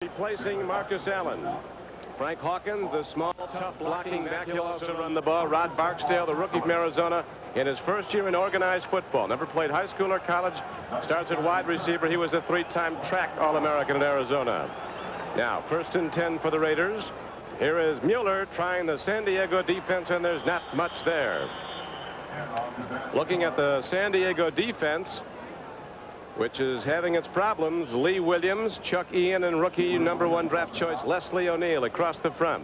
Replacing Marcus Allen. Frank Hawkins, the small, tough blocking back, he'll also run the ball. Rod Barksdale, the rookie from Arizona, in his first year in organized football. Never played high school or college. Starts at wide receiver. He was a three-time track All-American at Arizona. Now, 1st and 10 for the Raiders. Here is Mueller trying the San Diego defense, and there's not much there. Looking at the San Diego defense, which is having its problems, Lee Williams, Chuck Ian, and rookie #1 draft choice Leslie O'Neal across the front.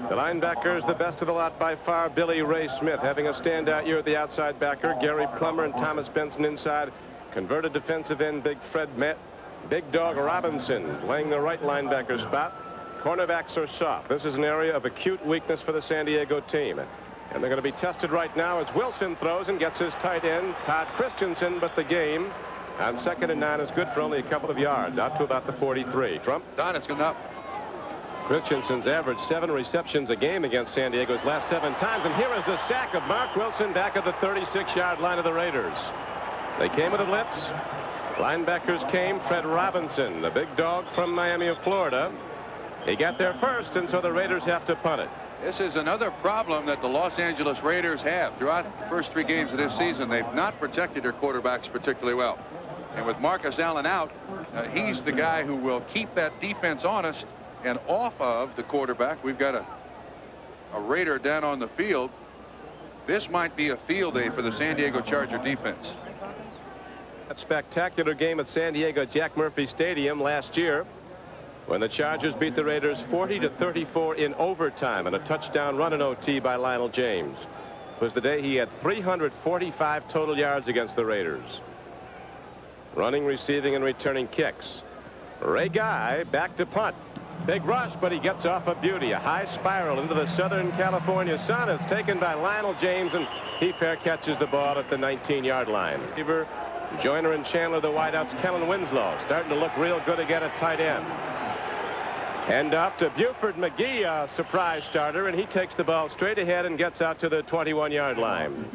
The linebackers, the best of the lot by far, Billy Ray Smith having a standout year at the outside backer. Gary Plummer and Thomas Benson inside. Converted defensive end Big Dog Robinson playing the right linebacker spot. Cornerbacks are soft. This is an area of acute weakness for the San Diego team. And they're going to be tested right now as Wilson throws and gets his tight end, Todd Christensen, but the game on 2nd and 9 is good for only a couple of yards, out to about the 43. Trump? Don, it's good enough. Christensen's averaged 7 receptions a game against San Diego's last 7 times. And here is a sack of Mark Wilson back at the 36-yard line of the Raiders. They came with a blitz. Linebackers came. Fred Robinson, the big dog from Miami of Florida. He got there first, and so the Raiders have to punt it. This is another problem that the Los Angeles Raiders have. Throughout the first 3 games of this season, they've not protected their quarterbacks particularly well. And with Marcus Allen out, he's the guy who will keep that defense honest and off of the quarterback. We've got a Raider down on the field. This might be a field day for the San Diego Charger defense. That spectacular game at San Diego Jack Murphy Stadium last year, when the Chargers beat the Raiders 40-34 in overtime and a touchdown run in OT by Lionel James, was the day he had 345 total yards against the Raiders. Running, receiving, and returning kicks. Ray Guy back to punt. Big rush, but he gets off a beauty. A high spiral into the Southern California sun. It's taken by Lionel James, and he fair catches the ball at the 19-yard line. Joyner and Chandler, the wideouts. Kellen Winslow starting to look real good again at tight end. And up to Buford McGee, a surprise starter, and he takes the ball straight ahead and gets out to the 21-yard line.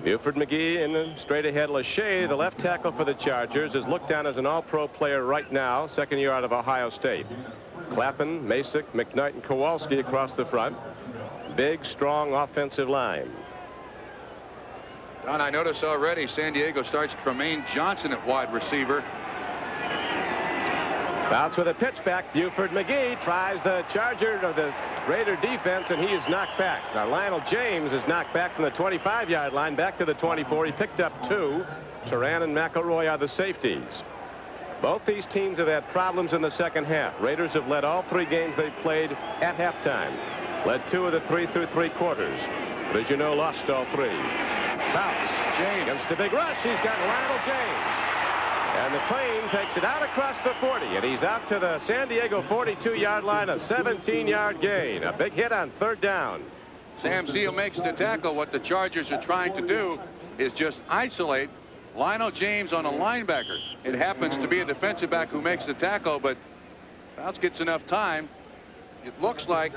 Buford McGee in the straight ahead. Lachey, the left tackle for the Chargers, is looked down as an all-pro player right now, 2nd year out of Ohio State. Clappin, Masick, McKnight, and Kowalski across the front. Big, strong offensive line. Don, I notice already San Diego starts Tremaine Johnson at wide receiver. Bounce with a pitch back. Buford McGee tries the Charger or the Raider defense, and he is knocked back. Now Lionel James is knocked back from the 25-yard line back to the 24. He picked up 2. Turan and McElroy are the safeties. Both these teams have had problems in the second half. Raiders have led all 3 games they've played at halftime. Led 2 of the 3 through 3 quarters. But as you know, lost all 3. Bounce. James against the big rush. He's got Lionel James. And the train takes it out across the 40, and he's out to the San Diego 42-yard line, a 17-yard gain. A big hit on 3rd down. Sam Seal makes the tackle. What the Chargers are trying to do is just isolate Lionel James on a linebacker. It happens to be a defensive back who makes the tackle, but Bounce gets enough time. It looked like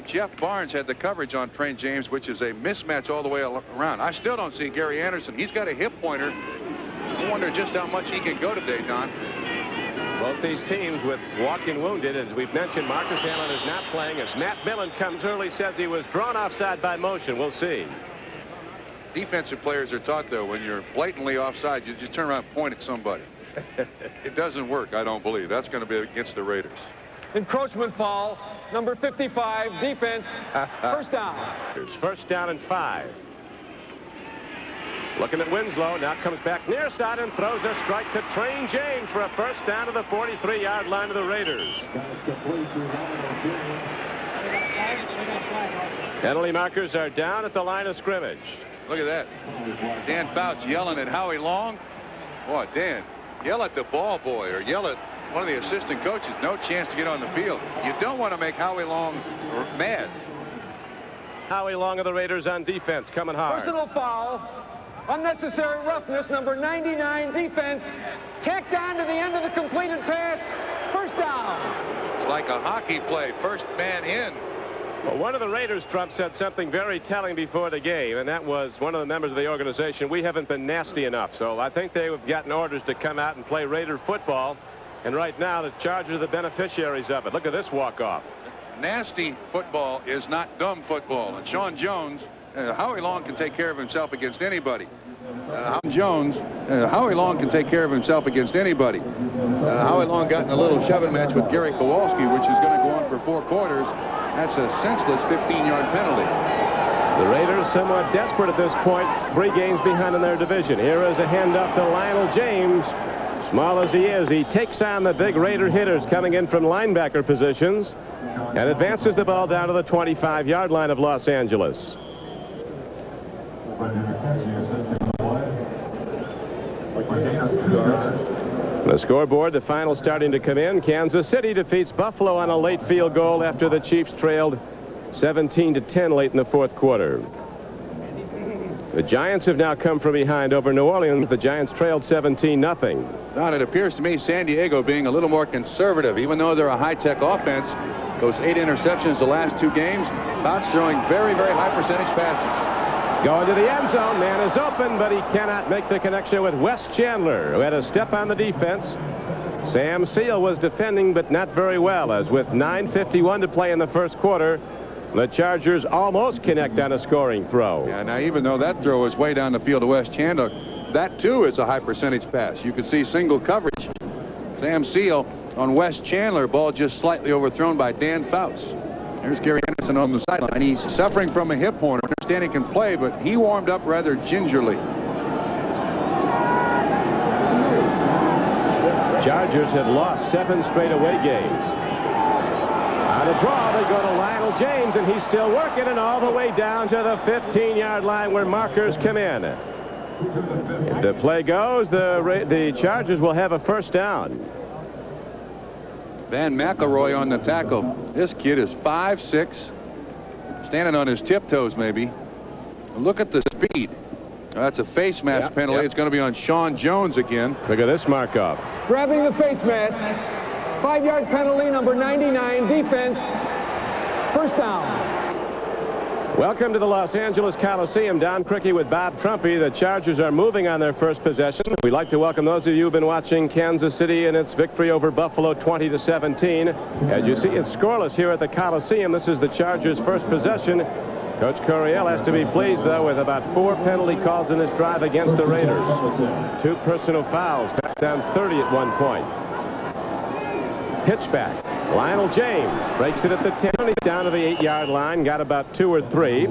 Jeff Barnes had the coverage on Tremaine James, which is a mismatch all the way around. I still don't see Gary Anderson. He's got a hip pointer. I wonder just how much he can go today, Don. Both these teams with walking wounded. As we've mentioned, Marcus Allen is not playing. As Matt Millen comes early, says he was drawn offside by motion. We'll see. Defensive players are taught, though, when you're blatantly offside, you just turn around and point at somebody. It doesn't work, I don't believe. That's going to be against the Raiders. Encroachment foul, number 55, defense, 1st down. Here's 1st down and 5. Looking at Winslow, now comes back near side and throws a strike to Tremaine James for a 1st down to the 43-yard line of the Raiders. Penalty markers are down at the line of scrimmage. Look at that. Dan Fouts yelling at Howie Long. Boy, Dan, yell at the ball boy or yell at one of the assistant coaches. No chance to get on the field. You don't want to make Howie Long mad. Howie Long of the Raiders on defense, coming hard. Personal foul. Unnecessary roughness, number 99, defense. Tacked on to the end of the completed pass. 1st down. It's like a hockey play. 1st man in. Well, one of the Raiders, Trump, said something very telling before the game, and that was one of the members of the organization. We haven't been nasty enough. So I think they've gotten orders to come out and play Raider football. And right now, the Chargers are the beneficiaries of it. Look at this walk-off. Nasty football is not dumb football. And Sean Jones, Howie Long can take care of himself against anybody. Howie Long can take care of himself against anybody. Howie Long got in a little shoving match with Gary Kowalski, which is going to go on for 4 quarters. That's a senseless 15-yard penalty. The Raiders somewhat desperate at this point, 3 games behind in their division. Here is a handoff to Lionel James. Small as he is, he takes on the big Raider hitters coming in from linebacker positions and advances the ball down to the 25-yard line of Los Angeles. The scoreboard, the final starting to come in. Kansas City defeats Buffalo on a late field goal after the Chiefs trailed 17-10 late in the 4th quarter. The Giants have now come from behind over New Orleans. The Giants trailed 17-0. Don, it appears to me San Diego being a little more conservative, even though they're a high-tech offense. Those 8 interceptions the last 2 games. Bouts throwing very, very high percentage passes. Going to the end zone. Man is open, but he cannot make the connection with Wes Chandler, who had a step on the defense. Sam Seal was defending, but not very well, as with 9:51 to play in the 1st quarter, the Chargers almost connect on a scoring throw. Yeah, now even though that throw is way down the field to Wes Chandler, that too is a high percentage pass. You can see single coverage. Sam Seal on Wes Chandler, ball just slightly overthrown by Dan Fouts. There's Gary Anderson on the sideline. He's suffering from a hip horn. Understanding can play, but he warmed up rather gingerly. Chargers had lost 7 straight away games. On a draw, they go to Lionel James, and he's still working, and all the way down to the 15-yard line where markers come in. If the play goes, the Chargers will have a 1st down. Van McElroy on the tackle. This kid is 5'6", standing on his tiptoes maybe. Look at the speed. That's a face mask penalty. It's going to be on Sean Jones again. Look at this mark-off. Grabbing the face mask. 5-yard penalty, number 99, defense. 1st down. Welcome to the Los Angeles Coliseum. Don Criqui with Bob Trumpy. The Chargers are moving on their 1st possession. We'd like to welcome those of you who've been watching Kansas City in its victory over Buffalo 20-17. As you see, it's scoreless here at the Coliseum. This is the Chargers' 1st possession. Coach Coryell has to be pleased, though, with about 4 penalty calls in this drive against the Raiders. 2 personal fouls, cut down 30 at one point. Pitchback. Lionel James breaks it at the 10. He's down to the 8-yard line. Got about 2 or 3.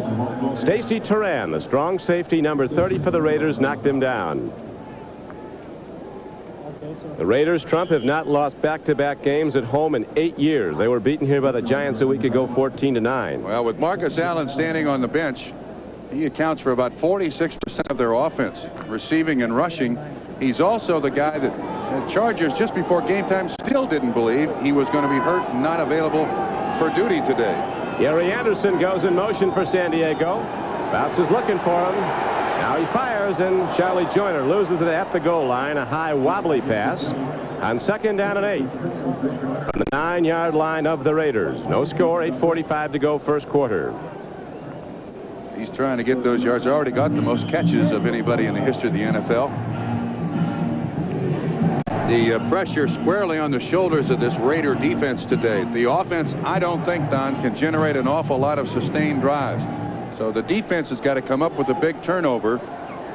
Stacy Turan, the strong safety, number 30 for the Raiders, knocked him down. The Raiders, Trump, have not lost back-to-back games at home in 8 years. They were beaten here by the Giants a week ago, 14-9. Well, with Marcus Allen standing on the bench, he accounts for about 46% of their offense, receiving and rushing. He's also the guy that the Chargers, just before game time, still didn't believe he was going to be hurt and not available for duty today. Gary Anderson goes in motion for San Diego. Fouts is looking for him. Now he fires, and Charlie Joyner loses it at the goal line. A high wobbly pass on 2nd down and 8 from the 9-yard line of the Raiders. No score, 8:45 to go, 1st quarter. He's trying to get those yards. Already got the most catches of anybody in the history of the NFL. The pressure squarely on the shoulders of this Raider defense today. The offense, I don't think, Don, can generate an awful lot of sustained drives. So the defense has got to come up with a big turnover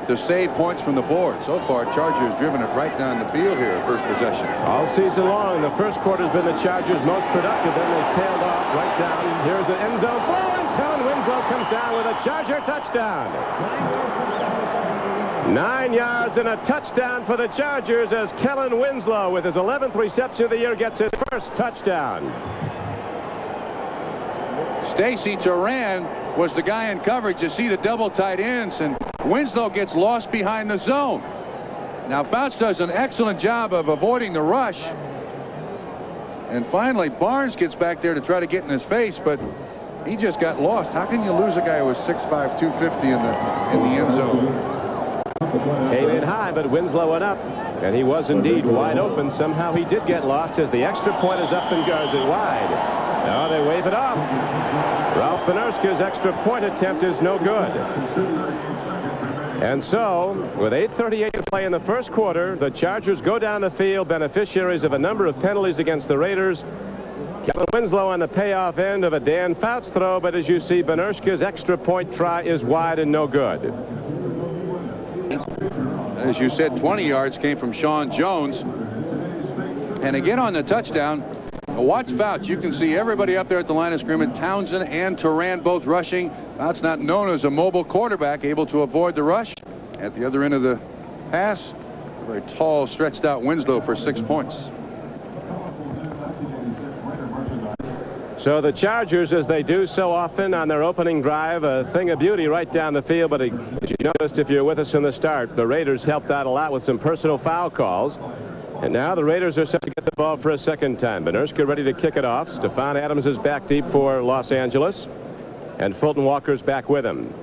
to save points from the board. So far, Chargers driven it right down the field here at 1st possession. All season long, the 1st quarter has been the Chargers' most productive. Then they tailed off right down. Here's an end zone throw, and Kellen Winslow comes down with a Charger touchdown. 9 yards and a touchdown for the Chargers as Kellen Winslow, with his 11th reception of the year, gets his 1st touchdown. Stacy Turan was the guy in coverage. You see the double tight ends, and Winslow gets lost behind the zone. Now Fouts does an excellent job of avoiding the rush. And finally, Barnes gets back there to try to get in his face, but he just got lost. How can you lose a guy who was 6'5", 250 in the end zone? Came in high, but Winslow went up, and he was indeed wide open. Somehow he did get lost as the extra point is up and goes it wide. Now they wave it off. Ralph Benerska's extra point attempt is no good. And so, with 8:38 to play in the first quarter, the Chargers go down the field, beneficiaries of a number of penalties against the Raiders. Kellen Winslow on the payoff end of a Dan Fouts throw, but as you see, Benershka's extra point try is wide and no good. As you said, 20 yards came from Sean Jones. And again on the touchdown, watch Fouts. You can see everybody up there at the line of scrimmage. Townsend and Turan both rushing. Fouts, not known as a mobile quarterback, able to avoid the rush. At the other end of the pass, a very tall, stretched out Winslow for 6 points. So the Chargers, as they do so often on their opening drive, a thing of beauty right down the field. But as you noticed, if you're with us in the start, the Raiders helped out a lot with some personal foul calls. And now the Raiders are set to get the ball for a second time. Benershka ready to kick it off. Stephon Adams is back deep for Los Angeles. And Fulton Walker's back with him.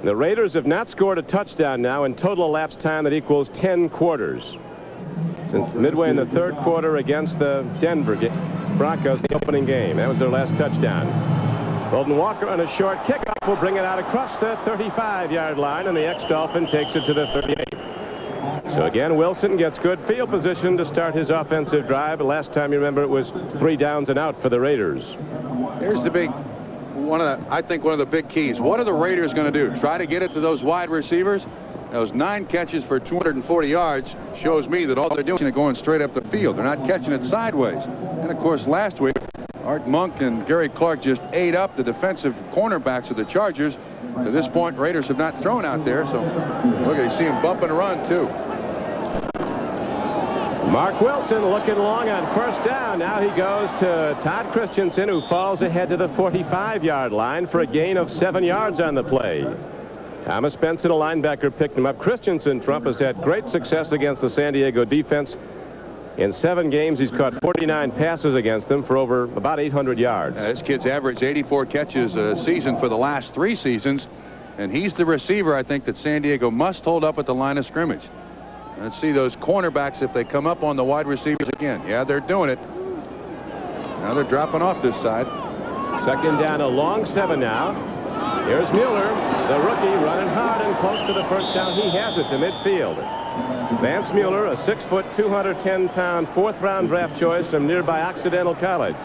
The Raiders have not scored a touchdown now in total elapsed time that equals 10 quarters. Since midway in the third quarter against the Denver Broncos, the opening game. That was their last touchdown. Fulton Walker on a short kickoff will bring it out across the 35-yard line, and the ex-Dolphin takes it to the 38. So again, Wilson gets good field position to start his offensive drive. Last time, you remember, it was 3 downs and out for the Raiders. Here's the big I think one of the big keys. What are the Raiders going to do? Try to get it to those wide receivers? Those 9 catches for 240 yards shows me that all they're doing is going straight up the field. They're not catching it sideways. And of course, last week, Art Monk and Gary Clark just ate up the defensive cornerbacks of the Chargers. To this point, Raiders have not thrown out there. So look, you see him bump and run too. Mark Wilson looking long on first down. Now he goes to Todd Christensen, who falls ahead to the 45-yard line for a gain of 7 yards on the play. Thomas Benson, a linebacker, picked him up. Christensen, Trump, has had great success against the San Diego defense. In 7 games, he's caught 49 passes against them for over about 800 yards. This kid's averaged 84 catches a season for the last 3 seasons. And he's the receiver, I think, that San Diego must hold up at the line of scrimmage. Let's see those cornerbacks if they come up on the wide receivers again. Yeah, they're doing it. Now they're dropping off this side. Second down, a long 7 now. Here's Mueller, the rookie, running hard and close to the first down. He has it to midfield. Vance Mueller, a 6-foot, 210-pound, 4th-round draft choice from nearby Occidental College.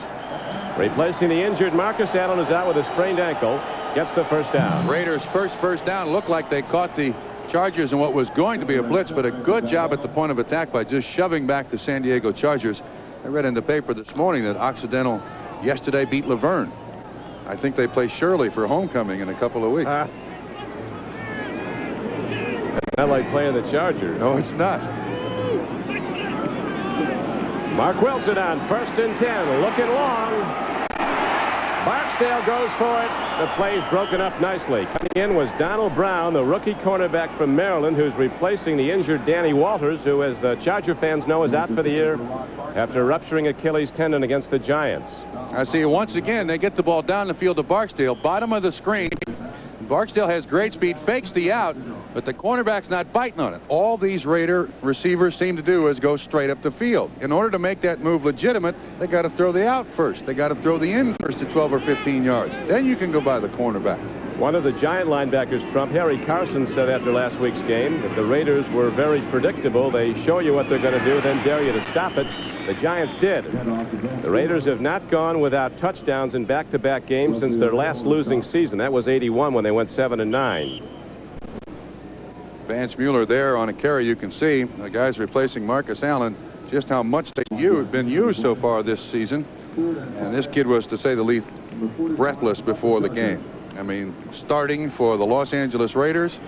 Replacing the injured Marcus Allen, is out with a sprained ankle, gets the first down. Raiders' first down. Looked like they caught the Chargers in what was going to be a blitz, but a good job at the point of attack by just shoving back the San Diego Chargers. I read in the paper this morning that Occidental yesterday beat Laverne. I think they play Shirley for homecoming in a couple of weeks. Not like playing the Chargers. No, it's not. Mark Wilson on 1st and 10, looking long. Barksdale goes for it. The play's broken up nicely. Coming in was Donald Brown, the rookie cornerback from Maryland, who's replacing the injured Danny Walters, who, as the Charger fans know, is out for the year after rupturing Achilles tendon against the Giants. I see once again they get the ball down the field to Barksdale, bottom of the screen. Barksdale has great speed, fakes the out, but the cornerback's not biting on it. All these Raider receivers seem to do is go straight up the field. In order to make that move legitimate, they got to throw the out first. They got to throw the in first to 12 or 15 yards. Then you can go by the cornerback. One of the Giant linebackers, Trump, Harry Carson, said after last week's game that the Raiders were very predictable. They show you what they're going to do, then dare you to stop it. The Giants did. The Raiders have not gone without touchdowns in back-to-back games since their last losing season. That was '81 when they went 7-9. Vance Mueller there on a carry. You can see the guys replacing Marcus Allen, just how much they've been used so far this season. And this kid was, to say the least, breathless before the game. I mean, starting for the Los Angeles Raiders.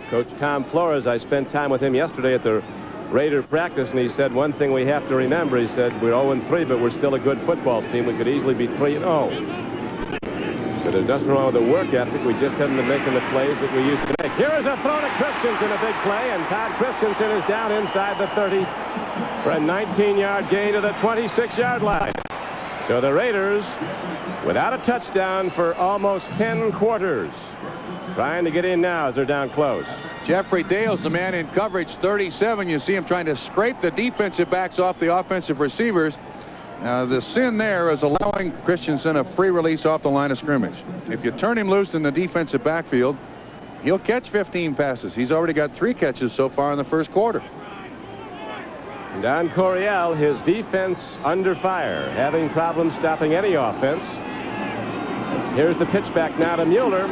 Coach Tom Flores, I spent time with him yesterday at the Raider practice, and he said one thing we have to remember. He said we're 0-3, but we're still a good football team. We could easily be 3-0. But there's nothing wrong with the work ethic. We just haven't been making the plays that we used to make. Here is a throw to Christensen, a big play, and Todd Christensen is down inside the 30 for a 19-yard gain to the 26-yard line. So the Raiders, without a touchdown for almost 10 quarters, trying to get in now as they're down close. Jeffrey Dale's the man in coverage 37. You see him trying to scrape the defensive backs off the offensive receivers. The sin there is allowing Christensen a free release off the line of scrimmage. If you turn him loose in the defensive backfield, he'll catch 15 passes. He's already got 3 catches so far in the first quarter. Don Coryell, his defense under fire, having problems stopping any offense. Here's the pitch back now to Mueller.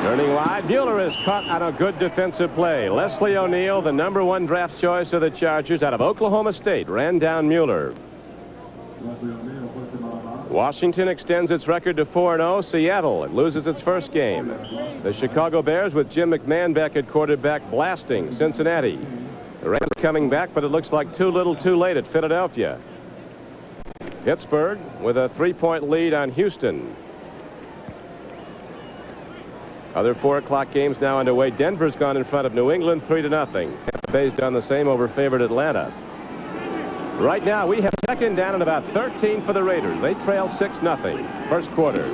Turning wide, Mueller is caught on a good defensive play. Leslie O'Neal, the #1 draft choice of the Chargers out of Oklahoma State, ran down Mueller. Washington extends its record to 4-0. Seattle, it loses its first game. The Chicago Bears with Jim McMahon back at quarterback blasting Cincinnati. The Rams coming back, but it looks like too little too late at Philadelphia. Pittsburgh with a 3-point lead on Houston. Other 4 o'clock games now underway. Denver's gone in front of New England 3-0. Tampa Bay's done the same over favored Atlanta. Right now we have second down and about 13 for the Raiders. They trail 6-0. First quarter. 3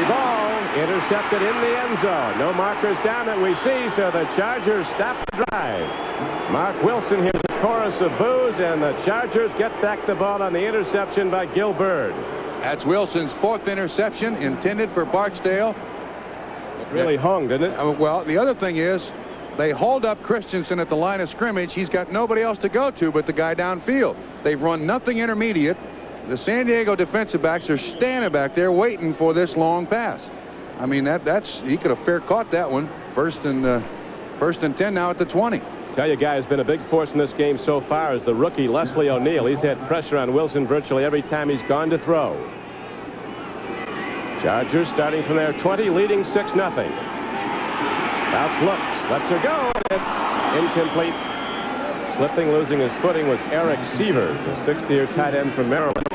ball intercepted in the end zone. No markers down that we see, so the Chargers stop the drive. Mark Wilson hears a chorus of boos, and the Chargers get back the ball on the interception by Gil Byrd. That's Wilson's 4th interception intended for Barksdale. It really hung, didn't it? Well, the other thing is they hauled up Christensen at the line of scrimmage. He's got nobody else to go to but the guy downfield. They've run nothing intermediate. The San Diego defensive backs are standing back there waiting for this long pass. I mean, that's he could have fair caught that one. First and 10 now at the 20. Tell you guys, been a big force in this game so far is the rookie Leslie O'Neal. He's had pressure on Wilson virtually every time he's gone to throw. Chargers starting from their 20, leading 6-0. Bounce looks, lets her go. It's incomplete. Slipping, losing his footing was Eric Seaver, the 6th-year tight end from Maryland.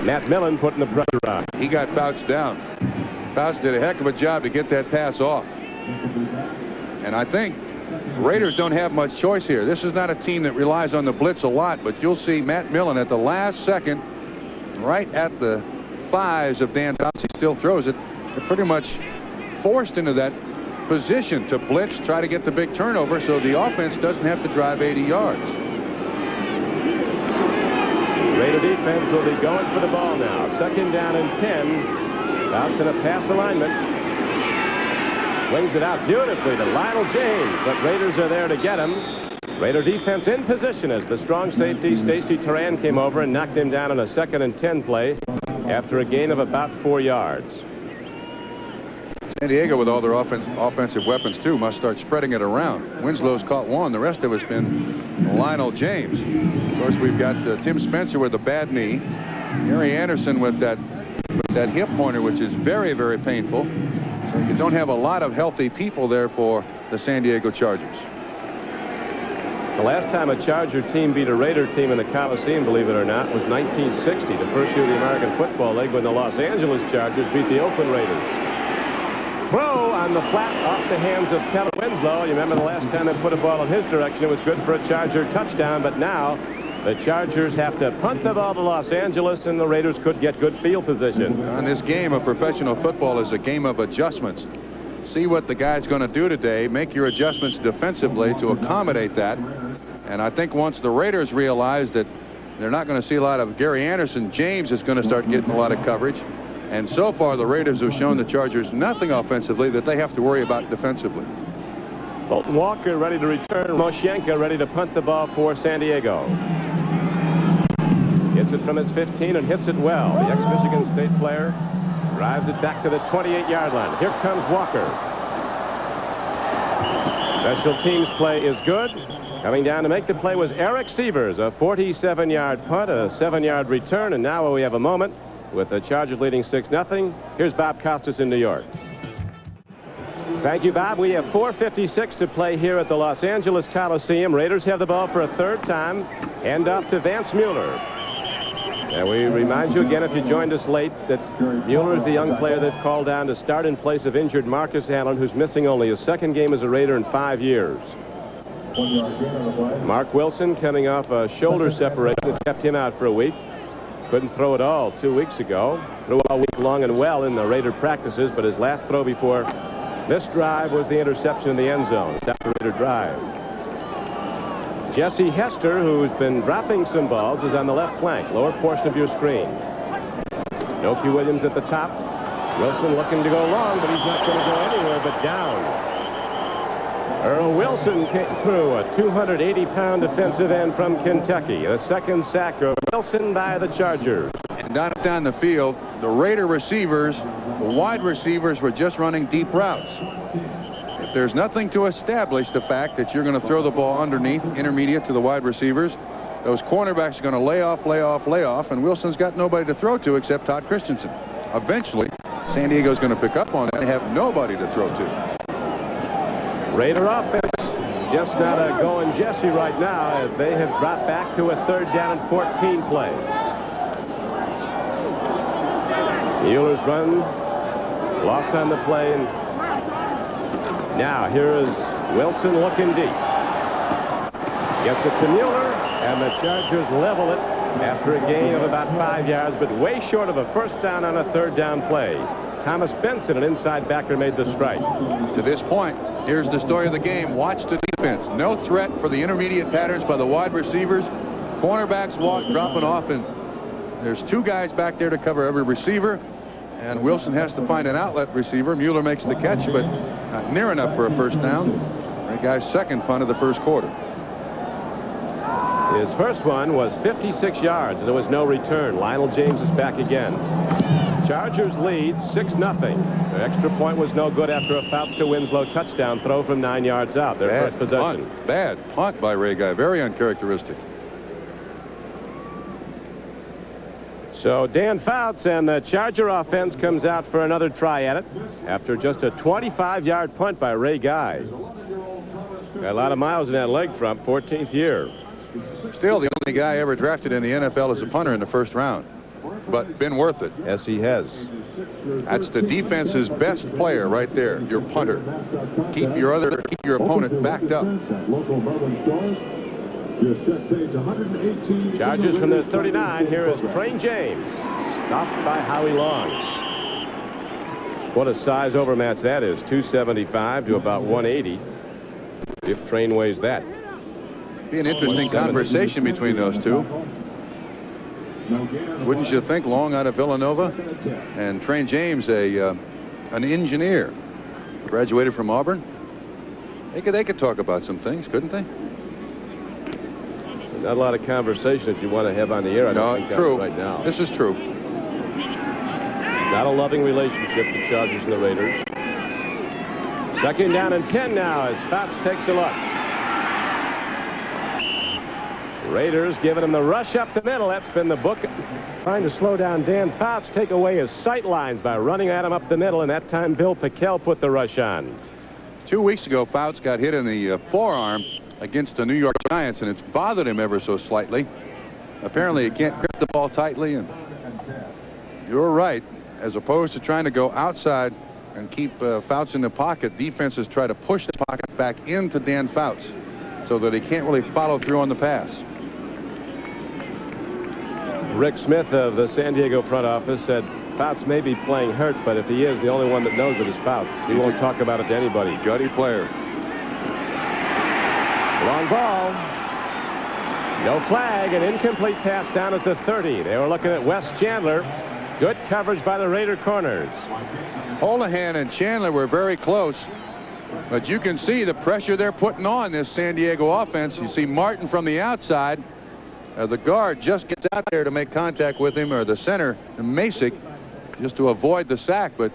Matt Millen putting the pressure on. He got Fouts down. Fouts did a heck of a job to get that pass off. And I think Raiders don't have much choice here. This is not a team that relies on the blitz a lot, but you'll see Matt Millen at the last second, right at the thighs of Dan Fouts. He still throws it. They're pretty much forced into that position to blitz, try to get the big turnover so the offense doesn't have to drive 80 yards. Raider defense will be going for the ball now. Second down and 10. Fouts in a pass alignment. Swings it out beautifully to Lionel James, but Raiders are there to get him. Raider defense in position as the strong safety Stacy Turan came over and knocked him down on a 2nd and 10 play after a gain of about 4 yards. San Diego, with all their offensive weapons too, must start spreading it around. Winslow's caught one. The rest of it's been Lionel James. Of course, we've got Tim Spencer with a bad knee. Gary Anderson with that hip pointer, which is very, very painful. So you don't have a lot of healthy people there for the San Diego Chargers. The last time a Charger team beat a Raider team in the Coliseum, believe it or not, was 1960, the first year of the American Football League, when the Los Angeles Chargers beat the Oakland Raiders. Throw on the flat off the hands of Kellen Winslow. You remember the last time they put a ball in his direction, it was good for a Charger touchdown, but now the Chargers have to punt the ball to Los Angeles, and the Raiders could get good field position. On this game of professional football is a game of adjustments. See what the guy's going to do today. Make your adjustments defensively to accommodate that. And I think once the Raiders realize that they're not going to see a lot of Gary Anderson, James is going to start getting a lot of coverage. And so far, the Raiders have shown the Chargers nothing offensively that they have to worry about defensively. Bolton Walker ready to return. Moshenka ready to punt the ball for San Diego. Hits it from his 15 and hits it well. The ex-Michigan State player drives it back to the 28-yard line. Here comes Walker. Special teams play is good. Coming down to make the play was Eric Severs, a 47-yard punt, a 7-yard return, and now we have a moment with the Chargers leading 6-0. Here's Bob Costas in New York. Thank you, Bob. We have 4:56 to play here at the Los Angeles Coliseum. Raiders have the ball for a 3rd time. Hand off to Vance Mueller. And we remind you again, if you joined us late, that Mueller is the young player that called down to start in place of injured Marcus Allen, who's missing only his 2nd game as a Raider in 5 years. Mark Wilson coming off a shoulder separation that kept him out for a week. Couldn't throw at all 2 weeks ago. Threw all week long and well in the Raider practices, but his last throw before this drive was the interception in the end zone. Stopped the Raider drive. Jesse Hester, who's been dropping some balls, is on the left flank, lower portion of your screen. Noki Williams at the top. Wilson looking to go long, but he's not going to go anywhere but down. Earl Wilson came through, a 280-pound defensive end from Kentucky. The second sack of Wilson by the Chargers. And down the field, the Raider receivers, the wide receivers were just running deep routes. If there's nothing to establish the fact that you're going to throw the ball underneath, intermediate to the wide receivers, those cornerbacks are going to lay off, and Wilson's got nobody to throw to except Todd Christensen. Eventually, San Diego's going to pick up on that and have nobody to throw to. Raider offense just not a going Jesse right now as they have dropped back to a 3rd down and 14 play. Mueller's run, loss on the play, and now here is Wilson looking deep. Gets it to Mueller, and the Chargers level it after a gain of about 5 yards, but way short of a 1st down on a 3rd down play. Thomas Benson, an inside backer, made the strike. To this point, here's the story of the game. Watch the defense. No threat for the intermediate patterns by the wide receivers. Cornerbacks dropping off, and there's 2 guys back there to cover every receiver. And Wilson has to find an outlet receiver. Mueller makes the catch, but not near enough for a 1st down. That guy's 2nd punt of the 1st quarter. His first one was 56 yards, and there was no return. Lionel James is back again. Chargers lead 6-0. The extra point was no good after a Fouts to Winslow touchdown throw from 9 yards out. Their first possession. Bad punt by Ray Guy. Very uncharacteristic. So Dan Fouts and the Charger offense comes out for another try at it after just a 25-yard punt by Ray Guy. Got a lot of miles in that leg from 14th year. Still the only guy ever drafted in the NFL as a punter in the 1st round. But been worth it. Yes, he has. That's the defense's best player right there, your punter. Keep your opponent backed up. Chargers from the 39. Here is Train James, stopped by Howie Long. What a size overmatch that is, 275 to about 180. If Train weighs that. Be an interesting conversation between those two. Wouldn't you think? Long out of Villanova, and Train James, an engineer, graduated from Auburn. They could talk about some things, couldn't they? Not a lot of conversation if you want to have on the air. I don't think true. Right now. This is true. Not a loving relationship, the Chargers and the Raiders. 2nd down and 10 now as Fouts takes a look. Raiders giving him the rush up the middle. That's been the book. Trying to slow down Dan Fouts, take away his sight lines by running at him up the middle, and that time Bill Piquel put the rush on. 2 weeks ago, Fouts got hit in the forearm against the New York Giants, and it's bothered him ever so slightly. Apparently, he can't grip the ball tightly, and you're right. As opposed to trying to go outside and keep Fouts in the pocket, defenses try to push the pocket back into Dan Fouts so that he can't really follow through on the pass. Rick Smith of the San Diego front office said Fouts may be playing hurt, but if he is, the only one that knows it is Fouts. He won't talk about it to anybody. Gutty player. Long ball. No flag. An incomplete pass down at the 30. They were looking at Wes Chandler. Good coverage by the Raider corners. Holohan and Chandler were very close, but you can see the pressure they're putting on this San Diego offense. You see Martin from the outside. The guard just gets out there to make contact with him, or the center, Masick, just to avoid the sack. But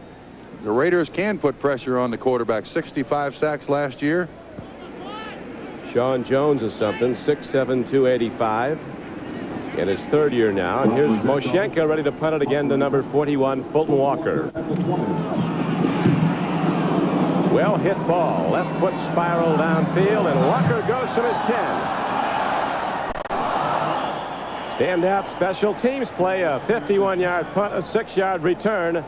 the Raiders can put pressure on the quarterback. 65 sacks last year. Sean Jones is something, 6'7", 285. In his 3rd year now. And here's Moshenko ready to punt it again to number 41, Fulton Walker. Well hit ball. Left foot spiral downfield, and Walker goes from his 10. Standout special teams play, a 51-yard punt, a 6-yard return.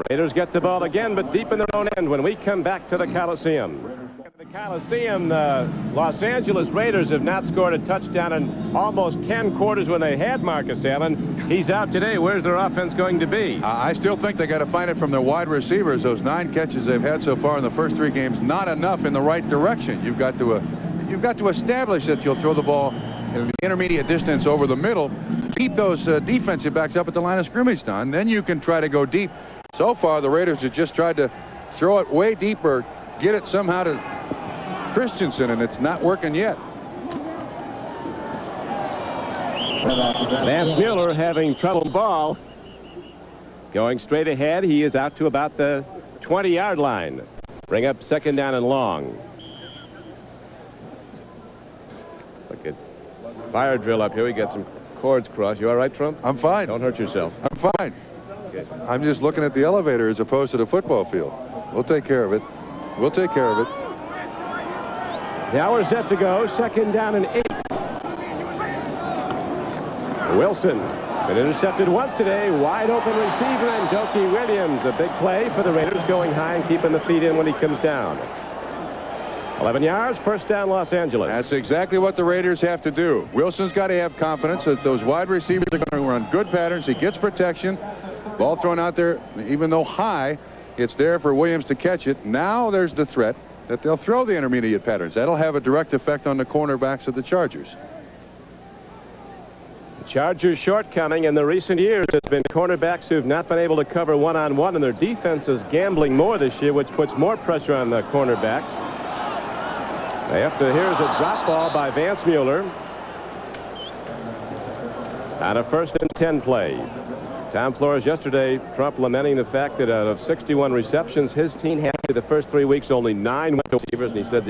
Raiders get the ball again, but deep in their own end when we come back to the Coliseum. The Coliseum, the Los Angeles Raiders have not scored a touchdown in almost 10 quarters when they had Marcus Allen. He's out today. Where's their offense going to be? I still think they got to find it from their wide receivers. Those 9 catches they've had so far in the first 3 games, not enough in the right direction. You've got to establish that you'll throw the ball in the intermediate distance over the middle. beat those defensive backs up at the line of scrimmage, Don. Then you can try to go deep. So far, the Raiders have just tried to throw it way deeper, get it somehow to Christensen, and it's not working yet. Vance Mueller having trouble ball. Going straight ahead, he is out to about the 20-yard line. Bring up second down and long. Look at fire drill up here. We got some cords crossed. You all right, Trump? I'm fine. Don't hurt yourself. I'm fine. Okay. I'm just looking at the elevator as opposed to the football field. We'll take care of it. We'll take care of it. The hour set to go. Second down and 8. Wilson been intercepted once today. Wide open receiver and Doki Williams. A big play for the Raiders, going high and keeping the feet in when he comes down. 11 yards, first down, Los Angeles. That's exactly what the Raiders have to do. Wilson's got to have confidence that those wide receivers are going to run good patterns. He gets protection. Ball thrown out there, even though high, it's there for Williams to catch it. Now there's the threat that they'll throw the intermediate patterns. That'll have a direct effect on the cornerbacks of the Chargers. Chargers' shortcoming in the recent years has been cornerbacks who've not been able to cover one-on-one, and their defense is gambling more this year, which puts more pressure on the cornerbacks. Here's a drop ball by Vance Mueller on a 1st and 10 play. Tom Flores yesterday, Trump lamenting the fact that out of 61 receptions, his team had the first 3 weeks only 9 receivers, and he said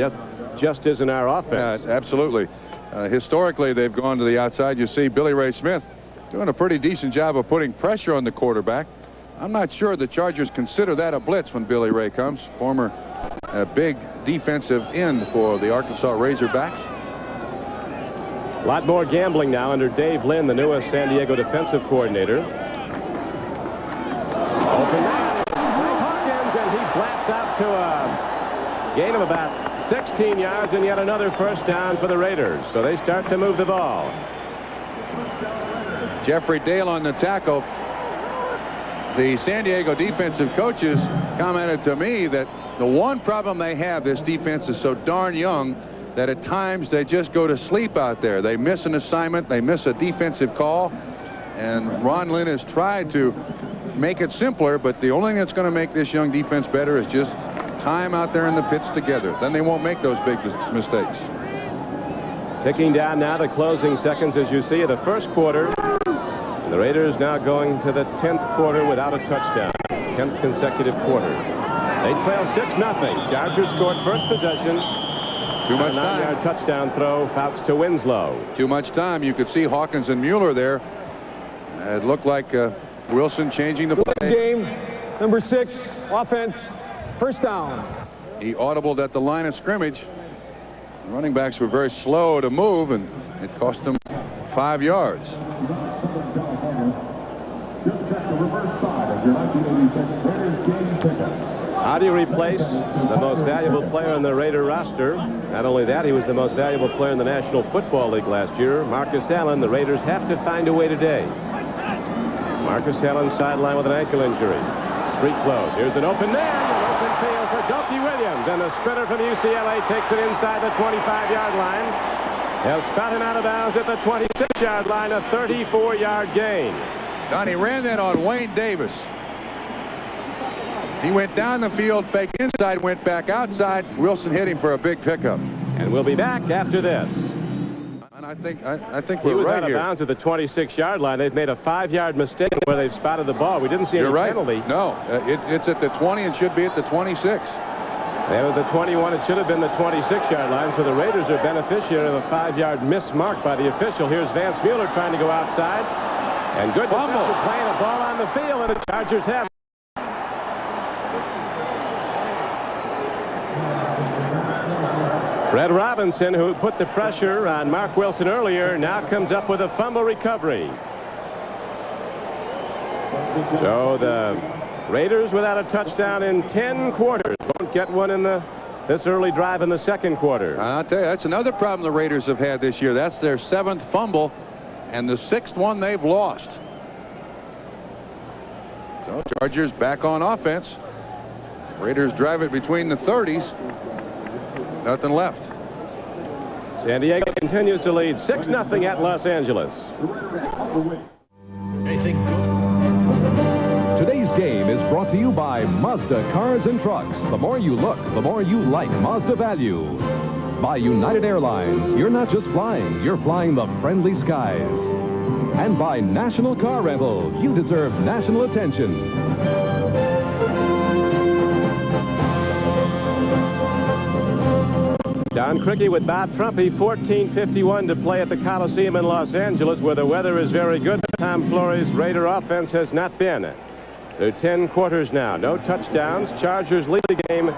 just isn't our offense. Yeah, absolutely. Historically, they've gone to the outside. You see Billy Ray Smith doing a pretty decent job of putting pressure on the quarterback. I'm not sure the Chargers consider that a blitz when Billy Ray comes. Former big defensive end for the Arkansas Razorbacks. A lot more gambling now under Dave Lynn, the newest San Diego defensive coordinator. Open man is Frank Hawkins, and he blasts out to a gain of about 16 yards, and yet another first down for the Raiders. So they start to move the ball. Jeffrey Dale on the tackle. The San Diego defensive coaches commented to me that the one problem they have, this defense is so darn young that at times they just go to sleep out there. They miss an assignment, they miss a defensive call, and Ron Lynn has tried to make it simpler, but the only thing that's going to make this young defense better is just time out there in the pits together. Then they won't make those big mistakes. Ticking down now the closing seconds, as you see, of the first quarter. And the Raiders now going to the 10th quarter without a touchdown. 10th consecutive quarter. They trail 6-0. Chargers scored first possession. Too much time. 9-yard touchdown throw, Fouts to Winslow. Too much time. You could see Hawkins and Mueller there. It looked like Wilson changing the play. Game number 6, offense, first down. He audibled at the line of scrimmage. The running backs were very slow to move, and it cost them 5 yards. How do you replace the most valuable player on the Raider roster? Not only that, he was the most valuable player in the National Football League last year. Marcus Allen. The Raiders have to find a way today. Marcus Allen sidelined with an ankle injury. Street close. Here's an open man. An open field for Doki Williams. And the sprinter from UCLA takes it inside the 25-yard line. They'll spout him out of bounds at the 26-yard line. A 34-yard gain. Donnie ran that on Wayne Davis. He went down the field, faked inside, went back outside. Wilson hit him for a big pickup. And we'll be back after this. And I think we're right here. He was out of bounds at the 26-yard line. They've made a 5-yard mistake where they've spotted the ball. We didn't see any penalty. No, it's at the 20 and should be at the 26. They were the 21. It should have been the 26-yard line. So the Raiders are beneficiary of a 5-yard miss mark by the official. Here's Vance Mueller trying to go outside. And good fumble. Playing a ball on the field, and the Chargers have. Fred Robinson, who put the pressure on Mark Wilson earlier, now comes up with a fumble recovery. So the Raiders without a touchdown in 10 quarters. Won't get one in this early drive in the second quarter. I'll tell you, that's another problem the Raiders have had this year. That's their 7th fumble and the 6th one they've lost. So Chargers back on offense. Raiders drive it between the 30s. Nothing left. San Diego continues to lead 6-0 at Los Angeles. Anything good? Today's game is brought to you by Mazda Cars and Trucks. The more you look, the more you like Mazda value. By United Airlines, you're not just flying, you're flying the friendly skies. And by National Car Rental, you deserve national attention. Don Criqui with Bob Trumpy, 14:51 to play at the Coliseum in Los Angeles, where the weather is very good. Tom Flores' Raider offense has not been. They're 10 quarters now. No touchdowns. Chargers lead the game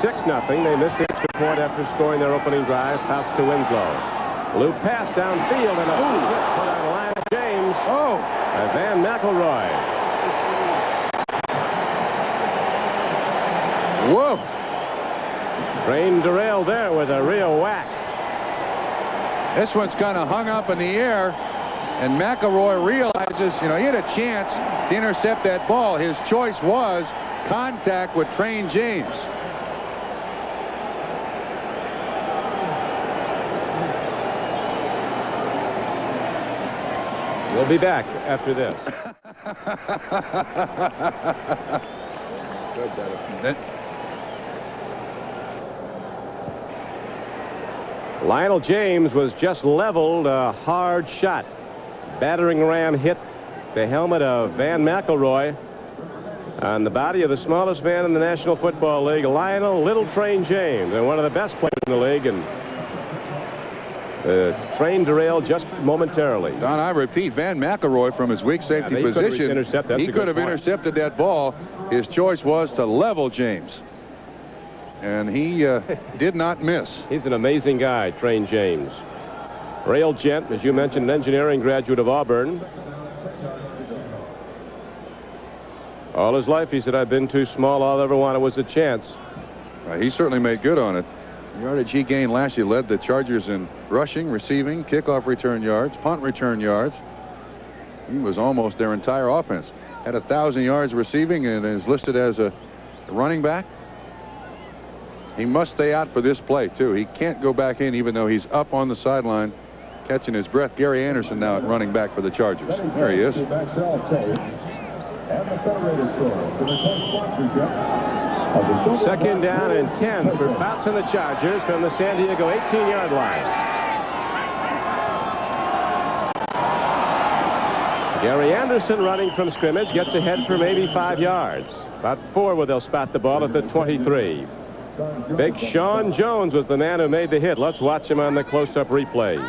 6-0. They missed the extra point after scoring their opening drive. Pouts to Winslow. Loop pass downfield and a hit put on Lionel James. And Van McElroy. Whoa. Train derailed there with a real whack. This one's kind of hung up in the air, and McElroy realizes, he had a chance to intercept that ball. His choice was contact with Train James. We'll be back after this. Lionel James was just leveled. A hard shot. Battering ram hit the helmet of Van McElroy on the body of the smallest man in the National Football League, Lionel Little Train James, and one of the best players in the league. And the train derailed just momentarily. Don, I repeat, Van McElroy from his weak safety position, he could have intercepted that ball. His choice was to level James. And he did not miss. He's an amazing guy, Train James. Rail gent, as you mentioned, an engineering graduate of Auburn. All his life, he said, I've been too small. All I ever wanted was a chance. He certainly made good on it. The yardage he gained last year led the Chargers in rushing, receiving, kickoff return yards, punt return yards. He was almost their entire offense. Had 1,000 yards receiving and is listed as a running back. He must stay out for this play, too. He can't go back in, even though he's up on the sideline catching his breath. Gary Anderson now at running back for the Chargers. There he is. Second down and 10 for Pouts and the Chargers from the San Diego 18-yard line. Gary Anderson running from scrimmage gets ahead for maybe 5 yards. About 4 where they'll spot the ball at the 23. Big Sean Jones was the man who made the hit. Let's watch him on the close-up replay.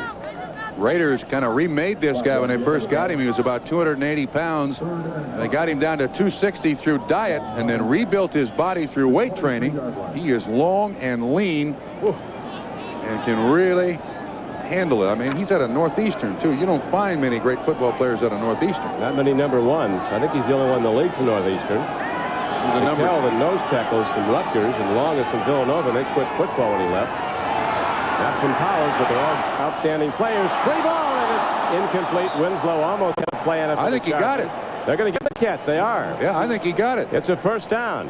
Raiders kind of remade this guy when they first got him. He was about 280 pounds. They got him down to 260 through diet and then rebuilt his body through weight training. He is long and lean and can really handle it. I mean, he's at a Northeastern, too. You don't find many great football players at a Northeastern. Not many number ones. I think he's the only one in the league from Northeastern. The nose tackles from Rutgers and Long is from Villanova, and they quit football when he left. Not from college, but they're all outstanding players. Free ball, and it's incomplete. Winslow almost had a play on it. I think he got it. They're going to get the catch. They are. Yeah, I think he got it. It's a first down.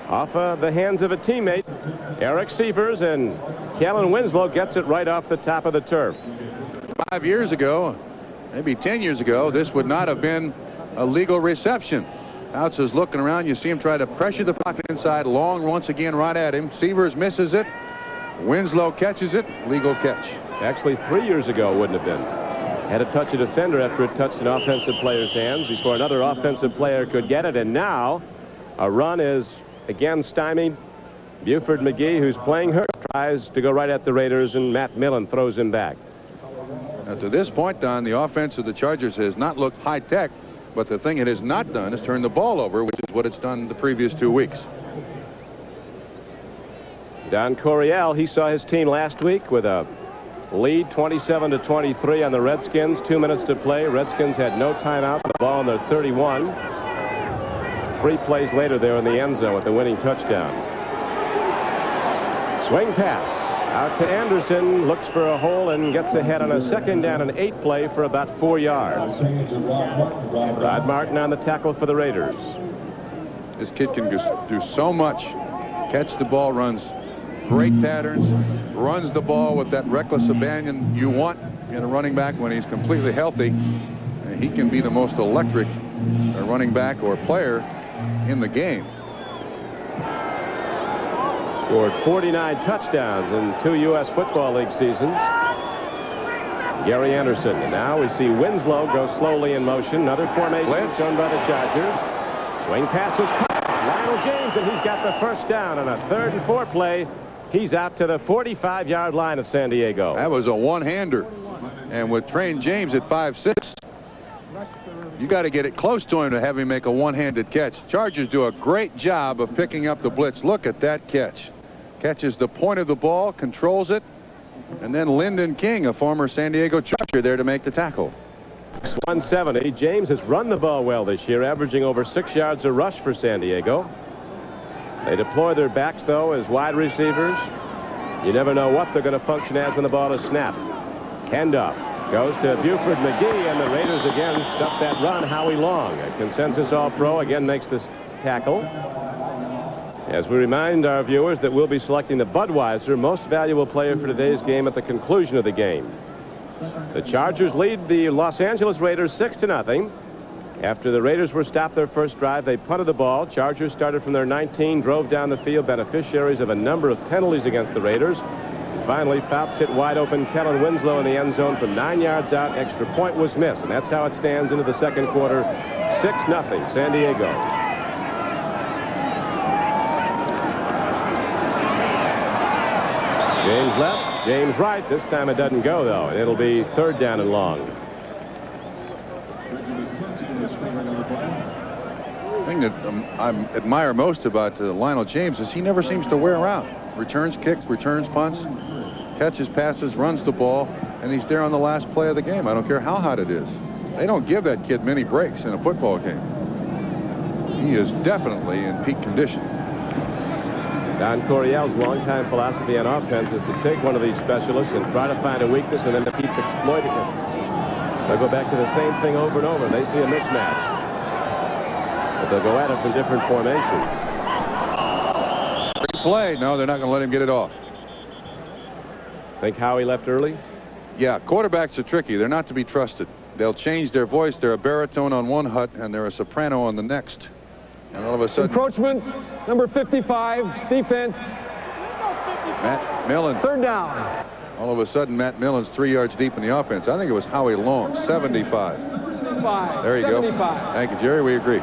Off the hands of a teammate, Eric Sievers, and Kellen Winslow gets it right off the top of the turf. 5 years ago, maybe 10 years ago, this would not have been a legal reception. Pouts is looking around. You see him try to pressure the pocket inside. Long once again right at him. Sievers misses it. Winslow catches it. Legal catch. Actually, 3 years ago wouldn't have been. Had to touch a defender after it touched an offensive player's hands before another offensive player could get it. And now a run is again stymied. Buford McGee, who's playing hurt, tries to go right at the Raiders, and Matt Millen throws him back. Now, to this point, Don, the offense of the Chargers has not looked high-tech, but the thing it has not done is turn the ball over, which is what it's done the previous 2 weeks. Don Coryell, he saw his team last week with a lead 27-23 on the Redskins. 2 minutes to play. Redskins had no timeouts. The ball on their 31. 3 plays later, they're in the end zone with the winning touchdown. Swing pass out to Anderson. Looks for a hole and gets ahead on a second down and 8 play for about 4 yards. Rod Martin on the tackle for the Raiders. This kid can do so much. Catch the ball, runs great patterns. runs the ball with that reckless abandon you want in a running back when he's completely healthy. And he can be the most electric running back or player in the game. Scored 49 touchdowns in 2 U.S. Football League seasons. Gary Anderson. And now we see Winslow go slowly in motion. Another formation shown by the Chargers. Swing passes. Lionel James, and he's got the first down on a 3rd and 4 play. He's out to the 45-yard line of San Diego. That was a one-hander. And with Train James at 5'6", you got to get it close to him to have him make a one-handed catch. Chargers do a great job of picking up the blitz. Look at that catch. Catches the point of the ball, controls it, and then Lyndon King, a former San Diego Charger, there to make the tackle. 170. James has run the ball well this year, averaging over 6 yards a rush for San Diego. They deploy their backs, though, as wide receivers. You never know what they're going to function as when the ball is snapped. Handoff goes to Buford McGee, and the Raiders again stuff that run. Howie Long, a consensus All-Pro, again makes this tackle. As we remind our viewers that we'll be selecting the Budweiser most valuable player for today's game at the conclusion of the game. The Chargers lead the Los Angeles Raiders 6-0. After the Raiders were stopped their first drive, they punted the ball. Chargers started from their 19, drove down the field, beneficiaries of a number of penalties against the Raiders. And finally, Fouts hit wide open Kellen Winslow in the end zone from 9 yards out. Extra point was missed, and that's how it stands into the second quarter. 6-0 San Diego. James left, James right. This time it doesn't go, though. It'll be 3rd down and long. The thing that I admire most about Lionel James is he never seems to wear out. Returns kicks, returns punts, catches passes, runs the ball, and he's there on the last play of the game. I don't care how hot it is. They don't give that kid many breaks in a football game. He is definitely in peak condition. Don Coryell's longtime philosophy on offense is to take one of these specialists and try to find a weakness and then to keep exploiting it. They'll go back to the same thing over and over. They see a mismatch. But they'll go at it from different formations. Big play. No, they're not going to let him get it off. Think Howie left early? Yeah, quarterbacks are tricky. They're not to be trusted. They'll change their voice. They're a baritone on one hut, and they're a soprano on the next. And all of a sudden... Encroachment, number 55, defense. Matt Millen. 3rd down. All of a sudden, Matt Millen's 3 yards deep in the offense. I think it was Howie Long, 75. There you 75. go. Thank you, Jerry. We agree.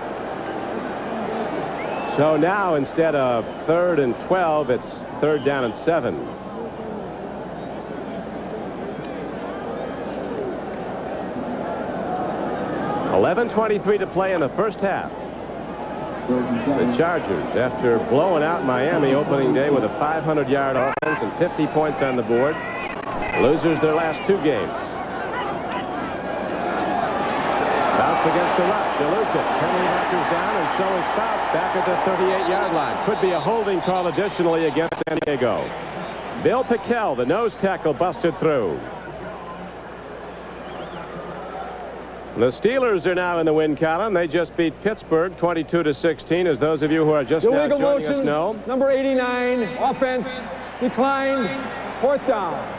So now, instead of 3rd and 12, it's 3rd down and 7. .11:23 to play in the first half. The Chargers, after blowing out Miami opening day with a 500-yard offense and 50 points on the board, losers their last 2 games. Fouts against the rush. Eluted. Penalty markers down, and so is Fouts back at the 38-yard line. Could be a holding call additionally against San Diego. Bill Pickell, the nose tackle, busted through. The Steelers are now in the win column. They just beat Pittsburgh 22-16, as those of you who are just now joining us know. Number 89, offense declined, 4th down.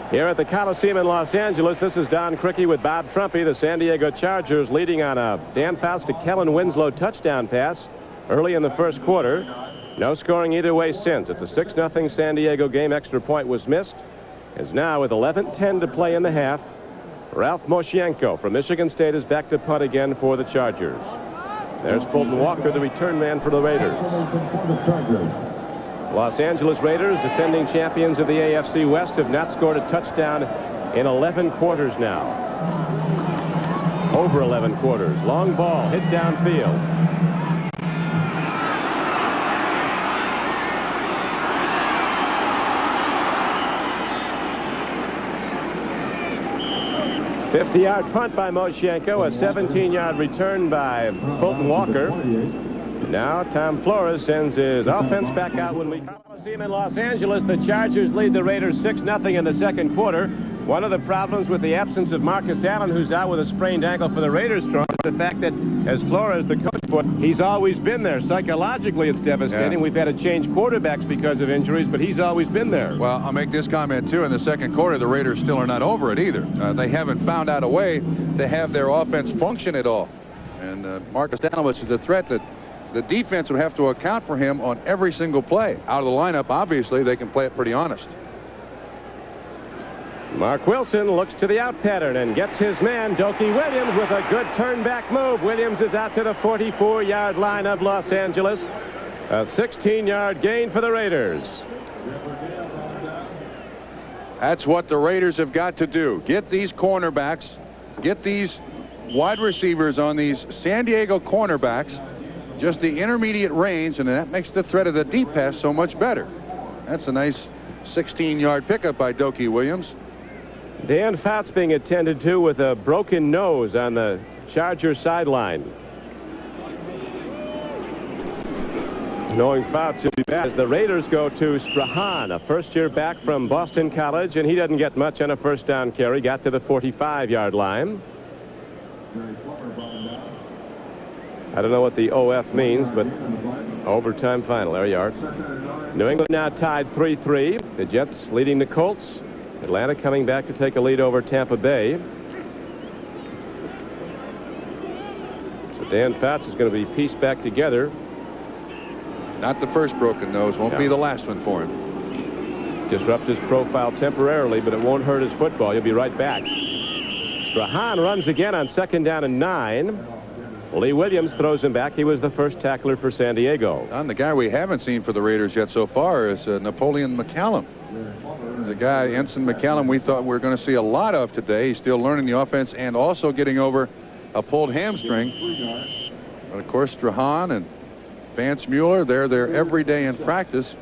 Here at the Coliseum in Los Angeles, this is Don Criqui with Bob Trumpy. The San Diego Chargers leading on a Dan Fouts to Kellen Winslow touchdown pass early in the first quarter. No scoring either way since. It's a 6-0 San Diego game. Extra point was missed. As now with 11:10 to play in the half, Ralph Moshienko from Michigan State is back to punt again for the Chargers. There's Fulton Walker, the return man for the Raiders. Los Angeles Raiders, defending champions of the AFC West, have not scored a touchdown in 11 quarters now. Over 11 quarters. Long ball hit downfield. .50-yard punt by Moshienko, a 17-yard return by Fulton Walker. Now Tom Flores sends his offense back out when we see him in Los Angeles. The Chargers lead the Raiders 6-0 in the second quarter. One of the problems with the absence of Marcus Allen, who's out with a sprained ankle for the Raiders, strong the fact that, as Flores, the coach, put, he's always been there. Psychologically, it's devastating. Yeah. We've had to change quarterbacks because of injuries, but he's always been there. Well, I'll make this comment, too. In the second quarter, the Raiders still are not over it either. They haven't found out a way to have their offense function at all. And Marcus Danovich is a threat that the defense would have to account for him on every single play. Out of the lineup, obviously, they can play it pretty honest. Mark Wilson looks to the out pattern and gets his man, Dokie Williams, with a good turn back move. Williams is out to the 44-yard line of Los Angeles. A 16-yard gain for the Raiders. That's what the Raiders have got to do. Get these cornerbacks, get these wide receivers on these San Diego cornerbacks, just the intermediate range, and that makes the threat of the deep pass so much better. That's a nice 16-yard pickup by Dokie Williams. Dan Fouts being attended to with a broken nose on the Charger sideline. Knowing Fouts will be back as the Raiders go to Strahan, a first-year back from Boston College, and he doesn't get much on a first down carry. Got to the 45-yard line. I don't know what the OF means, but overtime final. There you are. New England now tied 3-3. The Jets leading the Colts. Atlanta coming back to take a lead over Tampa Bay. So Dan Fouts is going to be pieced back together. Not the first broken nose. Won't be the last one for him. Disrupt his profile temporarily, but it won't hurt his football. He'll be right back. Strahan runs again on 2nd down and 9. Lee Williams throws him back. He was the first tackler for San Diego. And the guy we haven't seen for the Raiders yet so far is Napoleon McCallum. The guy, Ensign McCallum, we thought we were going to see a lot of today. He's still learning the offense and also getting over a pulled hamstring. But of course, Strahan and Vance Mueller, they're there every day in practice.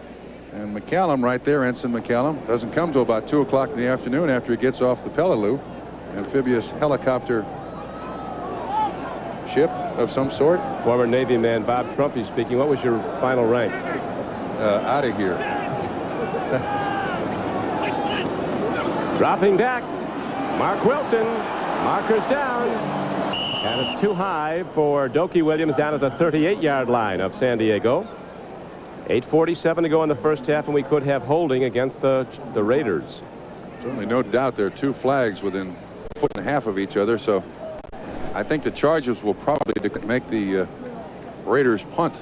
And McCallum right there, Ensign McCallum, doesn't come till about 2 o'clock in the afternoon after he gets off the Peleliu, amphibious helicopter ship of some sort. Former Navy man Bob Trumpy speaking. What was your final rank? Out of here. Dropping back. Mark Wilson. Markers down. And it's too high for Dokie Williams down at the 38-yard line of San Diego. 8:47 to go in the first half, and we could have holding against the Raiders. Certainly no doubt there are 2 flags within a foot and a half of each other, so I think the Chargers will probably make the Raiders punt.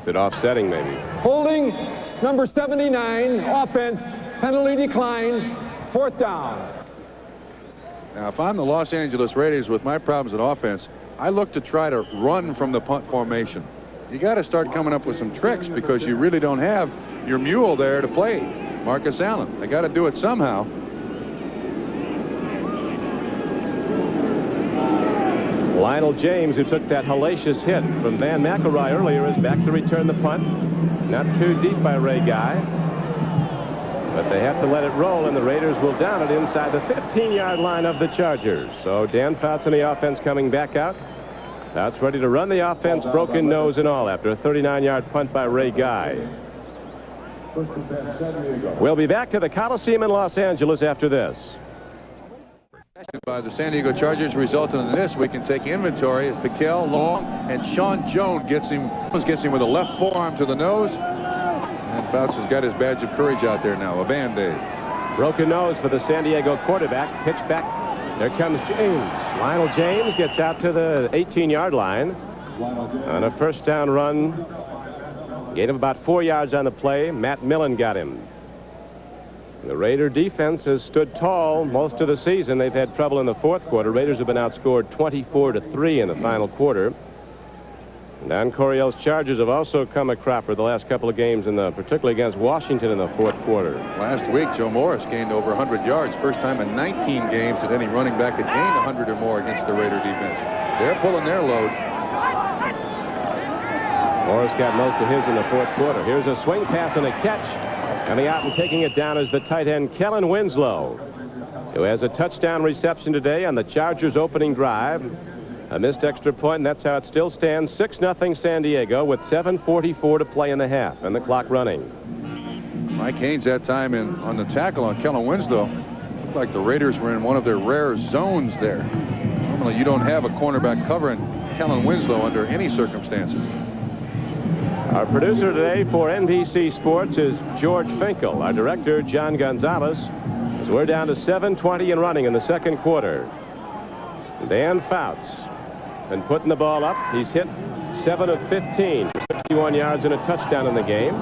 Is it offsetting maybe? Holding number 79, offense, penalty declined, 4th down. Now, if I'm the Los Angeles Raiders with my problems at offense, I look to try to run from the punt formation. You got to start coming up with some tricks because you really don't have your mule there to play, Marcus Allen. They got to do it somehow. Lionel James, who took that hellacious hit from Van McElroy earlier, is back to return the punt. Not too deep by Ray Guy. But they have to let it roll, and the Raiders will down it inside the 15-yard line of the Chargers. So Dan Fouts in the offense coming back out. Fouts ready to run the offense, broken nose and all, after a 39-yard punt by Ray Guy. We'll be back to the Coliseum in Los Angeles after this. By the San Diego Chargers resulting in this, we can take inventory. Piquel, Long, and Sean Jones gets him with a left forearm to the nose. And Fouts has got his badge of courage out there now, a Band-Aid. Broken nose for the San Diego quarterback. Pitch back. There comes James. Lionel James gets out to the 18-yard line on a first down run. Gain of about 4 yards on the play. Matt Millen got him. The Raider defense has stood tall most of the season. They've had trouble in the 4th quarter. Raiders have been outscored 24-3 in the final quarter. Don Coryell's Chargers have also come a cropper the last couple of games, particularly against Washington in the 4th quarter. Last week, Joe Morris gained over 100 yards. First time in 19 games that any running back had gained 100 or more against the Raider defense. They're pulling their load. Morris got most of his in the 4th quarter. Here's a swing pass and a catch. Coming out and taking it down is the tight end, Kellen Winslow, who has a touchdown reception today on the Chargers' opening drive. A missed extra point, and that's how it still stands. 6-0 San Diego with 7:44 to play in the half and the clock running. Mike Haynes that time on the tackle on Kellen Winslow. Looked like the Raiders were in one of their rare zones there. Normally you don't have a cornerback covering Kellen Winslow under any circumstances. Our producer today for NBC Sports is George Finkel. Our director, John Gonzalez, as we're down to 7:20 and running in the second quarter. Dan Fouts been putting the ball up. He's hit 7 of 15, 61 yards and a touchdown in the game.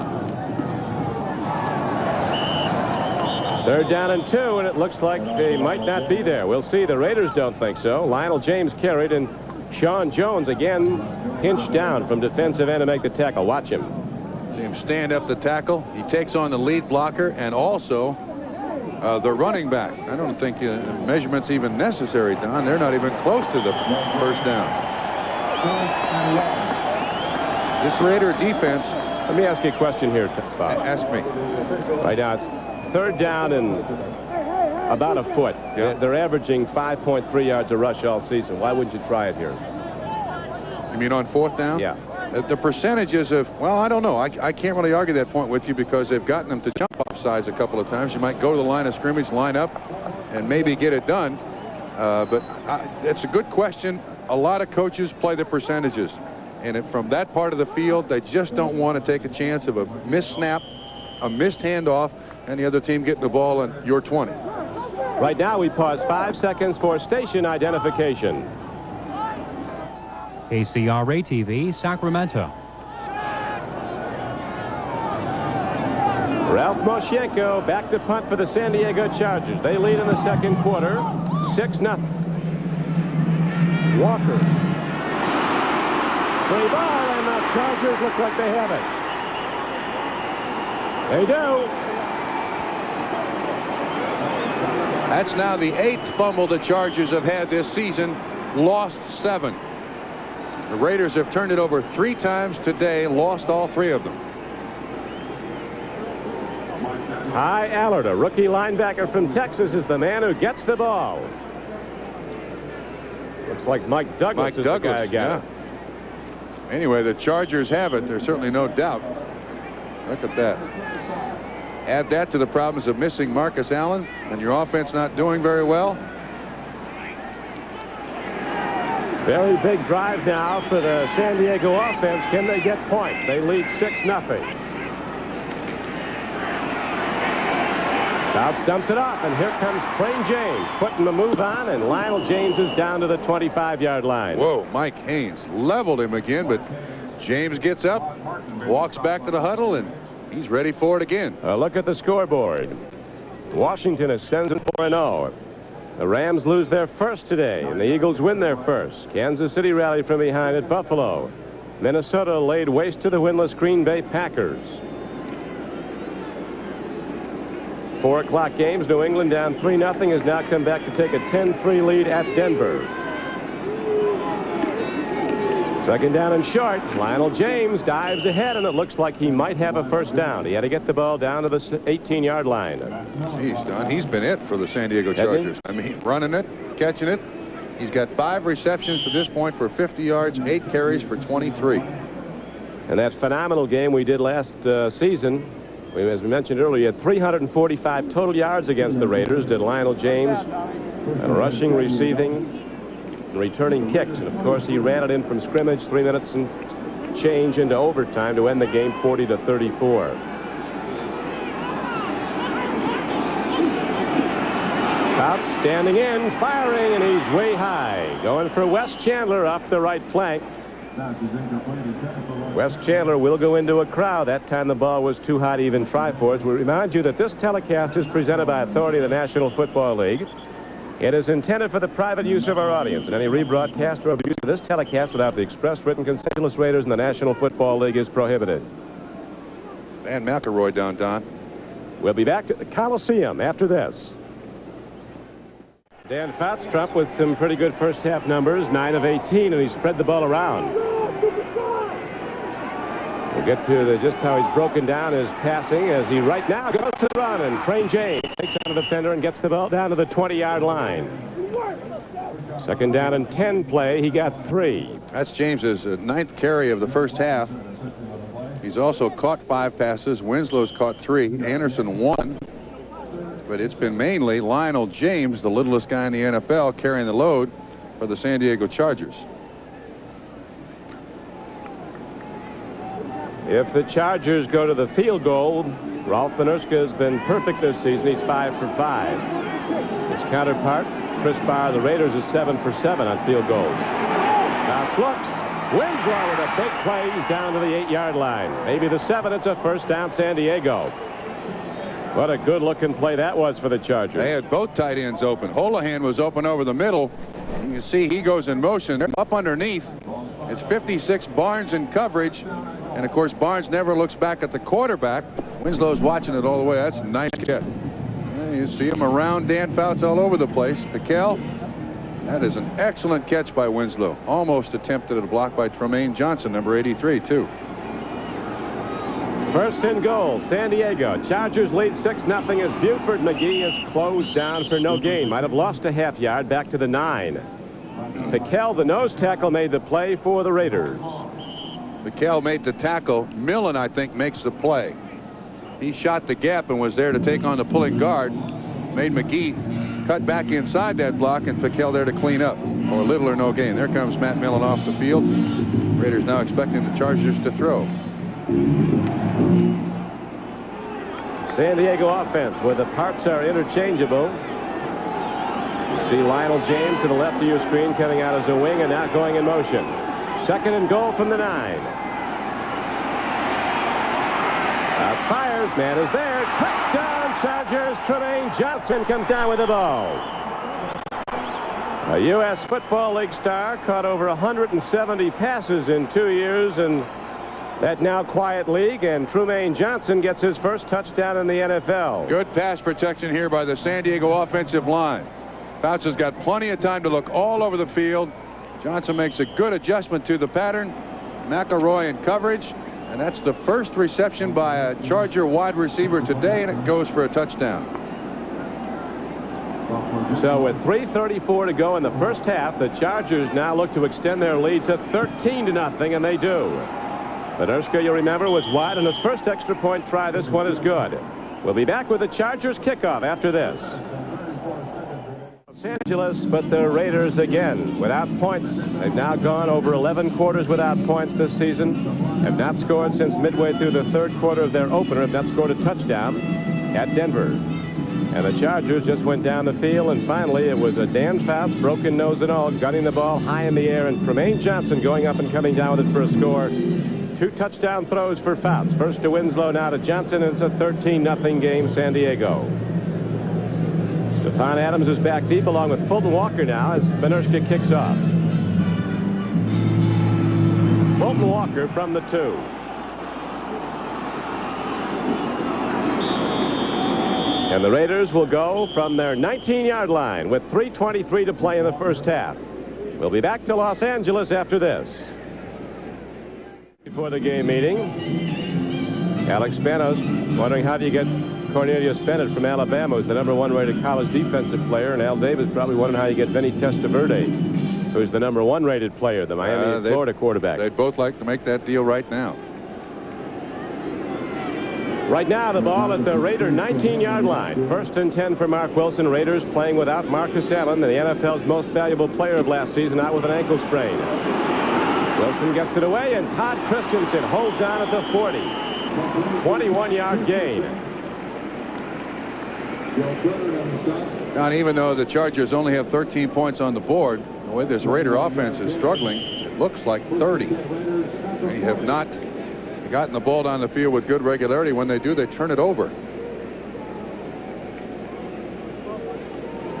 Third down and 2, and it looks like they might not be there. We'll see. The Raiders don't think so. Lionel James carried, and Sean Jones again pinched down from defensive end to make the tackle. Watch him. See him stand up the tackle. He takes on the lead blocker and also the running back. I don't think measurements even necessary, Don. They're not even close to the first down. This Raider defense. Let me ask you a question here, Bob. Ask me. Right now it's third down and about a foot. Yeah. They're averaging 5.3 yards a rush all season. Why wouldn't you try it here? You mean on fourth down? Yeah. The percentages of, well, I don't know. I can't really argue that point with you because they've gotten them to jump off sides a couple of times. You might go to the line of scrimmage, line up, and maybe get it done. But it's a good question. A lot of coaches play the percentages. And from that part of the field, they just don't want to take a chance of a missed snap, a missed handoff, and the other team getting the ball on your 20. Right now we pause 5 seconds for station identification. KCRA TV, Sacramento. Ralph Moshenko back to punt for the San Diego Chargers. They lead in the second quarter, 6-0. Walker. Free ball, and the Chargers look like they have it. They do. That's now the 8th fumble the Chargers have had this season, lost 7. The Raiders have turned it over 3 times today, lost all 3 of them. Ty Allard, a rookie linebacker from Texas, is the man who gets the ball. Looks like Mike Douglas is the guy who got it. Anyway, the Chargers have it. There's certainly no doubt. Look at that. Add that to the problems of missing Marcus Allen and your offense not doing very well. Very big drive now for the San Diego offense. Can they get points? They lead 6-0. Fouts dumps it off, and here comes Train James putting the move on, and Lionel James is down to the 25-yard line. Whoa, Mike Haynes leveled him again, but James gets up, walks back to the huddle, and he's ready for it again. A look at the scoreboard. Washington ascends in 4-0. The Rams lose their first today, and the Eagles win their first. Kansas City rallied from behind at Buffalo. Minnesota laid waste to the winless Green Bay Packers. 4 o'clock games. New England down 3-0 has now come back to take a 10-3 lead at Denver. Second down and short. Lionel James dives ahead, and it looks like he might have a first down. He had to get the ball down to the 18-yard line. Jeez, Don, he's been it for the San Diego Chargers. I mean, running it, catching it. He's got 5 receptions to this point for 50 yards, 8 carries for 23. And that phenomenal game we did last season, as we mentioned earlier, 345 total yards against the Raiders did Lionel James, and rushing, receiving, and returning kicks. And of course he ran it in from scrimmage, 3 minutes and change into overtime to end the game 40-34. Fouts standing in, firing, and he's way high. Going for Wes Chandler off the right flank. Wes Chandler will go into a crowd. That time the ball was too high to even try for it. We remind you that this telecast is presented by authority of the National Football League. It is intended for the private use of our audience, and any rebroadcast or abuse of this telecast without the express written consent of the Raiders and the National Football League is prohibited. Van McElroy down, Don. We'll be back at the Coliseum after this. Dan Fouts with some pretty good first half numbers, 9 of 18, and he spread the ball around. We'll get to just how he's broken down his passing as he right now goes to the run, and Train James takes down a defender and gets the ball down to the 20-yard line. Second down and 10 play, he got 3. That's James's 9th carry of the first half. He's also caught 5 passes. Winslow's caught 3. Anderson 1. but it's been mainly Lionel James, the littlest guy in the NFL, carrying the load for the San Diego Chargers. If the Chargers go to the field goal, Ralph Benerska has been perfect this season. He's 5 for 5. His counterpart, Chris Barr, the Raiders, is 7 for 7 on field goals. Bounce looks. Winslow with a big play. He's down to the 8-yard line. Maybe the 7. It's a first down, San Diego. What a good-looking play that was for the Chargers. They had both tight ends open. Holohan was open over the middle. You can see he goes in motion. Up underneath, it's 56 Barnes in coverage. And, of course, Barnes never looks back at the quarterback. Winslow's watching it all the way. That's a nice catch. You see him around Dan Fouts all over the place. Piquel, that is an excellent catch by Winslow. Almost attempted at a block by Trumaine Johnson, number 83, too. First and goal, San Diego. Chargers lead 6-0 as Buford McGee is closed down for no gain. Might have lost a half yard back to the 9. Piquel, the nose tackle, made the play for the Raiders. Piquel made the tackle. Millen, I think, makes the play. He shot the gap and was there to take on the pulling guard. Made McGee cut back inside that block, and Piquel there to clean up for little or no gain. There comes Matt Millen off the field. Raiders now expecting the Chargers to throw. San Diego offense, where the parts are interchangeable. You see Lionel James to the left of your screen coming out as a wing and now going in motion. Second and goal from the 9. That's fires. Man is there. Touchdown, Chargers. Trumaine Johnson comes down with the ball. A U.S. Football League star caught over 170 passes in 2 years in that now quiet league, and Trumaine Johnson gets his first touchdown in the NFL. Good pass protection here by the San Diego offensive line. Fouts has got plenty of time to look all over the field. Johnson makes a good adjustment to the pattern. McElroy in coverage, and that's the first reception by a Charger wide receiver today, and it goes for a touchdown. So with 3:34 to go in the first half, the Chargers now look to extend their lead to 13-0, and they do. Benerska, you remember, was wide on his first extra point try. This one is good. We'll be back with the Chargers kickoff after this. Los Angeles, but the Raiders again without points. They've now gone over 11 quarters without points this season. Have not scored since midway through the third quarter of their opener. Have not scored a touchdown at Denver. And the Chargers just went down the field, and finally it was a Dan Fouts, broken nose and all, gunning the ball high in the air, and Trumaine Johnson going up and coming down with it for a score. 2 touchdown throws for Fouts. First to Winslow, now to Johnson, and it's a 13-0 game, San Diego. Stephon Adams is back deep along with Fulton Walker now as Benerska kicks off. Fulton Walker from the 2. And the Raiders will go from their 19-yard line with 3:23 to play in the first half. We'll be back to Los Angeles after this. Before the game meeting, Alex Spanos wondering how do you get Cornelius Bennett from Alabama, who's the #1 rated college defensive player, and Al Davis probably wondering how you get Vinny Testaverde, who's the #1 rated player, the Miami and Florida quarterback. They'd both like to make that deal right now. Right now, the ball at the Raider 19-yard line. First and 10 for Mark Wilson. Raiders playing without Marcus Allen, the NFL's most valuable player of last season, out with an ankle sprain. Wilson gets it away, and Todd Christensen holds on at the 40. 21-yard gain. Now, even though the Chargers only have 13 points on the board, the way this Raider offense is struggling, it looks like 30. They have not gotten the ball down the field with good regularity. When they do, they turn it over.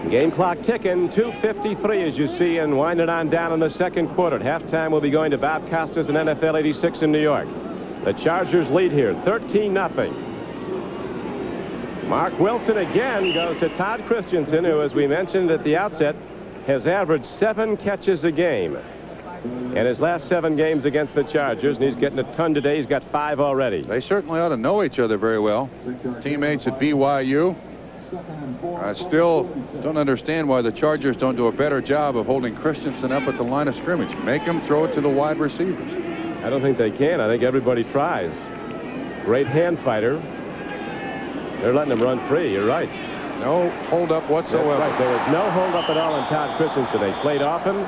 Game clock ticking, 2:53 as you see, and winding on down in the second quarter. At halftime, we'll be going to Bob Costas and NFL 86 in New York. The Chargers lead here, 13-0. Mark Wilson again goes to Todd Christensen, who, as we mentioned at the outset, has averaged 7 catches a game in his last 7 games against the Chargers, and he's getting a ton today. He's got 5 already. They certainly ought to know each other very well. Teammates at BYU. I still don't understand why the Chargers don't do a better job of holding Christensen up at the line of scrimmage. Make him throw it to the wide receivers. I don't think they can. I think everybody tries. Great hand fighter. They're letting him run free. You're right. No holdup whatsoever. That's right. There was no holdup at all on Todd Christensen. They played off him.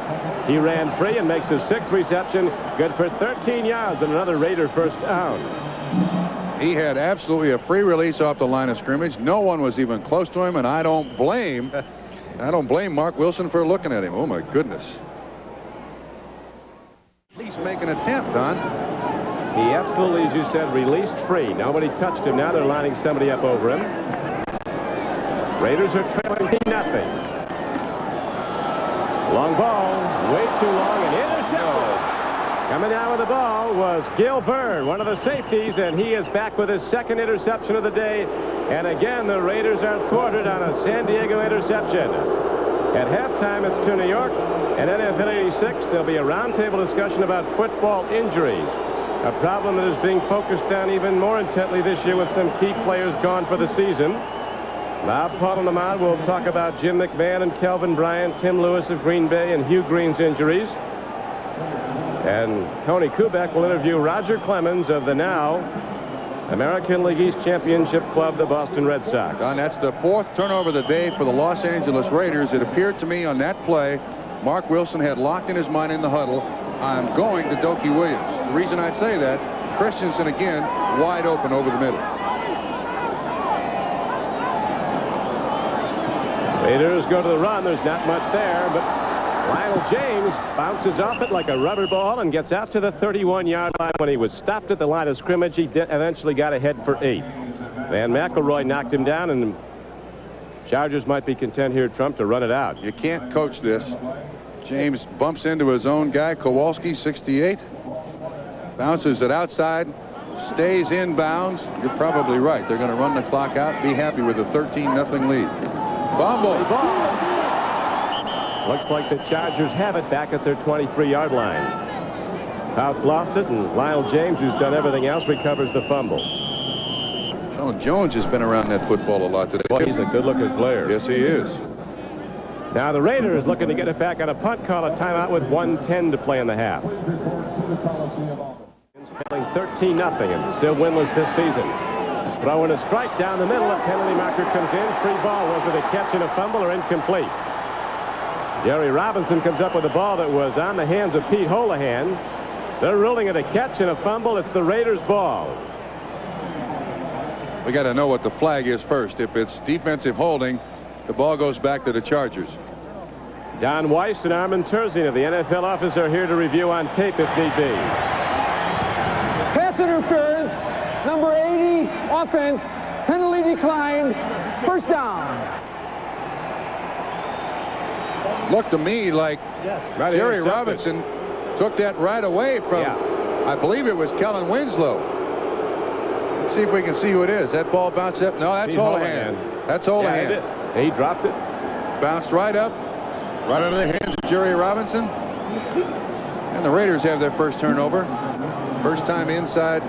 He ran free and makes his 6th reception. Good for 13 yards and another Raider first down. He had absolutely a free release off the line of scrimmage. No one was even close to him, and I don't blame Mark Wilson for looking at him. Oh, my goodness. At least make an attempt, Don. He absolutely, as you said, released free. Nobody touched him. Now they're lining somebody up over him. Raiders are trailing 0-0. Long ball, way too long, and intercepted. Coming down with the ball was Gil Byrne, one of the safeties, and he is back with his 2nd interception of the day. And again, the Raiders are thwarted on a San Diego interception. At halftime, it's to New York. And NFL 86, there'll be a roundtable discussion about football injuries, a problem that is being focused on even more intently this year with some key players gone for the season. Bob Paul will talk about Jim McMahon and Kelvin Bryant, Tim Lewis of Green Bay, and Hugh Green's injuries. And Tony Kubek will interview Roger Clemens of the now American League East Championship club, the Boston Red Sox. Don, that's the 4th turnover of the day for the Los Angeles Raiders. It appeared to me on that play, Mark Wilson had locked in his mind in the huddle, I'm going to Dokie Williams. The reason I say that, Christensen again wide open over the middle. Raiders go to the run. There's not much there, but Lionel James bounces off it like a rubber ball and gets out to the 31-yard line. When he was stopped at the line of scrimmage, he eventually got ahead for 8. Van McElroy knocked him down, and the Chargers might be content here, Trump, to run it out. You can't coach this. James bumps into his own guy, Kowalski, 68. Bounces it outside, stays inbounds. You're probably right. They're going to run the clock out, be happy with a 13-0 lead. Fumble. Looks like the Chargers have it back at their 23-yard line. House lost it, and Lionel James, who's done everything else, recovers the fumble. Sean Jones has been around that football a lot today. Well, he's a good-looking player. Yes, he is. Now the Raiders looking to get it back on a punt, call a timeout with 1:10 to play in the half. Trailing 13-0 and still winless this season. Throwing a strike down the middle. A penalty marker comes in. Free ball. Was it a catch and a fumble or incomplete? Jerry Robinson comes up with a ball that was on the hands of Pete Holohan. They're ruling it a catch and a fumble. It's the Raiders' ball. We got to know what the flag is first. If it's defensive holding, the ball goes back to the Chargers. Don Weiss and Armin Terzine of the NFL office are here to review on tape if need be. Pass interference, number 80, offense, penalty declined, first down. Looked to me like Jerry Robinson took that right away from, I believe it was Kellen Winslow. Let's see if we can see who it is. That ball bounced up. No, that's Holohan. That's Holohan. Yeah, he dropped it. Bounced right up, right under the hands of Jerry Robinson. And the Raiders have their first turnover. First time inside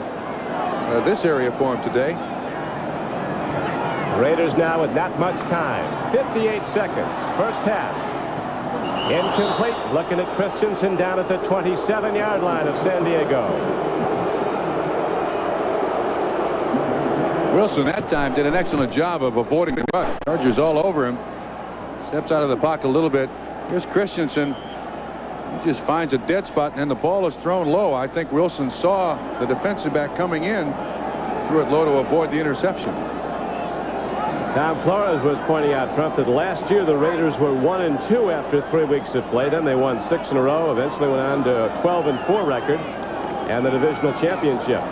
this area for him today. Raiders now with not much time. 58 seconds. First half. Incomplete. Looking at Christensen down at the 27-yard line of San Diego. Wilson that time did an excellent job of avoiding the rush. Chargers all over him. Steps out of the pocket a little bit. Here's Christensen. He just finds a dead spot, and then the ball is thrown low. I think Wilson saw the defensive back coming in, threw it low to avoid the interception. Tom Flores was pointing out, Trump, that last year the Raiders were 1-2 after 3 weeks of play. Then they won 6 in a row, eventually went on to a 12-4 record and the divisional championship.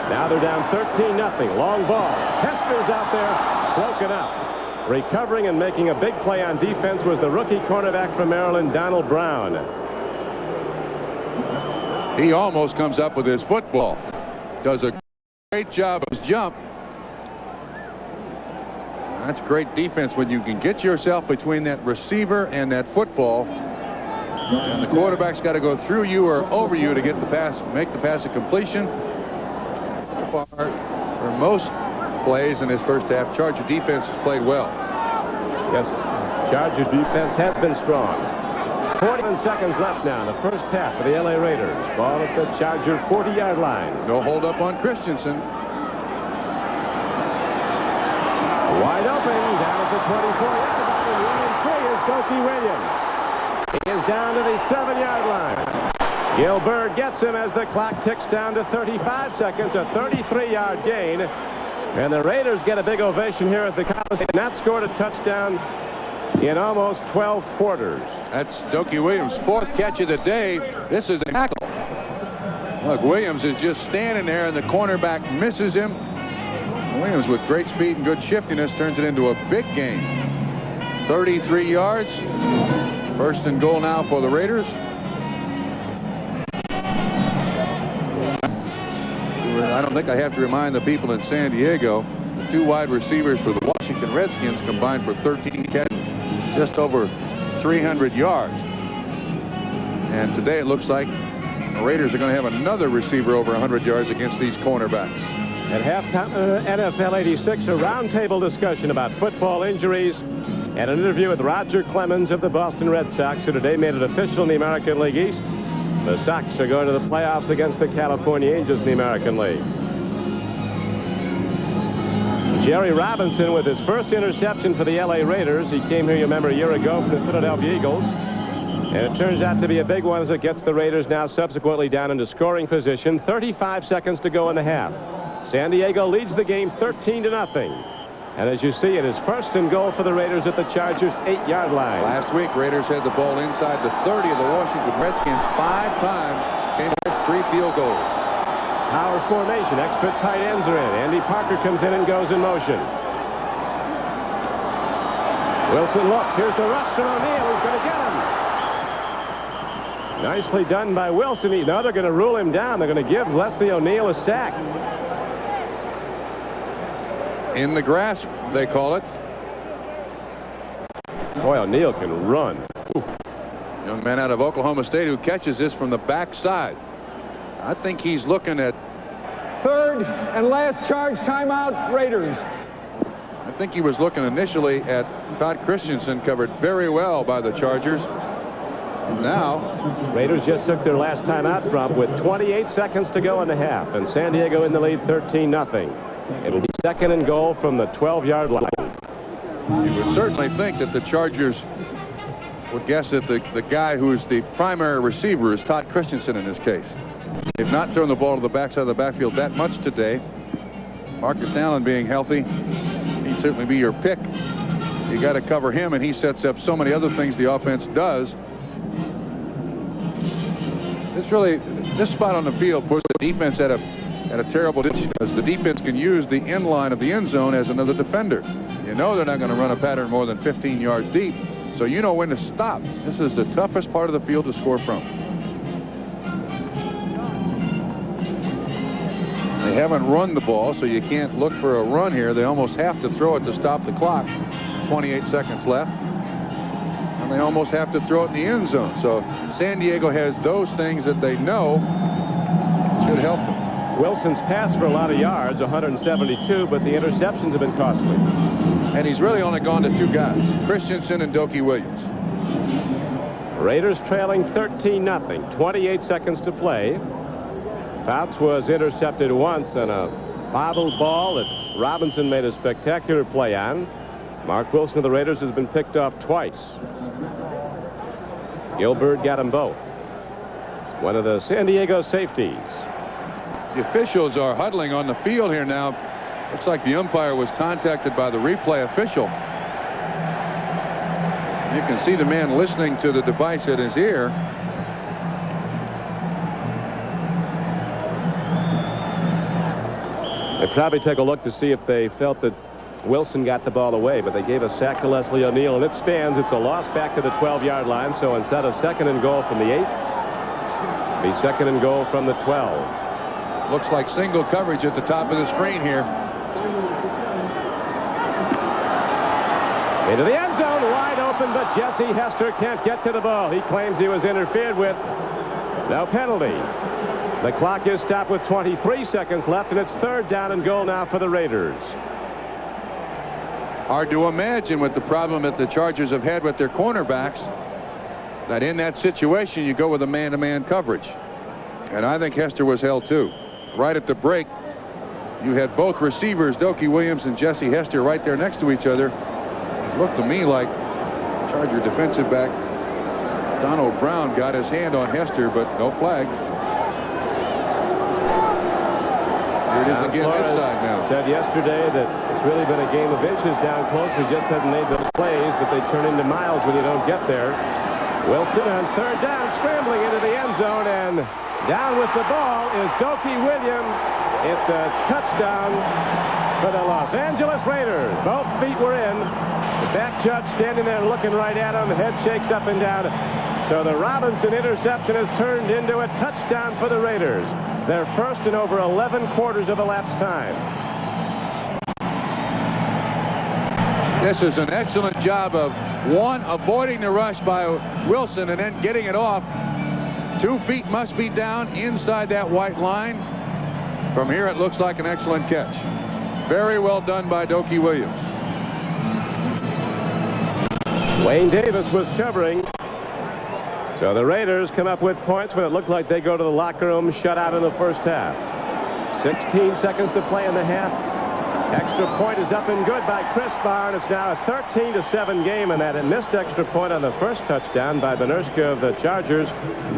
Now they're down 13-0. Long ball. Hester's out there, broken up. Recovering and making a big play on defense was the rookie cornerback from Maryland, Donald Brown. He almost comes up with his football. Does a great job of his jump. That's great defense when you can get yourself between that receiver and that football. And the quarterback's got to go through you or over you to get the pass, make the pass a completion. So far, for most plays in this first half, Charger defense has played well. Yes, Charger defense has been strong. 41 seconds left now in the first half for the LA Raiders. Ball at the Charger 40-yard line. No hold up on Christensen. Wide open down at the 24 yards line, and Union 3 is Dokie Williams. He is down to the 7-yard line. Gilbert gets him as the clock ticks down to 35 seconds, a 33-yard gain. And the Raiders get a big ovation here at the Coliseum. Not scored a touchdown in almost 12 quarters. That's Dokie Williams' 4th catch of the day. This is a tackle. Look, Williams is just standing there, and the cornerback misses him. Williams, with great speed and good shiftiness, turns it into a big gain. 33 yards. 1st and goal now for the Raiders. I don't think I have to remind the people in San Diego, the 2 wide receivers for the Washington Redskins combined for 13 catches, just over 300 yards. And today it looks like the Raiders are going to have another receiver over 100 yards against these cornerbacks. At halftime, NFL 86, a roundtable discussion about football injuries and an interview with Roger Clemens of the Boston Red Sox, who today made it official in the American League East. The Sox are going to the playoffs against the California Angels in the American League. Jerry Robinson with his first interception for the LA Raiders. He came here, you remember, a year ago from the Philadelphia Eagles. And it turns out to be a big one as it gets the Raiders now subsequently down into scoring position. 35 seconds to go in the half. San Diego leads the game 13-0. And as you see, it is 1st and goal for the Raiders at the Chargers' 8-yard line. Last week, Raiders had the ball inside the 30 of the Washington Redskins 5 times. Came with 3 field goals. Power formation. Extra tight ends are in. Andy Parker comes in and goes in motion. Wilson looks. Here's the rush from O'Neal. He's going to get him. Nicely done by Wilson. Now they're going to rule him down. They're going to give Leslie O'Neal a sack. In the grasp, they call it. Boy, O'Neal can run. Ooh. Young man out of Oklahoma State who catches this from the backside. I think he's looking at 3rd and last charge timeout, Raiders. I think he was looking initially at Todd Christensen, covered very well by the Chargers. And now Raiders just took their last timeout from with 28 seconds to go in the half, and San Diego in the lead 13-0. It'll be 2nd and goal from the 12-yard line. You would certainly think that the Chargers would guess that the guy who is the primary receiver is Todd Christensen in this case. They've not thrown the ball to the backside of the backfield that much today. Marcus Allen being healthy, he'd certainly be your pick. You got to cover him, and he sets up so many other things the offense does. This spot on the field puts the defense at a terrible disadvantage, because the defense can use the end line of the end zone as another defender. You know they're not going to run a pattern more than 15 yards deep, so you know when to stop. This is the toughest part of the field to score from. They haven't run the ball, so you can't look for a run here. They almost have to throw it to stop the clock. 28 seconds left. And they almost have to throw it in the end zone. So San Diego has those things that they know should help them. Wilson's passed for a lot of yards, 172, but the interceptions have been costly. And he's really only gone to 2 guys, Christensen and Dokie Williams. Raiders trailing 13-0, 28 seconds to play. Fouts was intercepted once on a bobbled ball that Robinson made a spectacular play on. Mark Wilson of the Raiders has been picked off twice. Gilbert got them both. One of the San Diego safeties. The officials are huddling on the field here now. Looks like the umpire was contacted by the replay official. You can see the man listening to the device at his ear. They probably take a look to see if they felt that Wilson got the ball away, but they gave a sack to Leslie O'Neal, and it stands. It's a loss back to the 12-yard line, so instead of 2nd and goal from the 8, be 2nd and goal from the 12. Looks like single coverage at the top of the screen here. Into the end zone, wide open, but Jesse Hester can't get to the ball. He claims he was interfered with. No penalty. The clock is stopped with 23 seconds left, and it's 3rd down and goal now for the Raiders. Hard to imagine with the problem that the Chargers have had with their cornerbacks, that in that situation you go with a man-to-man coverage. And I think Hester was held too. Right at the break, you had both receivers, Dokie Williams and Jesse Hester, right there next to each other. looked to me like Charger defensive back Donald Brown got his hand on Hester, but no flag. Here it is again this side now. Said yesterday that it's really been a game of inches down close. We just haven't made those plays, but they turn into miles when you don't get there. Wilson on third down, scrambling into the end zone, and down with the ball is Dokie Williams. It's a touchdown for the Los Angeles Raiders. Both feet were in. The back judge standing there looking right at him. Head shakes up and down. So the Robinson interception has turned into a touchdown for the Raiders. Their first in over 11 quarters of elapsed time. This is an excellent job of, one, avoiding the rush by Wilson and then getting it off. 2 feet must be down inside that white line. From here, it looks like an excellent catch. Very well done by Dokie Williams. Wayne Davis was covering. So the Raiders come up with points when it looked like they go to the locker room shut out in the first half. 16 seconds to play in the half. Extra point is up and good by Chris Barr, and it's now a 13-7 game, and that missed extra point on the first touchdown by Benerska of the Chargers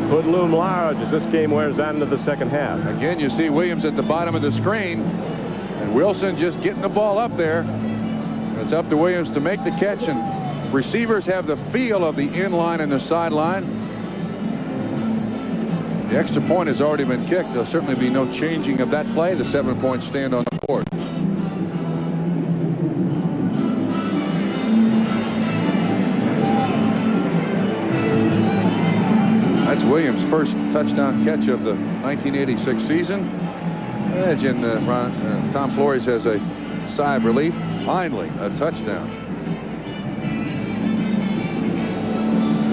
would loom large as this game wears on into the second half. Again, you see Williams at the bottom of the screen, and Wilson just getting the ball up there. It's up to Williams to make the catch, and receivers have the feel of the in-line and the sideline. The extra point has already been kicked. There'll certainly be no changing of that play. The 7-point stand on the board. That's Williams' first touchdown catch of the 1986 season. Imagine Tom Flores has a sigh of relief. Finally, a touchdown.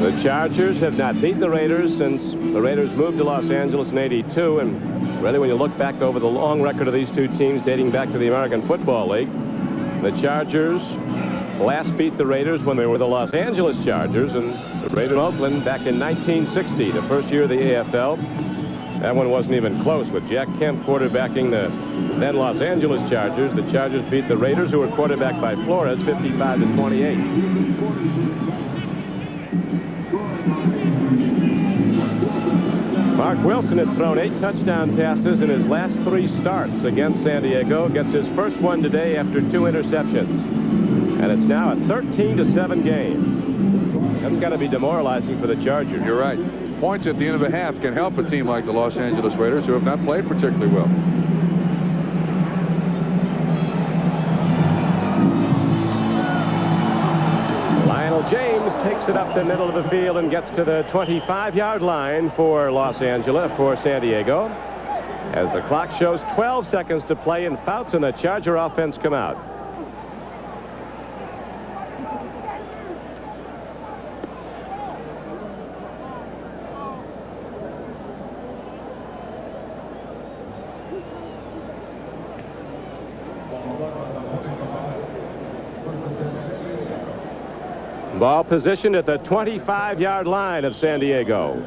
The Chargers have not beaten the Raiders since the Raiders moved to Los Angeles in '82, and really when you look back over the long record of these two teams dating back to the American Football League, the Chargers last beat the Raiders when they were the Los Angeles Chargers, and the Raiders in Oakland back in 1960, the first year of the AFL. That one wasn't even close, with Jack Kemp quarterbacking the then Los Angeles Chargers. The Chargers beat the Raiders, who were quarterbacked by Flores, 55-28. Mark Wilson had thrown 8 touchdown passes in his last 3 starts against San Diego. Gets his first one today after 2 interceptions. And it's now a 13-7 game. That's got to be demoralizing for the Chargers. You're right. Points at the end of a half can help a team like the Los Angeles Raiders, who have not played particularly well. Lionel James takes it up the middle of the field and gets to the 25-yard line for San Diego. As the clock shows 12 seconds to play, and Fouts and the Charger offense come out. Ball positioned at the 25-yard line of San Diego.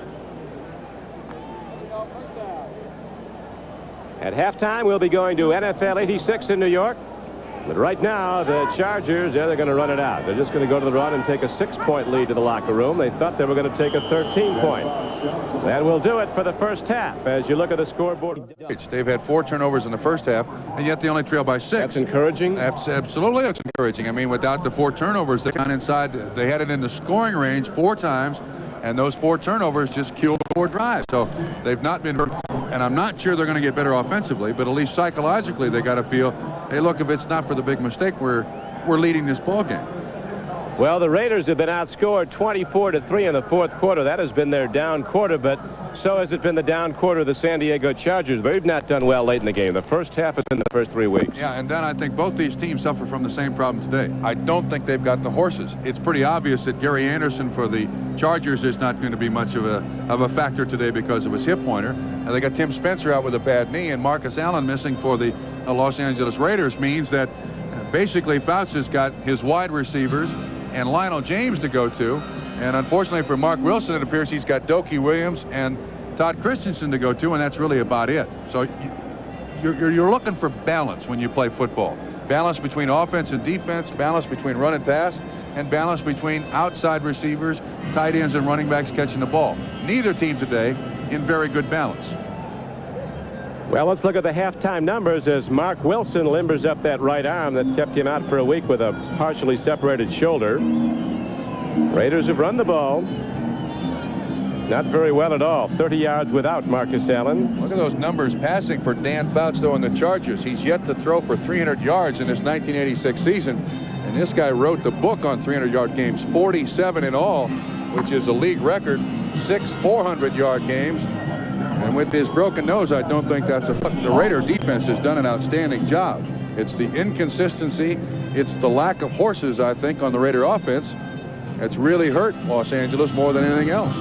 At halftime, we'll be going to NFL 86 in New York. But right now, the Chargers, they're going to run it out. They're just going to go to the run and take a 6-point lead to the locker room. They thought they were going to take a 13-point. That will do it for the first half. As you look at the scoreboard, They've had 4 turnovers in the first half, and yet they only trail by 6. That's encouraging. Absolutely, that's encouraging. I mean, without the 4 turnovers, they got inside. They had it in the scoring range 4 times, and those 4 turnovers just killed 4 drives. So they've not been hurt, and I'm not sure they're going to get better offensively, but at least psychologically they got to feel, hey, look, if it's not for the big mistake, we're leading this ball game. Well, the Raiders have been outscored 24-3 in the fourth quarter. That has been their down quarter, but so has it been the down quarter of the San Diego Chargers. They've not done well late in the game. The first half has been the first 3 weeks. Yeah, and then I think both these teams suffer from the same problem today. I don't think they've got the horses. It's pretty obvious that Gary Anderson for the Chargers is not going to be much of a factor today because of his hip pointer. And they got Tim Spencer out with a bad knee, and Marcus Allen missing for the Los Angeles Raiders means that basically Fouts has got his wide receivers and Lionel James to go to, and unfortunately for Mark Wilson, it appears he's got Dokie Williams and Todd Christensen to go to, and that's really about it. So you're looking for balance when you play football. Balance between offense and defense, balance between run and pass, and balance between outside receivers, tight ends, and running backs catching the ball. Neither team today in very good balance. Well, let's look at the halftime numbers as Mark Wilson limbers up that right arm that kept him out for a week with a partially separated shoulder. Raiders have run the ball. Not very well at all. 30 yards without Marcus Allen. Look at those numbers passing for Dan Fouts, though, in the Chargers. He's yet to throw for 300 yards in this 1986 season. And this guy wrote the book on 300-yard games, 47 in all, which is a league record, 6 400-yard games. And with his broken nose, I don't think that's a... The Raider defense has done an outstanding job. It's the inconsistency. It's the lack of horses, I think, on the Raider offense. That's really hurt Los Angeles more than anything else.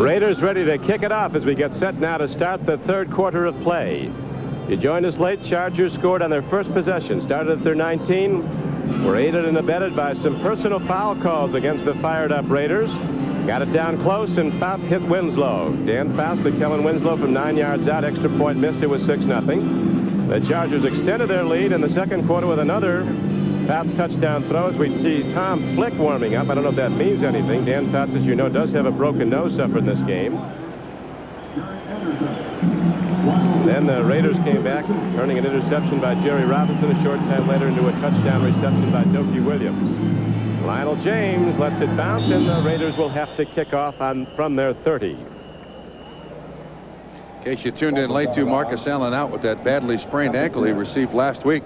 Raiders ready to kick it off as we get set now to start the third quarter of play. You joined us late. Chargers scored on their first possession. Started at their 19. Were aided and abetted by some personal foul calls against the fired-up Raiders. Got it down close, and Fouts hit Winslow. Dan Fouts to Kellen Winslow from 9 yards out. Extra point missed. It was 6-0. The Chargers extended their lead in the second quarter with another Fouts touchdown throw as we see Tom Flick warming up. I don't know if that means anything. Dan Fouts, as you know, does have a broken nose suffered in this game. Then the Raiders came back, turning an interception by Jerry Robinson a short time later into a touchdown reception by Dokie Williams. Lionel James lets it bounce, and the Raiders will have to kick off from their 30. In case you tuned in late, to Marcus Allen out with that badly sprained ankle he received last week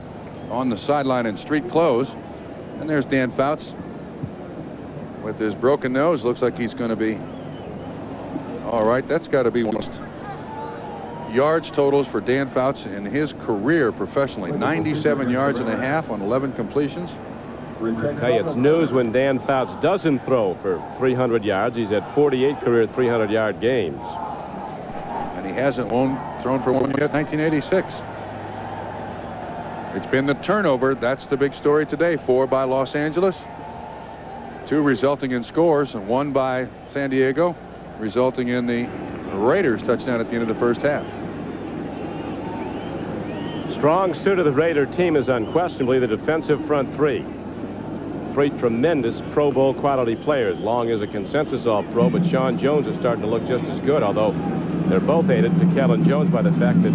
on the sideline in street clothes. And there's Dan Fouts with his broken nose. Looks like he's going to be all right. That's got to be one of yards totals for Dan Fouts in his career professionally. 97 yards and a half on 11 completions. I tell you, it's news when Dan Fouts doesn't throw for 300 yards. He's had 48 career 300-yard games. And he hasn't thrown for one yet, 1986. It's been the turnover. That's the big story today. 4 by Los Angeles, 2 resulting in scores, and 1 by San Diego, resulting in the Raiders touchdown at the end of the first half. Strong suit of the Raider team is unquestionably the defensive front three. 3 tremendous Pro Bowl quality players. Long is a consensus All-Pro, but Sean Jones is starting to look just as good, although they're both aided to Kellen Jones by the fact that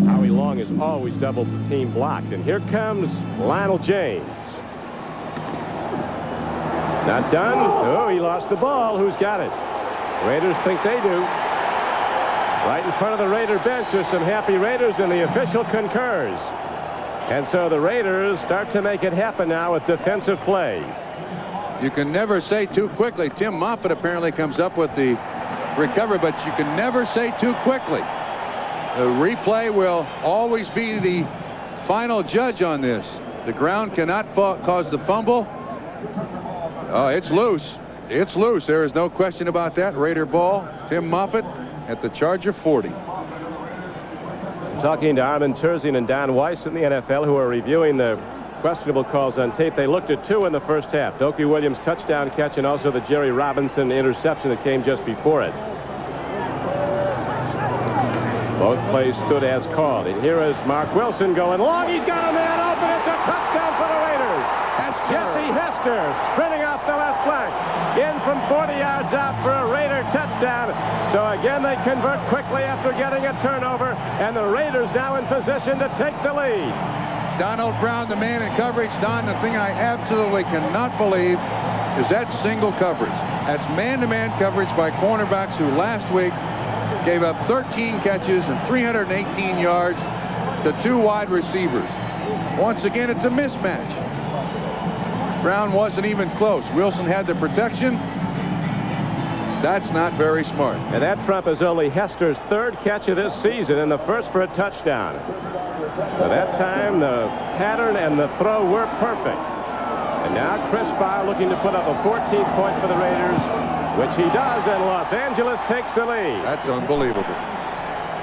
Howie Long is always double team blocked. And here comes Lionel James. Not done. Oh, he lost the ball. Who's got it? Raiders think they do. Right in front of the Raider bench are some happy Raiders, and the official concurs. And so the Raiders start to make it happen now with defensive play. You can never say too quickly. Tim Moffitt apparently comes up with the recovery, but you can never say too quickly. The replay will always be the final judge on this. The ground cannot cause the fumble. Oh, it's loose. It's loose. There is no question about that. Raider ball. Tim Moffitt at the Charger 40. Talking to Armin Terzian and Don Weiss in the NFL, who are reviewing the questionable calls on tape. They looked at 2 in the first half. Dokie Williams' touchdown catch and also the Jerry Robinson interception that came just before it. Both plays stood as called. And here is Mark Wilson going long. He's got a man open. It's a touchdown for the Raiders. Jesse Hester sprinting off the left flank. In from 40 yards out for a Raider touchdown. So again, they convert quickly after getting a turnover. And the Raiders now in position to take the lead. Donald Brown, the man in coverage. Don, the thing I absolutely cannot believe is that single coverage. That's man-to-man coverage by cornerbacks who last week gave up 13 catches and 318 yards to 2 wide receivers. Once again, it's a mismatch. Brown wasn't even close. Wilson had the protection. That's not very smart. And that trump is only Hester's 3rd catch of this season and the first for a touchdown. By that time, the pattern and the throw were perfect. And now Chris Barr looking to put up a 14th point for the Raiders, which he does, and Los Angeles takes the lead. That's unbelievable.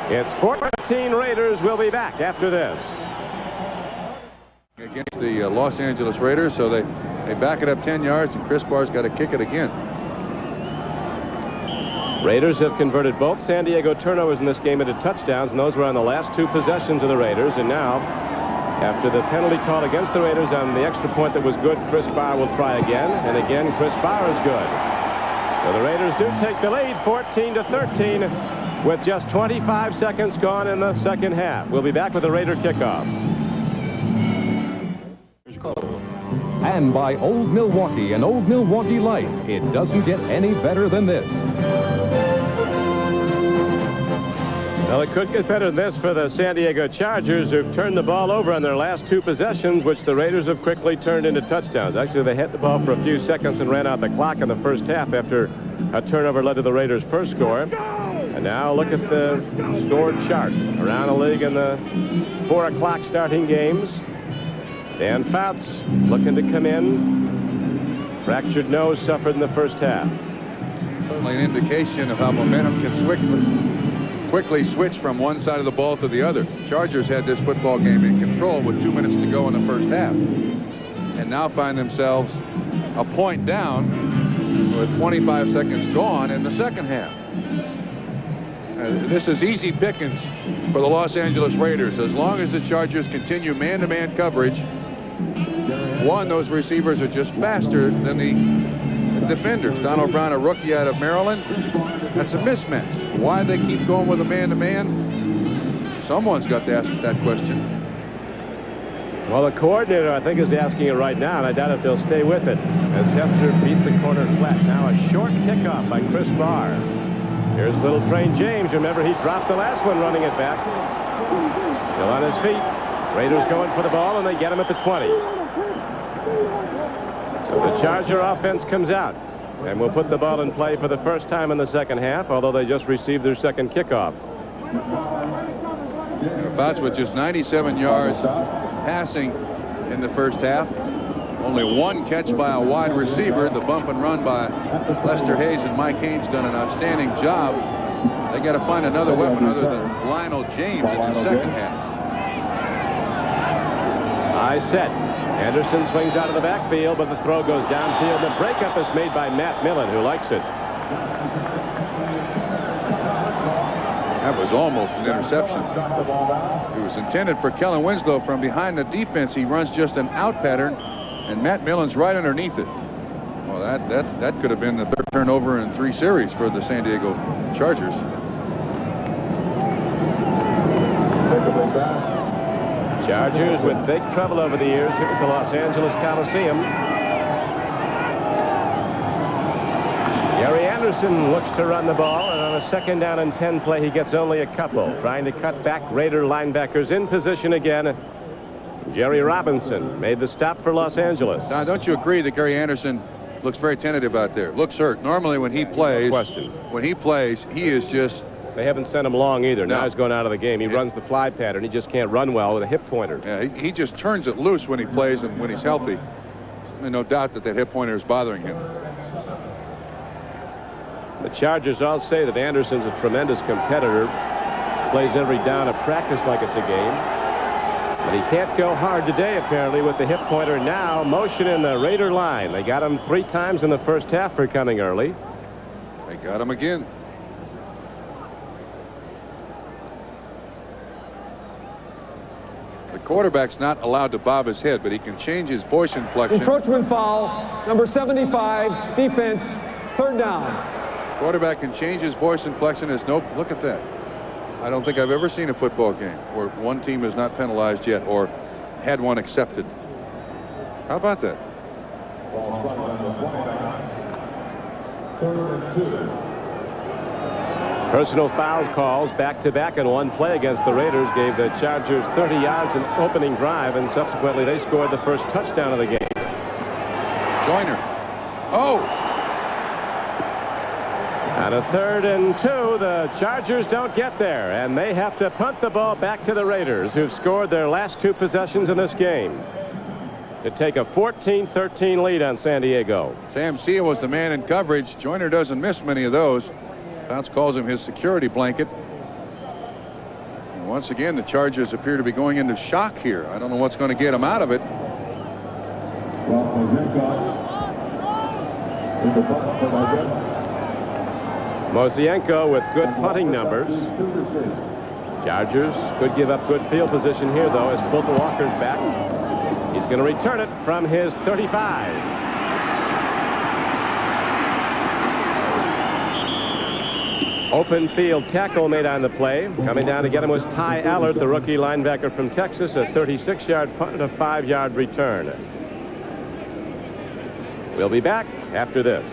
It's 14 Raiders. Will be back after this. Against the Los Angeles Raiders, so they back it up 10 yards, and Chris Barr's got to kick it again. Raiders have converted both San Diego turnovers in this game into touchdowns, and those were on the last 2 possessions of the Raiders. And now After the penalty call against the Raiders on the extra point that was good, Chris Bauer will try again. And again, Chris Bauer is good. So the Raiders do take the lead, 14-13, with just 25 seconds gone in the second half. We'll be back with the Raider kickoff. And by Old Milwaukee and Old Milwaukee Light, it doesn't get any better than this. Well, it could get better than this for the San Diego Chargers, who've turned the ball over on their last two possessions, which the Raiders have quickly turned into touchdowns. Actually, they hit the ball for a few seconds and ran out the clock in the first half after a turnover led to the Raiders' first score. And now look at the scored chart around the league in the 4 o'clock starting games. Dan Fouts looking to come in. Fractured nose suffered in the first half. Certainly an indication of how momentum can quickly switch from one side of the ball to the other. Chargers had this football game in control with 2 minutes to go in the first half, and now find themselves a point down with 25 seconds gone in the second half. This is easy pickings for the Los Angeles Raiders. As long as the Chargers continue man-to-man coverage, one, those receivers are just faster than the defenders. Donald Brown, a rookie out of Maryland. That's a mismatch. Why they keep going with a man-to-man? Someone's got to ask that question. Well, the coordinator, I think, is asking it right now, and I doubt if they'll stay with it. As Hester beat the corner flat. Now a short kickoff by Chris Barr. Here's Little Train James. Remember, he dropped the last one running it back. Still on his feet. Raiders going for the ball, and they get him at the 20. So the Charger offense comes out. And we'll put the ball in play for the first time in the second half, although they just received their second kickoff. Fouts with just 97 yards passing in the first half. Only one catch by a wide receiver. The bump and run by Lester Hayes and Mike Haynes done an outstanding job. They got to find another weapon other than Lionel James in the second half. High set. Anderson swings out of the backfield, but the throw goes downfield. The breakup is made by Matt Millen, who likes it. That was almost an interception. It was intended for Kellen Winslow from behind the defense. He runs just an out pattern, and Matt Millen's right underneath it. Well, that could have been the third turnover in 3 series for the San Diego Chargers. Chargers with big trouble over the years here at the Los Angeles Coliseum. Gary Anderson looks to run the ball, and on a 2nd down and 10 play, he gets only a couple. Trying to cut back Raider linebackers in position again. Jerry Robinson made the stop for Los Angeles. Now, don't you agree that Gary Anderson looks very tentative out there? Looks hurt. Normally when he plays, he is just... They haven't sent him long either. No. Now he's going out of the game. He runs the fly pattern. He just can't run well with a hip pointer. Yeah, he just turns it loose when he plays and when he's healthy. And no doubt that hip pointer is bothering him. The Chargers all say that Anderson's a tremendous competitor. Plays every down of practice like it's a game. But he can't go hard today, apparently, with the hip pointer. Now motion in the Raider line. They got him 3 times in the first half for coming early. They got him again. The quarterback's not allowed to bob his head, but he can change his voice inflection. Encroachment foul, number 75, defense, 3rd down. Quarterback can change his voice inflection. There's no, look at that. I don't think I've ever seen a football game where one team is not penalized yet or had one accepted. How about that? Personal fouls calls back-to-back in one play against the Raiders gave the Chargers 30 yards in opening drive, and subsequently they scored the first touchdown of the game. Joyner. Oh! On a 3rd and 2, the Chargers don't get there, and they have to punt the ball back to the Raiders, who've scored their last 2 possessions in this game to take a 14-13 lead on San Diego. Sam Sia was the man in coverage. Joyner doesn't miss many of those. Fouts calls him his security blanket. And once again, the Chargers appear to be going into shock here. I don't know what's going to get them out of it. Mosienko with good punting numbers. Chargers could give up good field position here, though, as Fulton Walker's back. He's going to return it from his 35. Open field tackle made on the play. Coming down to get him was Ty Allard, the rookie linebacker from Texas, a 36-yard punt and a 5-yard return. We'll be back after this.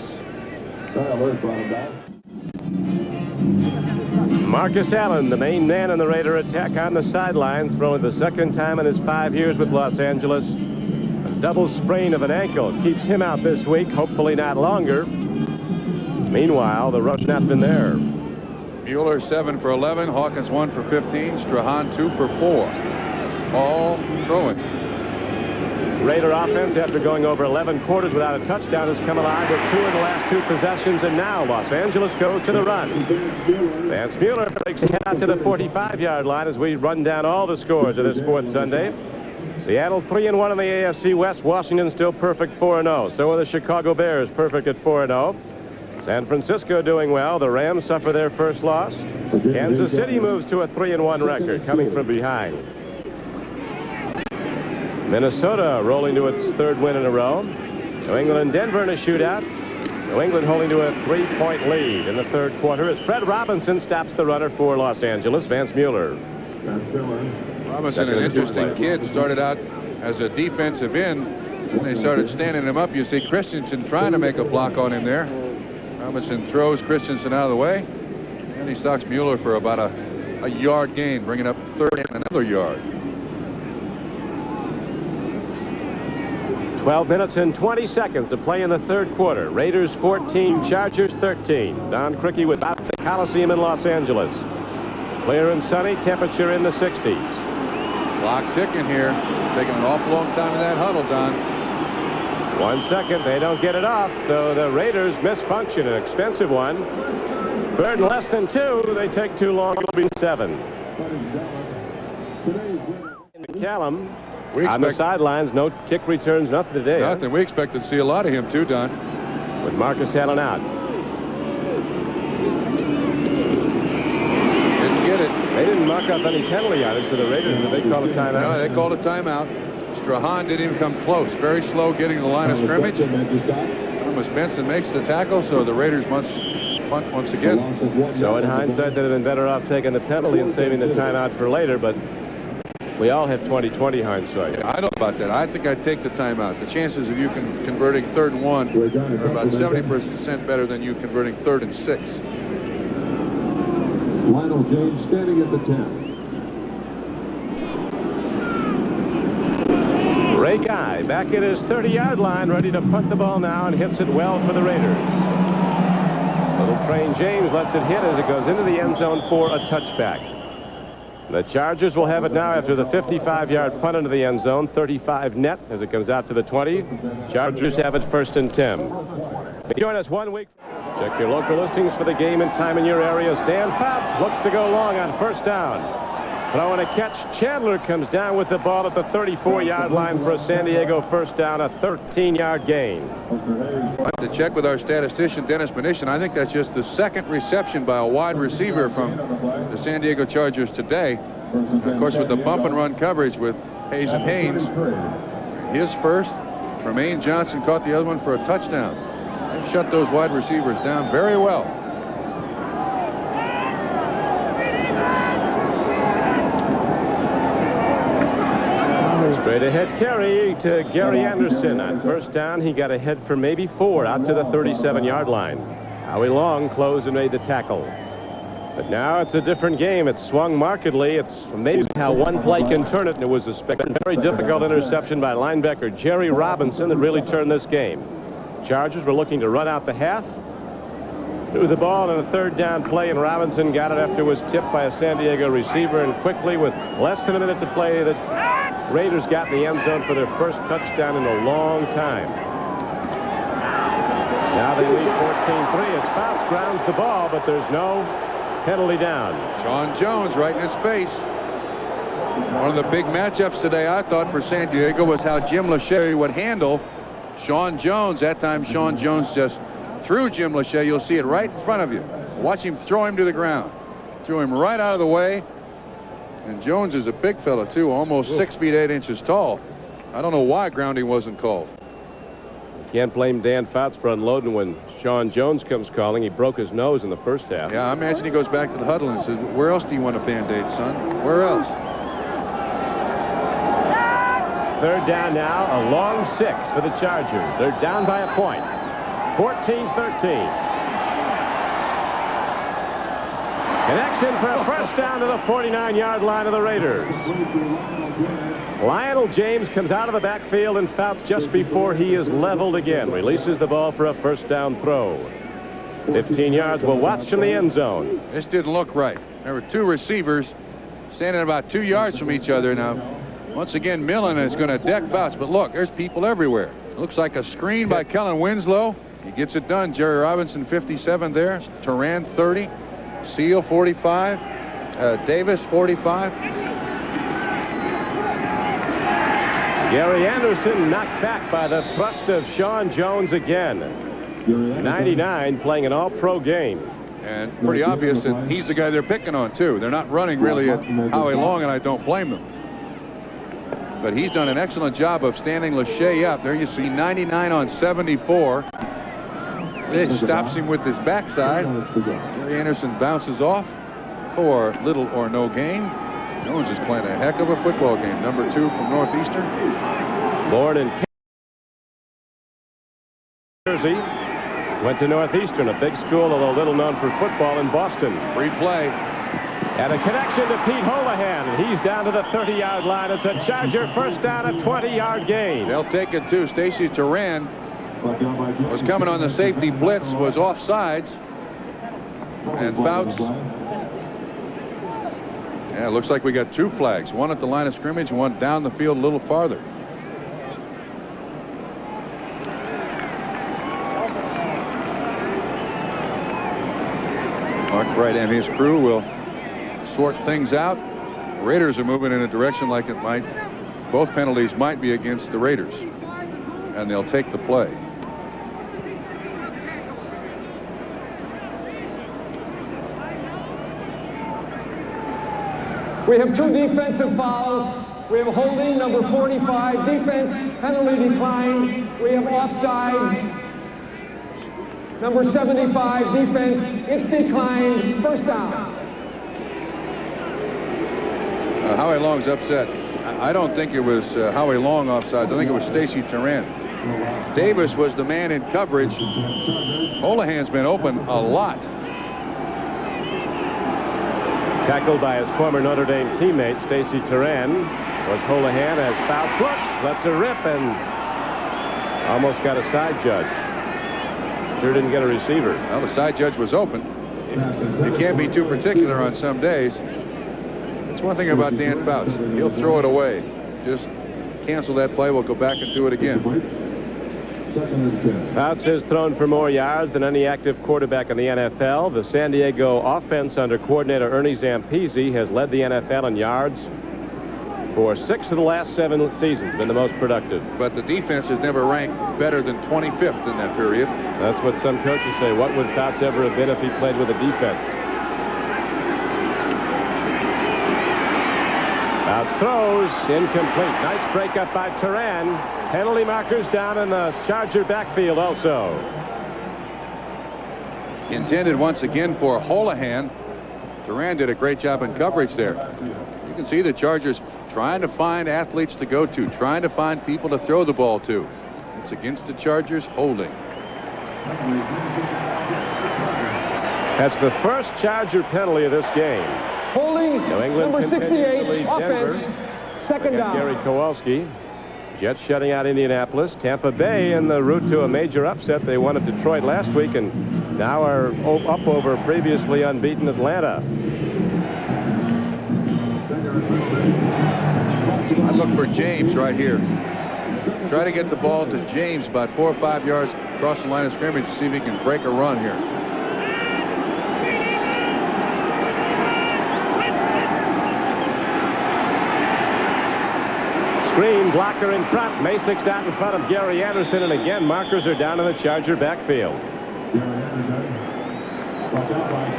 Marcus Allen, the main man in the Raider attack on the sidelines, throwing the second time in his 5 years with Los Angeles. A double sprain of an ankle keeps him out this week, hopefully not longer. Meanwhile, the rush not been there. Mueller 7 for 11, Hawkins 1 for 15, Strahan 2 for 4. All throwing. Raider offense, after going over 11 quarters without a touchdown, has come alive with 2 in the last 2 possessions, and now Los Angeles goes to the run. Vance Mueller breaks ahead out to the 45-yard line as we run down all the scores of this 4th Sunday. Seattle 3-1 in the AFC West. Washington still perfect 4-0. So are the Chicago Bears, perfect at 4-0. San Francisco doing well. The Rams suffer their first loss. Kansas City moves to a 3-1 record, coming from behind. Minnesota rolling to its 3rd win in a row. New England and Denver in a shootout. New England holding to a 3-point lead in the 3rd quarter as Fred Robinson stops the runner for Los Angeles, Vance Mueller. Robinson, an interesting kid, started out as a defensive end. When they started standing him up, you see Christensen trying to make a block on him there. Robinson throws Christensen out of the way, and he stocks Mueller for about a yard gain, bringing up 3rd and another yard. 12 minutes and 20 seconds to play in the 3rd quarter. Raiders 14, Chargers 13. Don Criqui with out the Coliseum in Los Angeles. Clear and sunny, temperature in the 60s. Clock ticking here. Taking an awful long time in that huddle, Don. 1 second, they don't get it off, so the Raiders misfunction, an expensive one. 3rd and less than 2, they take too long, it'll be 7. McCallum on the sidelines, no kick returns, nothing today. Nothing. We expected to see a lot of him too, Don. With Marcus Allen out. Didn't get it. They didn't mark up any penalty yardage for the Raiders, but they called a timeout. No, they called a timeout. Strahan didn't even come close. Very slow getting to the line of scrimmage. Thomas Benson makes the tackle, so the Raiders must punt once again. So in hindsight, they'd have been better off taking the penalty and saving the timeout for later, but we all have 20/20 hindsight. I don't know about that. I think I'd take the timeout. The chances of you converting 3rd and 1 are about 70% better than you converting 3rd and 6. Lionel James standing at the 10. Ray Guy back at his 30-yard line, ready to punt the ball now, and hits it well for the Raiders. Little Train James lets it hit as it goes into the end zone for a touchback. The Chargers will have it now after the 55-yard punt into the end zone, 35 net as it comes out to the 20. Chargers have it 1st and 10. Join us 1 week. Check your local listings for the game and time in your areas. Dan Fouts looks to go long on 1st down. Throwing a catch. Chandler comes down with the ball at the 34-yard line for a San Diego 1st down, a 13-yard gain. I have to check with our statistician, Dennis Mnuchin. I think that's just the 2nd reception by a wide receiver from the San Diego Chargers today. Of course, with the bump and run coverage with Hayes and Haynes. His first. Tremaine Johnson caught the other one for a touchdown. They've shut those wide receivers down very well. Straight ahead carry to Gary Anderson. On 1st down, he got ahead for maybe 4 out to the 37-yard line. Howie Long closed and made the tackle. But now it's a different game. It's swung markedly. It's amazing how one play can turn it, and it was a very difficult interception by linebacker Jerry Robinson that really turned this game. Chargers were looking to run out the half. Threw the ball in a 3rd down play, and Robinson got it after it was tipped by a San Diego receiver, and quickly, with less than a minute to play, the Raiders got in the end zone for their first touchdown in a long time. Now they lead 14-3 as Fouts grounds the ball, but there's no penalty down. Sean Jones right in his face. One of the big matchups today, I thought, for San Diego was how Jim Lachey would handle Sean Jones. That time, Sean Jones just threw Jim Lachey. You'll see it right in front of you. Watch him throw him to the ground. Threw him right out of the way. And Jones is a big fella, too, almost 6 feet 8 inches tall. I don't know why grounding wasn't called. Can't blame Dan Fouts for unloading when Sean Jones comes calling. He broke his nose in the first half. Yeah, I imagine he goes back to the huddle and says, where else do you want a Band-Aid, son? Where else? Third down now, a long 6 for the Chargers. They're down by a point. 14-13. Connection for a first down to the 49-yard line of the Raiders. Lionel James comes out of the backfield and Fouts just before he is leveled again. Releases the ball for a first down throw. 15 yards. We'll watch from the end zone. This didn't look right. There were 2 receivers standing about 2 yards from each other. Now, once again, Millen is going to deck Fouts. But look, there's people everywhere. It looks like a screen by Kellen Winslow. He gets it done. Jerry Robinson, 57 there. Turan, 30. Seal, 45. Davis, 45. Gary Anderson knocked back by the thrust of Sean Jones again. 99 playing an all-pro game. And pretty obvious that he's the guy they're picking on, too. They're not running really at Howie Long, and I don't blame them. But he's done an excellent job of standing Lachey up. There you see 99 on 74. This stops him with his backside. Gary Anderson bounces off for little or no gain. Jones is playing a heck of a football game. Number 2 from Northeastern. Born in Jersey. Went to Northeastern, a big school, although little known for football, in Boston. Free play. And a connection to Pete Holohan, and he's down to the 30-yard line. It's a Charger first down, a 20-yard gain. They'll take it, too. Stacy Turan was coming on the safety blitz, was offsides. And Fouts. Yeah, it looks like we got 2 flags. One at the line of scrimmage, one down the field a little farther. Mark Bright and his crew will sort things out. The Raiders are moving in a direction like it might. Both penalties might be against the Raiders. And they'll take the play. We have 2 defensive fouls. We have holding, number 45, defense, penalty declined. We have offside. Number 75, defense, it's declined, first down. Howie Long's upset. I don't think it was Howie Long offsides. I think it was Stacy Turan. Davis was the man in coverage. Holohan's been open a lot. Tackled by his former Notre Dame teammate, Stacy Turan, was Holohan as Fouts looks. Lets a rip and almost got a side judge. Sure didn't get a receiver. Well, the side judge was open. You can't be too particular on some days. That's one thing about Dan Fouts. He'll throw it away. Just cancel that play. We'll go back and do it again. Fouts has thrown for more yards than any active quarterback in the NFL. The San Diego offense under coordinator Ernie Zampese has led the NFL in yards for 6 of the last 7 seasons, been the most productive. But the defense has never ranked better than 25th in that period. That's what some coaches say. What would Fouts ever have been if he played with a defense? Fouts throws, incomplete. Nice break up by Turan. Penalty markers down in the Charger backfield also. Intended once again for Holohan. Turan did a great job in coverage there. You can see the Chargers trying to find athletes to go to, trying to find people to throw the ball to. It's against the Chargers holding. That's the first Charger penalty of this game. Holding, New England number 68, offense, second down. Gary Kowalski. Jets shutting out Indianapolis. Tampa Bay en route to a major upset. They won at Detroit last week and now are up over previously unbeaten Atlanta. I look for James right here. Try to get the ball to James about 4 or 5 yards across the line of scrimmage to see if he can break a run here. Screen blocker in front. Masic's out in front of Gary Anderson, and again markers are down in the Charger backfield.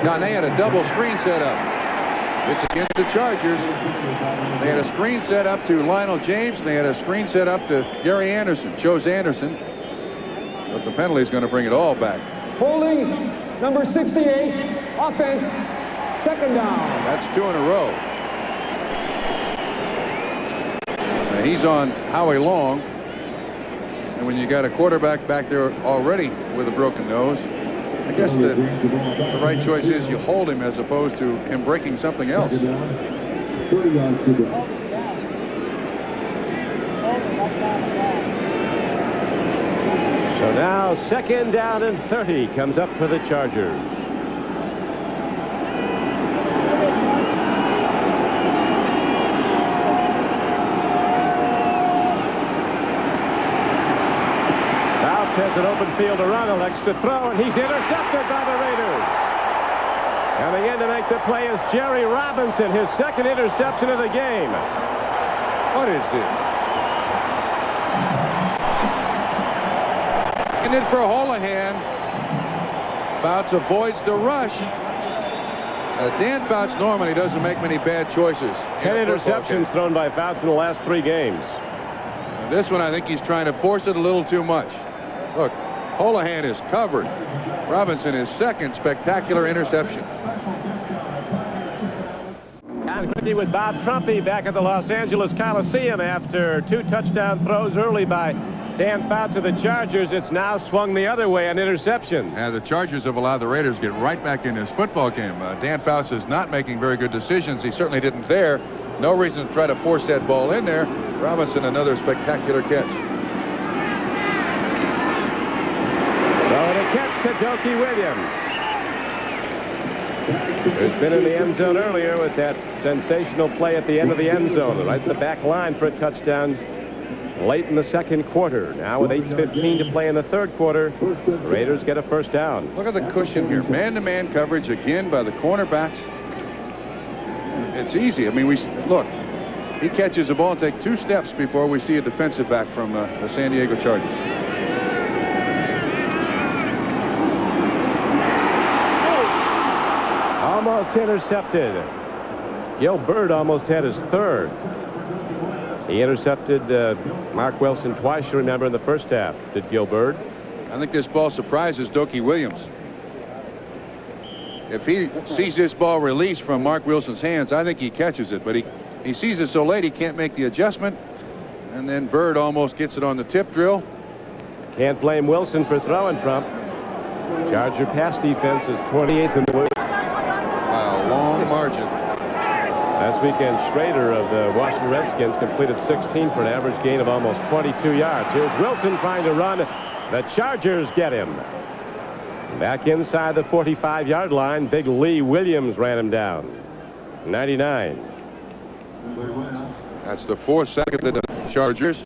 Now they had a double screen set up. It's against the Chargers. They had a screen set up to Lionel James, and they had a screen set up to Gary Anderson, Chose Anderson. But the penalty is going to bring it all back. Holding number 68, offense, second down. That's 2 in a row. Now he's on Howie Long. And when you got a quarterback back there already with a broken nose, I guess the right choice is you hold him as opposed to him breaking something else. 30 yards to go. So now 2nd down and 30 comes up for the Chargers. Has an open field to run, elects to throw, and he's intercepted by the Raiders. Coming in to make the play is Jerry Robinson, his 2nd interception of the game. What is this? And in for Holohan. Fouts avoids the rush. Dan Fouts normally doesn't make many bad choices. 10 interceptions thrown by Fouts in the last 3 games. This one, I think he's trying to force it a little too much. Look, Holohan is covered. Robinson, his 2nd spectacular interception. And quickly with Bob Trumpy back at the Los Angeles Coliseum after 2 touchdown throws early by Dan Fouts of the Chargers. It's now swung the other way on interceptions. And the Chargers have allowed the Raiders to get right back in this football game. Dan Fouts is not making very good decisions. He certainly didn't there. No reason to try to force that ball in there. Robinson, another spectacular catch. Catch to Dokie Williams, who's been in the end zone earlier with that sensational play at the end of the end zone, right in the back line for a touchdown late in the 2nd quarter. Now with 8:15 to play in the 3rd quarter, the Raiders get a 1st down. Look at the cushion here. Man-to-man coverage again by the cornerbacks. It's easy. I mean, look, he catches the ball and takes 2 steps before we see a defensive back from the San Diego Chargers. Almost intercepted. Gil Byrd almost had his 3rd. He intercepted Mark Wilson twice, you remember, in the 1st half, did Gil Byrd. I think this ball surprises Dokie Williams. If he sees this ball released from Mark Wilson's hands, I think he catches it. But he sees it so late he can't make the adjustment. And then Byrd almost gets it on the tip drill. Can't blame Wilson for throwing, Trump. Charger pass defense is 28th in the league. Long margin. Last weekend, Schrader of the Washington Redskins completed 16 for an average gain of almost 22 yards. Here's Wilson trying to run. The Chargers get him. Back inside the 45-yard line, big Lee Williams ran him down. 99. That's the 4th sack of the Chargers.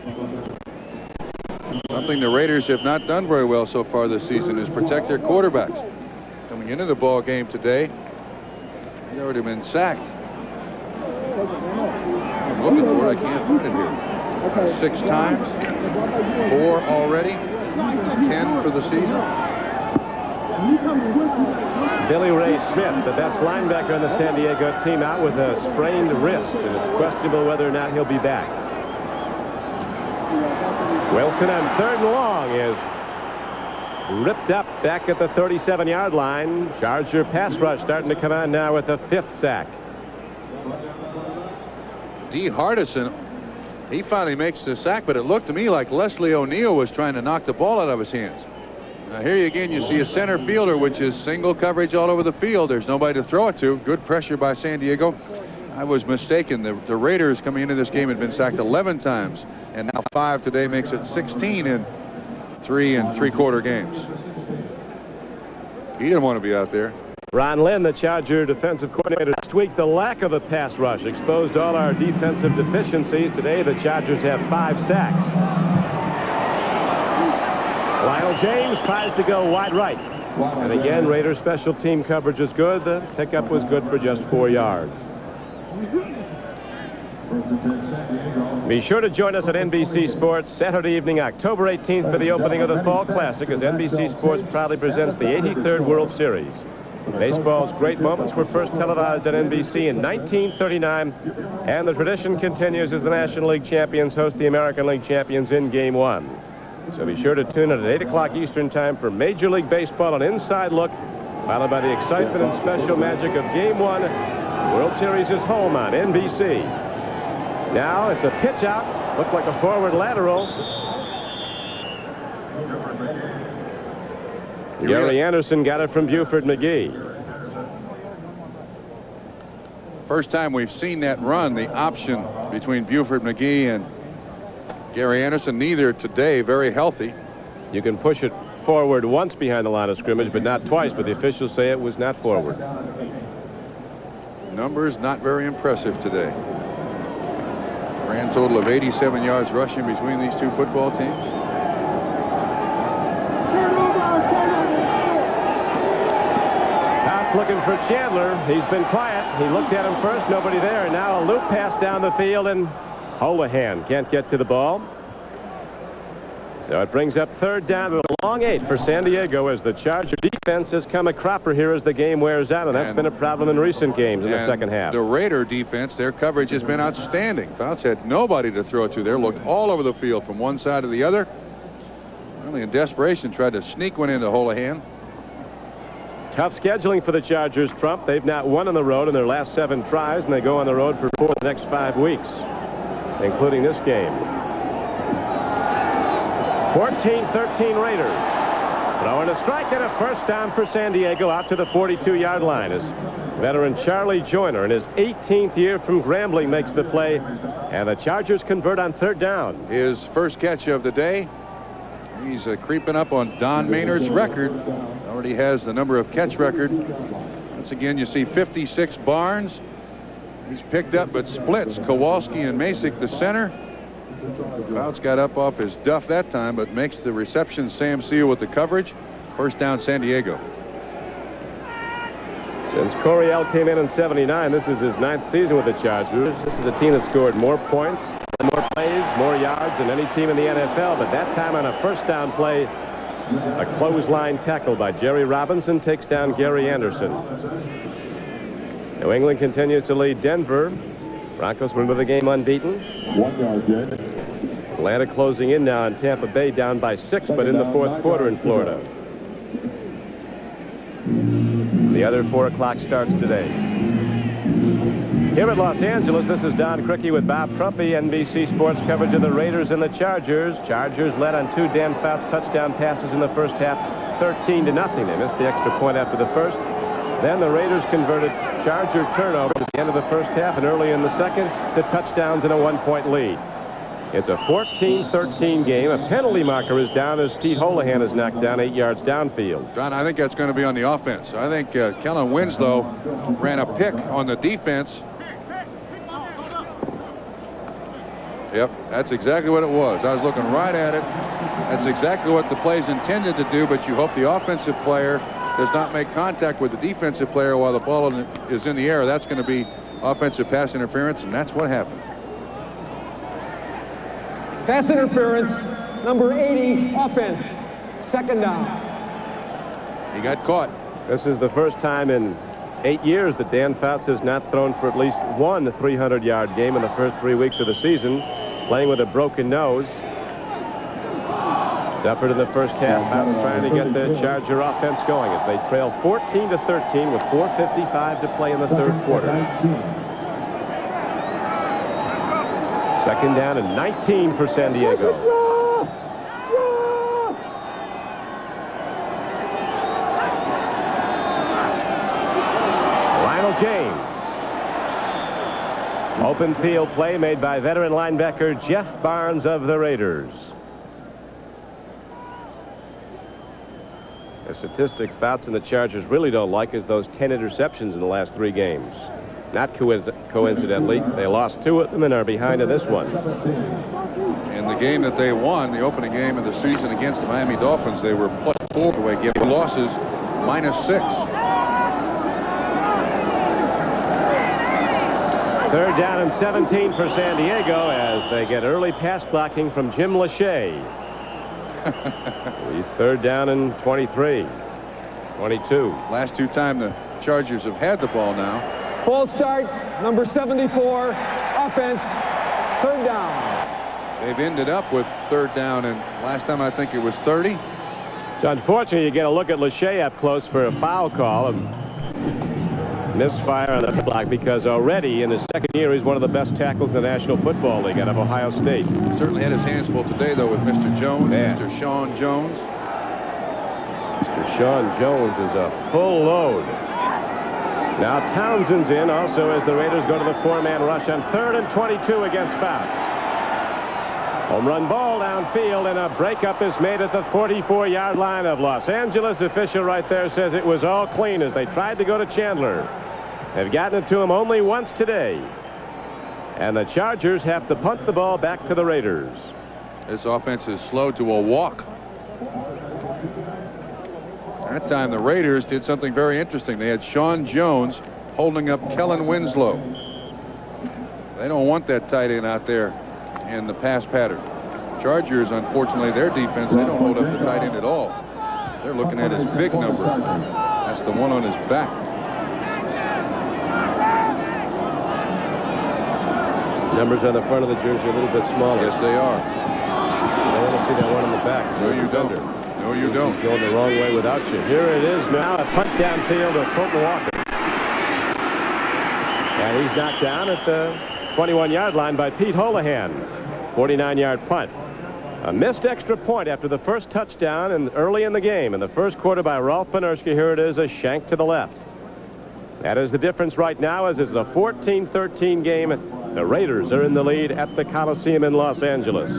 Something the Raiders have not done very well so far this season is protect their quarterbacks. Coming into the ball game today, he's already been sacked. I'm looking for it. I can't find it here. 6 times. 4 already. It's 10 for the season. Billy Ray Smith, the best linebacker on the San Diego team, out with a sprained wrist, and it's questionable whether or not he'll be back. Wilson on 3rd and long is ripped up back at the 37-yard line. Charger pass rush starting to come on now with a 5th sack. Dee Hardison, he finally makes the sack, but it looked to me like Leslie O'Neal was trying to knock the ball out of his hands. Now here again you see a center fielder, which is single coverage all over the field. There's nobody to throw it to. Good pressure by San Diego. I was mistaken. The Raiders coming into this game had been sacked 11 times, and now 5 today makes it 16 in 3 3/4 games. He didn't want to be out there. Ron Lynn, the Charger defensive coordinator, last week the lack of a pass rush exposed all our defensive deficiencies. Today the Chargers have 5 sacks. Lionel James tries to go wide right. And again, Raiders special team coverage is good. The pickup was good for just 4 yards. Be sure to join us at NBC Sports Saturday evening, October 18th for the opening of the Fall Classic, as NBC Sports proudly presents the 83rd World Series. Baseball's great moments were first televised on NBC in 1939, and the tradition continues as the National League champions host the American League champions in Game 1. So be sure to tune in at 8 o'clock Eastern Time for Major League Baseball, an inside look, followed by the excitement and special magic of Game 1. The World Series is home on NBC. Now it's a pitch out, looked like a forward lateral. Gary Anderson got it from Buford McGee. First time we've seen that run, the option between Buford McGee and Gary Anderson. Neither today very healthy. You can push it forward once behind the line of scrimmage, but not twice. But the officials say it was not forward. Numbers not very impressive today. Grand total of 87 yards rushing between these two football teams. Looking for Chandler. He's been quiet. He looked at him first, nobody there, and now a loop pass down the field, and Holohan can't get to the ball. So it brings up third down with a long 8 for San Diego as the Charger defense has come a cropper here as the game wears out, and that's been a problem in recent games in the second half. The Raider defense, their coverage has been outstanding. Fouts had nobody to throw to there, looked all over the field from one side to the other. Really in desperation tried to sneak one into Holohan. Tough scheduling for the Chargers, Trump. They've not won on the road in their last 7 tries, and they go on the road for 4 of the next 5 weeks, including this game. 14-13 Raiders. Throwing a strike and a first down for San Diego out to the 42-yard line as veteran Charlie Joyner in his 18th year from Grambling makes the play, and the Chargers convert on third down. His first catch of the day. He's creeping up on Don Maynard's record. Already has the number of catch record. Once again, you see 56 Barnes. He's picked up but splits Kowalski and Masick the center. Fouts got up off his duff that time, but makes the reception. Sam Seal with the coverage. First down, San Diego. Since Coryell came in 79, this is his 9th season with the Chargers. This is a team that scored more points, more plays, more yards than any team in the NFL, but that time on a first down play, a clothesline tackle by Jerry Robinson takes down Gary Anderson. New England continues to lead Denver. Broncos win with the game unbeaten. 1 yard gain. Atlanta closing in now on Tampa Bay, down by 6, but in the 4th quarter in Florida. The other 4 o'clock starts today. Here at Los Angeles, this is Don Criqui with Bob Trumpy, NBC Sports coverage of the Raiders and the Chargers. Chargers led on 2 Dan Fouts touchdown passes in the first half, 13-0. They missed the extra point after the first. Then the Raiders converted Charger turnovers at the end of the first half and early in the second to touchdowns and a 1-point lead. It's a 14-13 game. A penalty marker is down as Pete Holohan is knocked down 8 yards downfield. Don, I think that's going to be on the offense. I think Kellen Winslow ran a pick on the defense. Yep, that's exactly what it was. I was looking right at it. That's exactly what the play's intended to do, but you hope the offensive player does not make contact with the defensive player while the ball is in the air. That's going to be offensive pass interference, and that's what happened. Pass interference, number 80, offense. Second down. He got caught. This is the first time in 8 years that Dan Fouts has not thrown for at least one 300-yard game in the first 3 weeks of the season, playing with a broken nose. Suffered in the first half. Fouts trying to get the Charger offense going as they trail 14-13 with 4:55 to play in the 3rd quarter. Second down and 19 for San Diego. Lionel James. Open field play made by veteran linebacker Jeff Barnes of the Raiders. A statistic Fouts and the Chargers really don't like is those 10 interceptions in the last 3 games. Not coincidentally, they lost 2 of them and are behind in this one. In the game that they won, the opening game of the season against the Miami Dolphins, they were +4 away, giving losses -6. 3rd down and 17 for San Diego as they get early pass blocking from Jim Lachey. 3rd down and 23. 22. Last two times the Chargers have had the ball now. False start, number 74, offense, third down. They've ended up with third down, and last time I think it was 30. It's unfortunate you get a look at Lachey up close for a foul call. A misfire on the block, because already in his second year he's one of the best tackles in the National Football League out of Ohio State. Certainly had his hands full today, though, with Mr. Jones, Yeah. Mr. Sean Jones. Mr. Sean Jones is a full load. Now Townsend's in also as the Raiders go to the four-man rush on 3rd and 22 against Fouts. Home run ball downfield, and a breakup is made at the 44-yard line of Los Angeles. Official right there says it was all clean as they tried to go to Chandler. They've gotten it to him only once today. And the Chargers have to punt the ball back to the Raiders. This offense is slowed to a walk. That time the Raiders did something very interesting. They had Sean Jones holding up Kellen Winslow. They don't want that tight end out there in the pass pattern. Chargers, unfortunately, their defense, they don't hold up the tight end at all. They're looking at his big number. That's the one on his back. Numbers on the front of the jersey a little bit smaller. Yes, they are. You don't want to see that one in the back. No, you don't. No, you don't. He's going the wrong way without you. Here it is now, a punt downfield of Fulton Walker. And he's knocked down at the 21-yard line by Pete Holohan. 49-yard punt. A missed extra point after the first touchdown and early in the game in the first quarter by Rolf Benirschke. Here it is, a shank to the left. That is the difference right now, as it's a 14-13 game. The Raiders are in the lead at the Coliseum in Los Angeles.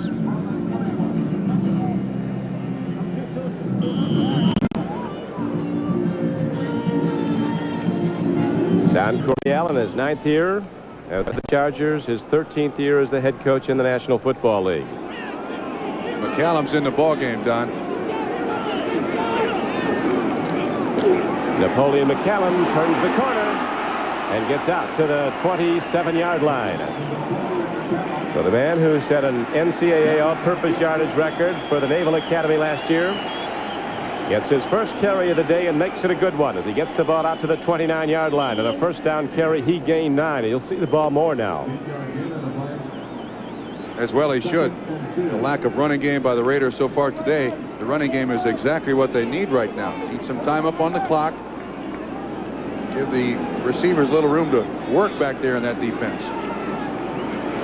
Don Coryell in his 9th year at the Chargers, his 13th year as the head coach in the National Football League. McCallum's in the ball game, Don. Napoleon McCallum turns the corner and gets out to the 27-yard line. So the man who set an NCAA all-purpose yardage record for the Naval Academy last year gets his first carry of the day and makes it a good one as he gets the ball out to the 29-yard line. And a first down carry, he gained 9. You'll see the ball more now. As well he should. The lack of running game by the Raiders so far today, the running game is exactly what they need right now. Need some time up on the clock. Give the receivers a little room to work back there in that defense.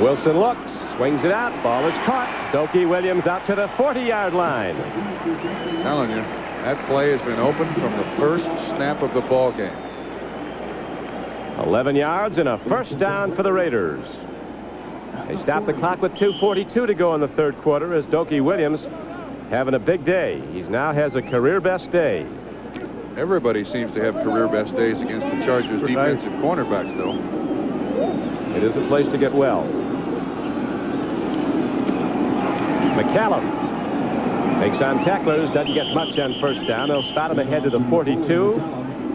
Wilson looks, swings it out, ball is caught. Dokie Williams out to the 40-yard line. I'm telling you, that play has been open from the first snap of the ball game. 11 yards and a first down for the Raiders. They stop the clock with 2:42 to go in the third quarter as Dokie Williams having a big day. He now has a career best day. Everybody seems to have career best days against the Chargers defensive cornerbacks, though. It is a place to get well. McCallum takes on tacklers, doesn't get much on first down. They'll spot him ahead to the 42.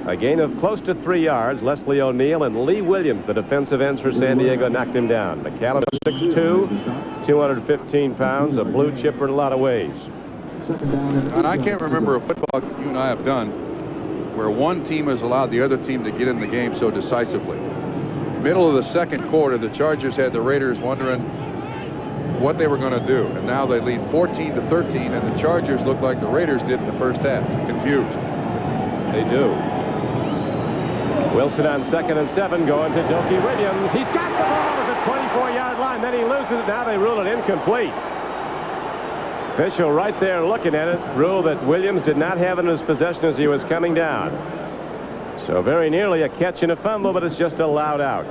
A gain of close to 3 yards. Leslie O'Neal and Lee Williams, the defensive ends for San Diego, knocked him down. McCallum is 6'2", 215 pounds, a blue chipper in a lot of ways. And I can't remember a football you and I have done where one team has allowed the other team to get in the game so decisively. Middle of the second quarter, the Chargers had the Raiders wondering what they were going to do. And now they lead 14-13, and the Chargers look like the Raiders did in the first half, confused. They do. Wilson on 2nd and 7 going to Dokie Williams. He's got the ball at the 24-yard line. Then he loses it. Now they rule it incomplete. Official right there looking at it. Ruled that Williams did not have it in his possession as he was coming down. So very nearly a catch and a fumble, but it's just allowed out.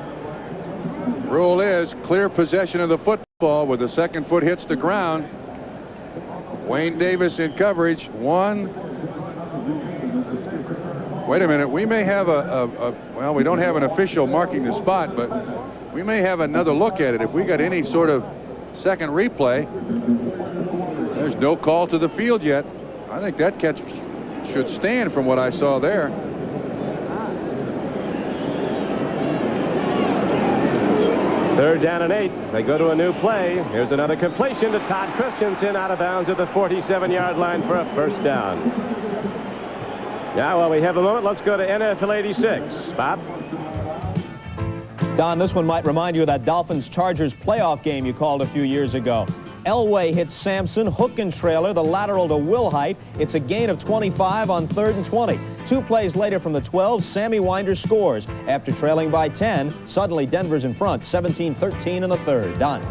Rule is clear possession of the football with the second foot hits the ground. Wayne Davis in coverage. One. Wait a minute, we may have well, we don't have an official marking the spot, but we may have another look at it. If we got any sort of second replay, there's no call to the field yet. I think that catch should stand from what I saw there. Third down and 8. They go to a new play. Here's another completion to Todd Christensen out of bounds at the 47-yard line for a first down. Now, while we have a moment, let's go to NFL 86. Bob? Don, this one might remind you of that Dolphins-Chargers playoff game you called a few years ago. Elway hits Sampson, hook and trailer, the lateral to Wilhite. It's a gain of 25 on 3rd and 20. 2 plays later from the 12, Sammy Winder scores. After trailing by 10, suddenly Denver's in front, 17-13 in the 3rd. Don.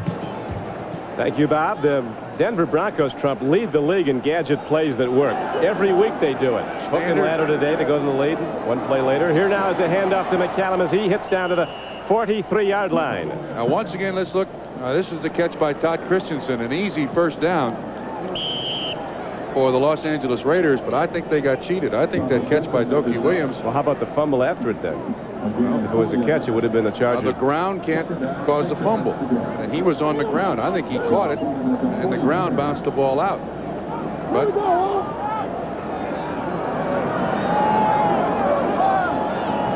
Thank you, Bob. The Denver Broncos, Trump, lead the league in gadget plays that work. Every week they do it. Hook and ladder today. They go to the lead. 1 play later. Here now is a handoff to McCallum as he hits down to the 43-yard line. Now, once again, let's look. This is the catch by Todd Christensen, an easy first down for the Los Angeles Raiders, but I think they got cheated. I think that catch by Doki Williams. Well, how about the fumble after it then? Well, if it was a catch, it would have been the Chargers. The ground can't cause a fumble, and he was on the ground. I think he caught it, and the ground bounced the ball out. But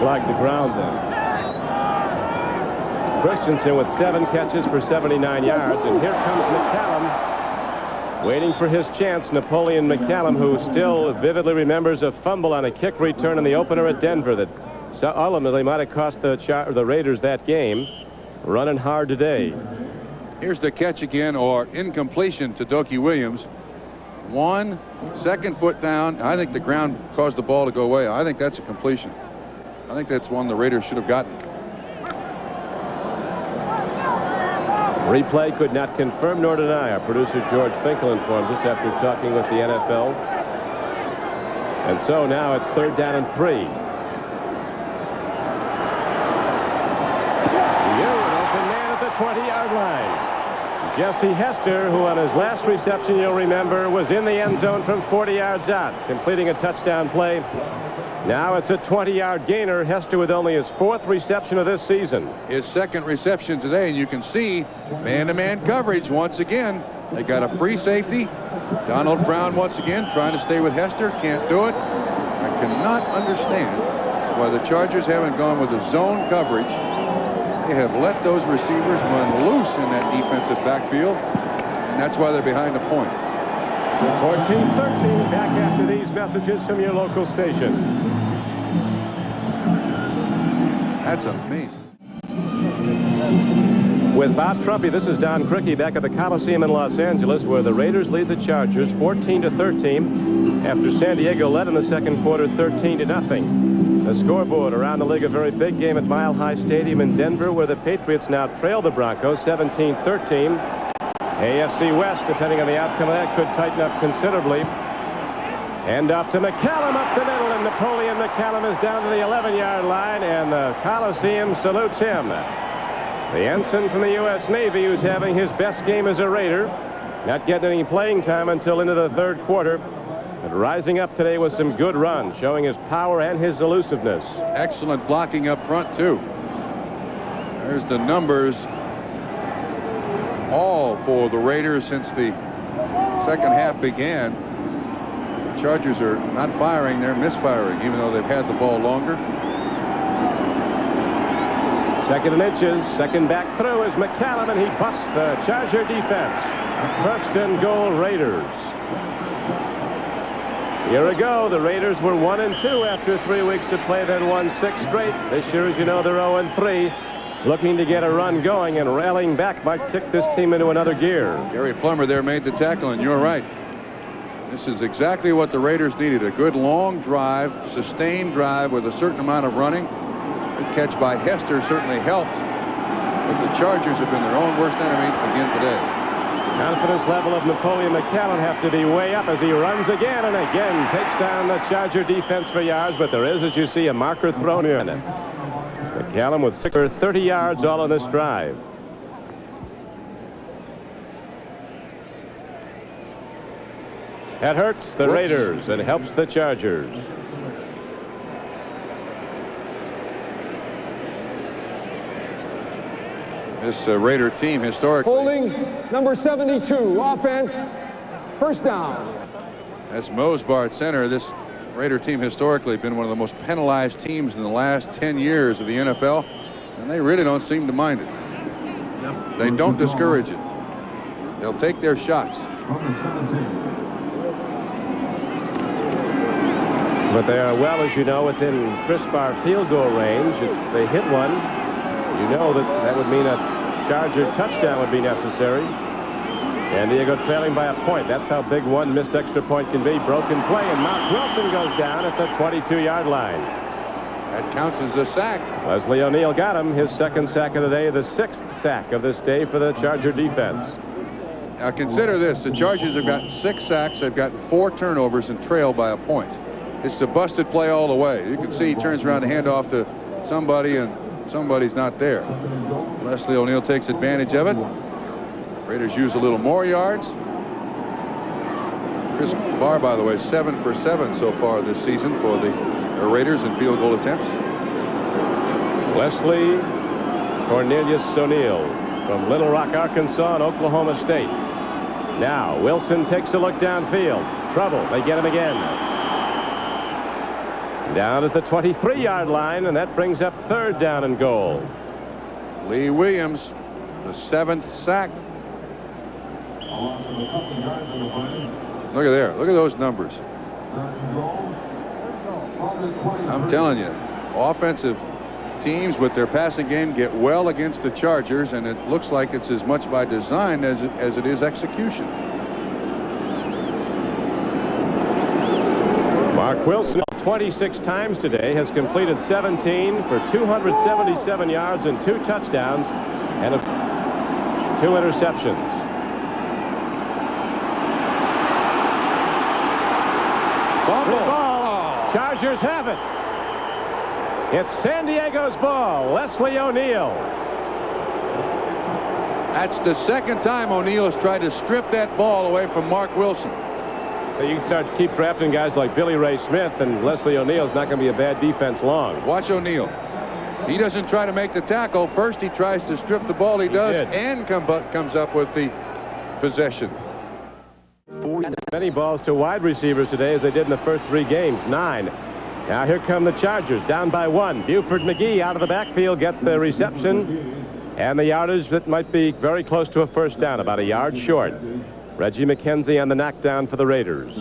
flag the ground then. Christensen with 7 catches for 79 yards, and here comes McCallum waiting for his chance. Napoleon McCallum, who still vividly remembers a fumble on a kick return in the opener at Denver that ultimately might have cost the Raiders that game. Running hard today. Here's the catch again, or incompletion to Doki Williams. 1 second foot down. I think the ground caused the ball to go away. I think that's a completion. I think that's one the Raiders should have gotten. Replay could not confirm nor deny. Our producer George Finkel informs us after talking with the NFL. And so now it's 3rd down and 3. An open man at the 20-yard line. Jesse Hester, who on his last reception, you'll remember, was in the end zone from 40 yards out, completing a touchdown play. Now it's a 20-yard gainer. Hester with only his 4th reception of this season. His 2nd reception today, and you can see man-to-man coverage once again. They got a free safety. Donald Brown once again trying to stay with Hester. Can't do it. I cannot understand why the Chargers haven't gone with the zone coverage. They have let those receivers run loose in that defensive backfield, and that's why they're behind a point. 14-13, back after these messages from your local station. That's amazing. With Bob Trumpy, this is Don Criqui back at the Coliseum in Los Angeles, where the Raiders lead the Chargers 14-13 after San Diego led in the second quarter 13-0. The scoreboard around the league, a very big game at Mile High Stadium in Denver, where the Patriots now trail the Broncos 17-13. AFC West, depending on the outcome of that, could tighten up considerably. And up to McCallum up the middle, and Napoleon McCallum is down to the 11-yard line, and the Coliseum salutes him. The ensign from the U.S. Navy, who's having his best game as a Raider, not getting any playing time until into the 3rd quarter, but rising up today with some good runs, showing his power and his elusiveness. Excellent blocking up front, too. There's the numbers all for the Raiders since the second half began. The Chargers are not firing, they're misfiring, even though they've had the ball longer. 2nd and inches, 2nd back through is McCallum, and he busts the Charger defense. 1st and goal, Raiders. A year ago, the Raiders were 1-2 after 3 weeks of play, then won 6 straight. This year, as you know, they're 0-3. Looking to get a run going, and rallying back might kick this team into another gear. Gary Plummer there made the tackle, and you're right. This is exactly what the Raiders needed. A good long drive, sustained drive with a certain amount of running. Good catch by Hester certainly helped, but the Chargers have been their own worst enemy again today. Confidence level of Napoleon McCallum have to be way up as he runs again and again, takes on the Charger defense for yards, but there is, as you see, a marker thrown in it. McCallum with 30 yards all on this drive. That hurts the Raiders and helps the Chargers. This Raider team historically. Holding number 72, offense, 1st down. That's Mosbar at center. This Raider team historically been one of the most penalized teams in the last 10 years of the NFL, and they really don't seem to mind it. They don't discourage it. They'll take their shots. But they are well, as you know, within crisp bar field goal range. If they hit one, you know that would mean a Charger touchdown would be necessary. San Diego trailing by a point. That's how big one missed extra point can be. Broken play, and Mark Wilson goes down at the 22-yard line. That counts as a sack. Leslie O'Neal got him. His second sack of the day, the 6th sack of this day for the Charger defense. Now consider this. The Chargers have gotten 6 sacks. They've gotten 4 turnovers and trailed by a point. It's a busted play all the way. You can see he turns around to hand off to somebody, and somebody's not there. Leslie O'Neal takes advantage of it. Raiders use a little more yards. Chris Barr, by the way, 7 for 7 so far this season for the Raiders in field goal attempts. Leslie Cornelius O'Neal from Little Rock, Arkansas, and Oklahoma State. Now Wilson takes a look downfield. Trouble. They get him again. Down at the 23-yard line, and that brings up 3rd down and goal. Lee Williams, the 7th sack. Look at there. Look at those numbers. I'm telling you, offensive teams with their passing game get well against the Chargers, and it looks like it's as much by design as it is execution. Mark Wilson 26 times today has completed 17 for 277 yards and 2 touchdowns and 2 interceptions. Ball. Chargers have it. It's San Diego's ball. Leslie O'Neal. That's the 2nd time O'Neal has tried to strip that ball away from Mark Wilson. You can start to keep drafting guys like Billy Ray Smith, and Leslie O'Neal's not going to be a bad defense long. Watch O'Neal. He doesn't try to make the tackle. First, he tries to strip the ball. He does, and comes up with the possession. Many balls to wide receivers today as they did in the first 3 games. 9. Now here come the Chargers, down by 1. Buford McGee out of the backfield gets the reception, and the yardage that might be very close to a first down, about a yard short. Reggie McKenzie on the knockdown for the Raiders.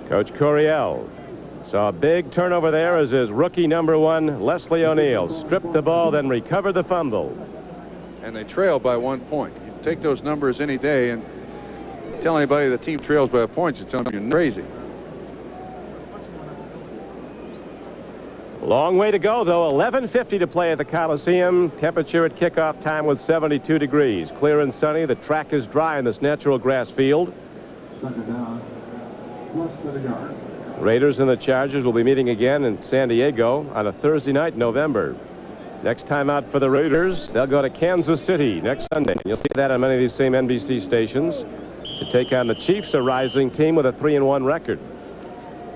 Coach Coryell saw a big turnover there as his rookie number 1, Leslie O'Neal, stripped the ball, then recovered the fumble. And they trail by 1 point. You take those numbers any day and tell anybody the team trails by a point, you tell them you're crazy. Long way to go, though. 11:50 to play at the Coliseum. Temperature at kickoff time was 72 degrees. Clear and sunny. The track is dry in this natural grass field. Raiders and the Chargers will be meeting again in San Diego on a Thursday night in November. Next time out for the Raiders, they'll go to Kansas City next Sunday. You'll see that on many of these same NBC stations, to take on the Chiefs, a rising team with a 3-1 record.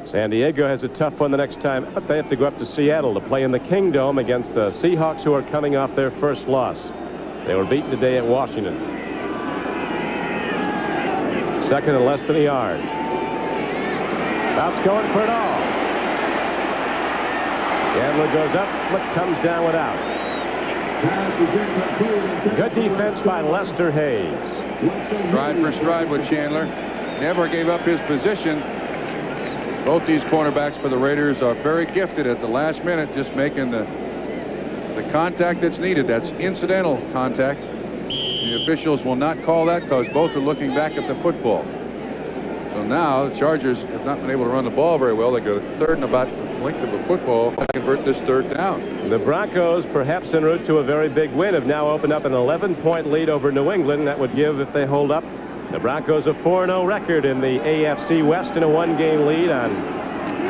San Diego has a tough one the next time, but they have to go up to Seattle to play in the Kingdome against the Seahawks, who are coming off their first loss. They were beaten today at Washington. 2nd and less than a yard. Bouts going for it all. Gambler goes up, but comes down without. Good defense by Lester Hayes. Stride for stride with Chandler. Never gave up his position. Both these cornerbacks for the Raiders are very gifted at the last minute, just making the contact that's needed. That's incidental contact. The officials will not call that because both are looking back at the football. So now the Chargers have not been able to run the ball very well. They go 3rd and about the length of a football to convert this 3rd down. The Broncos, perhaps en route to a very big win, have now opened up an 11-point lead over New England. That would give, if they hold up, the Broncos a 4-0 record in the AFC West and a 1-game lead on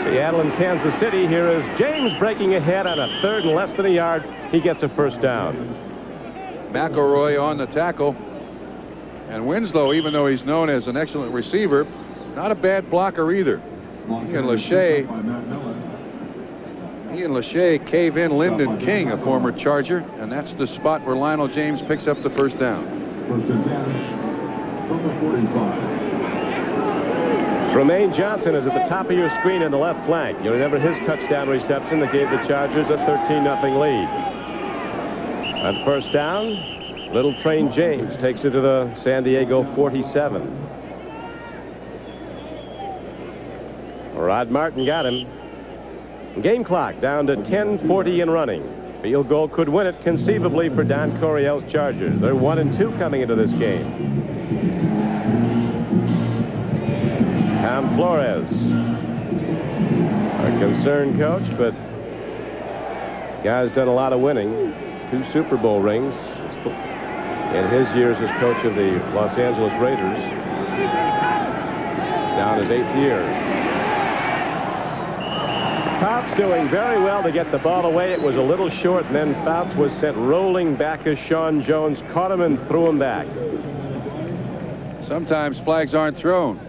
Seattle and Kansas City. Here is James breaking ahead on a 3rd and less than a yard. He gets a first down. McElroy on the tackle. And Winslow, even though he's known as an excellent receiver, not a bad blocker either. He and Lachey cave in Lyndon King, a former Charger, and that's the spot where Lionel James picks up the first down. Tremaine Johnson is at the top of your screen in the left flank. You remember his touchdown reception that gave the Chargers a 13-0 lead. On first down, Little Train James takes it to the San Diego 47. Rod Martin got him. Game clock down to 10:40 and running. Field goal could win it conceivably for Don Coryell's Chargers. They're 1-2 coming into this game. Tom Flores, a concerned coach, but guy's done a lot of winning. 2 Super Bowl rings in his years as coach of the Los Angeles Raiders. Down his 8th year. Fouts doing very well to get the ball away. It was a little short, and then Fouts was sent rolling back as Sean Jones caught him and threw him back. Sometimes flags aren't thrown.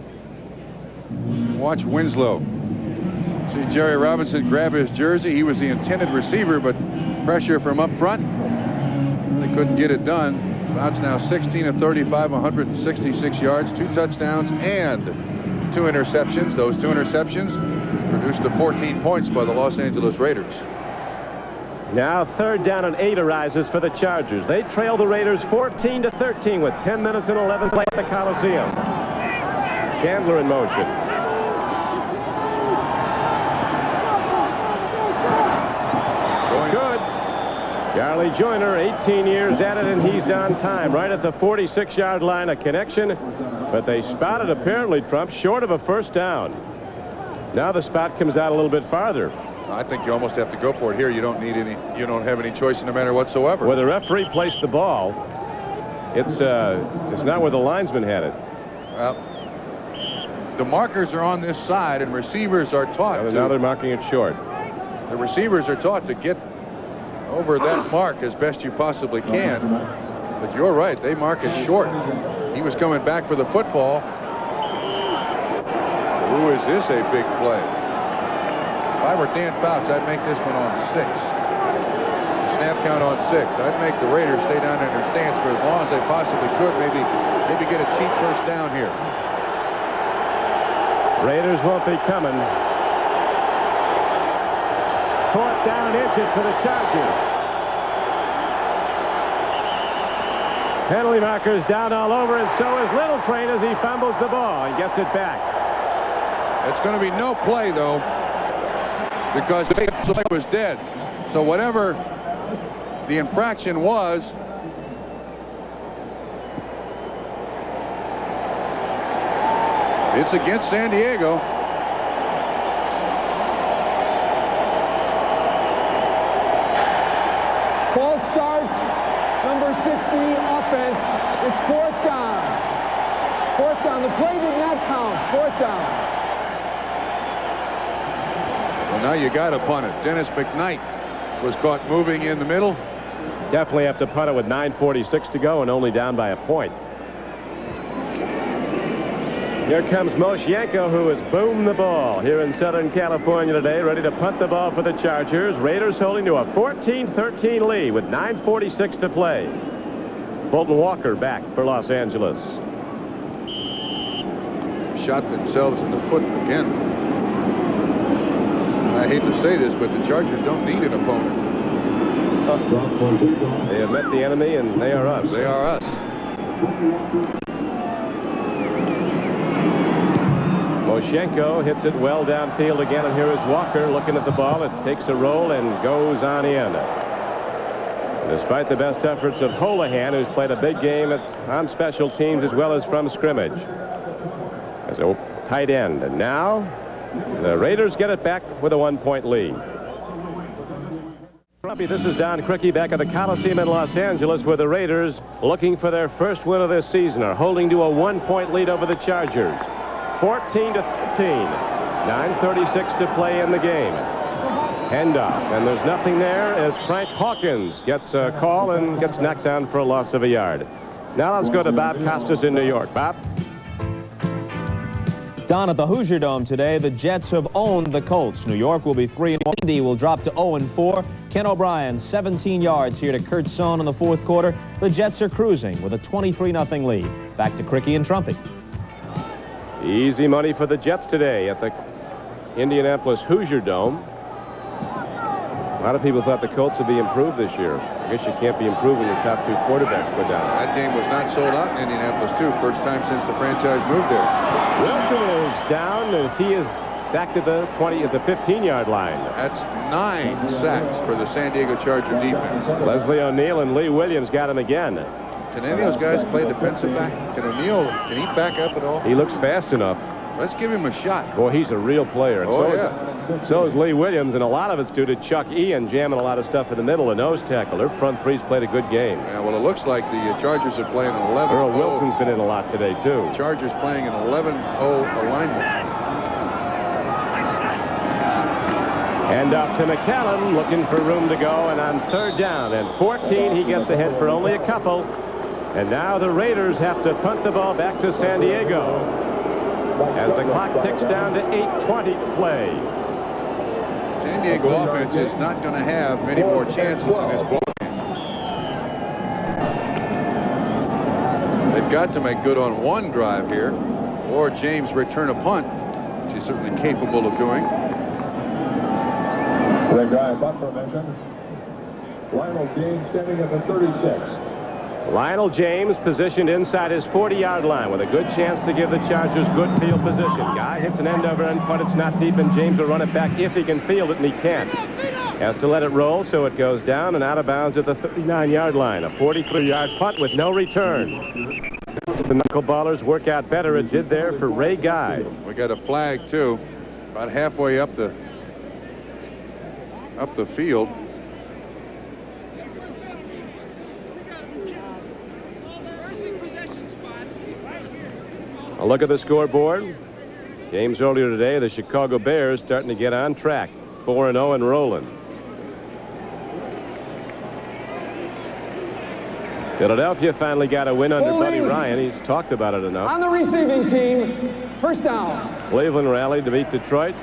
Watch Winslow. See Jerry Robinson grab his jersey. He was the intended receiver, but pressure from up front. They couldn't get it done. Fouts now 16 of 35, 166 yards, 2 touchdowns, and 2 interceptions. Those 2 interceptions reduced to 14 points by the Los Angeles Raiders. Now 3rd down and 8 arises for the Chargers. They trail the Raiders 14-13 with 10 minutes and 11 seconds at the Coliseum. Chandler in motion. Good. Charlie Joyner, 18 years at it, and he's on time. Right at the 46-yard line, a connection. But they spotted, apparently, Trump, short of a 1st down. Now the spot comes out a little bit farther. I think you almost have to go for it here. You don't need any. You don't have any choice in the matter whatsoever. Where the referee placed the ball, it's not where the linesman had it. Well, the markers are on this side, and receivers are taught Now they're marking it short. The receivers are taught to get over that mark as best you possibly can. But you're right, they mark it short. He was coming back for the football. Who is this a big play? If I were Dan Fouts, I'd make this one on 6. Snap count on 6. I'd make the Raiders stay down in their stance for as long as they possibly could. Maybe get a cheap 1st down here. Raiders won't be coming. 4th down and inches for the Chargers. Penalty markers down all over, and so is Little Train as he fumbles the ball and gets it back. It's going to be no play, though, because the play was dead. So whatever the infraction was, it's against San Diego. False start, number 60, offense. It's 4th down. 4th down. The play did not count. 4th down. So now you got to punt it. Dennis McKnight was caught moving in the middle. Definitely have to punt it with 9:46 to go and only down by a point. Here comes Moshienko, who has boomed the ball here in Southern California today, ready to punt the ball for the Chargers. Raiders holding to a 14-13 lead with 9:46 to play. Fulton Walker back for Los Angeles. Shot themselves in the foot again. And I hate to say this, but the Chargers don't need an opponent. They have met the enemy, and they are us. They are us. Moshienko hits it well downfield again, and here is Walker looking at the ball. It takes a roll and goes on in. Despite the best efforts of Holohan, who's played a big game on special teams as well as from scrimmage. As a tight end. And now the Raiders get it back with a 1-point lead. This is Don Criqui back at the Coliseum in Los Angeles, where the Raiders, looking for their first win of this season, are holding to a 1-point lead over the Chargers. 14-13. 9:36 to play in the game. Handoff, and there's nothing there as Frank Hawkins gets a call and gets knocked down for a loss of a yard. Now let's go to Bob Costas in New York. Bob? Down at the Hoosier Dome today, the Jets have owned the Colts. New York will be 3-1. Indy will drop to 0-4. Ken O'Brien, 17 yards here to Kurt Sohn in the 4th quarter. The Jets are cruising with a 23-0 lead. Back to Criqui and Trumpy. Easy money for the Jets today at the Indianapolis Hoosier Dome. A lot of people thought the Colts would be improved this year. I guess you can't be improving your top 2 quarterbacks go down. That game was not sold out in Indianapolis, too. First time since the franchise moved there. Wilson is down as he is sacked at the 15-yard line. That's 9 sacks for the San Diego Charger defense. Leslie O'Neal and Lee Williams got him again. Can any of those guys play defensive back? Can O'Neal, can he back up at all? He looks fast enough. Let's give him a shot. Boy, he's a real player. And so is Lee Williams, and a lot of it's due to Chuck Ian jamming a lot of stuff in the middle, a nose tackle. Their front three's played a good game. Yeah, well, it looks like the Chargers are playing an 11-0. Earl Wilson's been in a lot today, too. Chargers playing an 11-0 alignment. And off to McCallum, looking for room to go, and on 3rd down and 14, he gets ahead for only a couple. And now the Raiders have to punt the ball back to San Diego as the clock ticks down to 8:20 to play. San Diego offense is not going to have many more chances in this ball game. They've got to make good on one drive here, or James return a punt, which he's certainly capable of doing. The guy punt formation. Lionel James standing at the 36. Lionel James positioned inside his 40-yard line with a good chance to give the Chargers good field position. Guy hits an end-over-end punt. It's not deep, and James will run it back if he can field it, and he can't. Has to let it roll, so it goes down and out of bounds at the 39-yard line. A 43-yard punt with no return. The knuckleballers work out better. It did there for Ray Guy. We got a flag, too, about halfway up the field. A look at the scoreboard. Games earlier today, the Chicago Bears starting to get on track. 4-0 and rolling. Philadelphia finally got a win under Buddy Ryan. He's talked about it enough. On the receiving team, 1st down. Cleveland rallied to beat Detroit.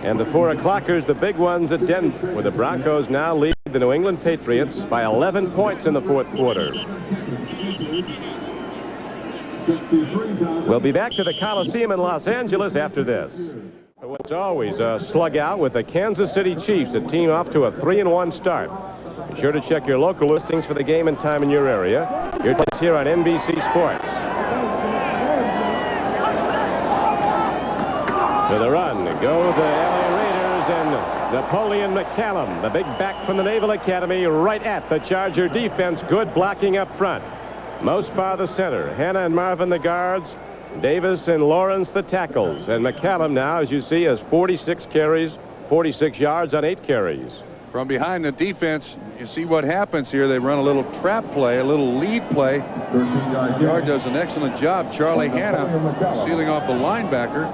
And the 4 o'clockers, the big ones at Denver, where the Broncos now lead the New England Patriots by 11 points in the 4th quarter. We'll be back to the Coliseum in Los Angeles after this. It's always a slug out with the Kansas City Chiefs, a team off to a 3-1 start. Be sure to check your local listings for the game and time in your area. Your place here on NBC Sports. To the run go the LA Raiders and Napoleon McCallum, the big back from the Naval Academy, right at the Charger defense. Good blocking up front. Mosbar the center, Hanna and Marvin the guards, Davis and Lawrence the tackles, and McCallum now, as you see, has 46 carries, 46 yards on 8 carries. From behind the defense, you see what happens here. They run a little trap play, a little lead play. Yard does an excellent job. Charlie Hanna sealing off the linebacker.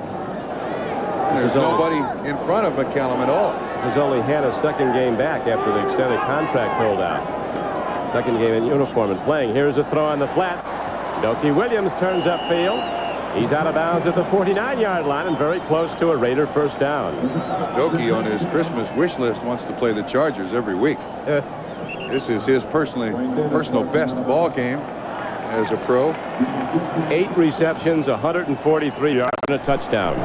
There's nobody in front of McCallum at all. This is only Hanna's 2nd game back after the extended contract holdout. 2nd game in uniform and playing. Here's a throw on the flat. Doki Williams turns upfield. He's out of bounds at the 49-yard line and very close to a Raider 1st down. Doki on his Christmas wish list wants to play the Chargers every week. This is his personal best ball game as a pro. 8 receptions, 143 yards, and a touchdown.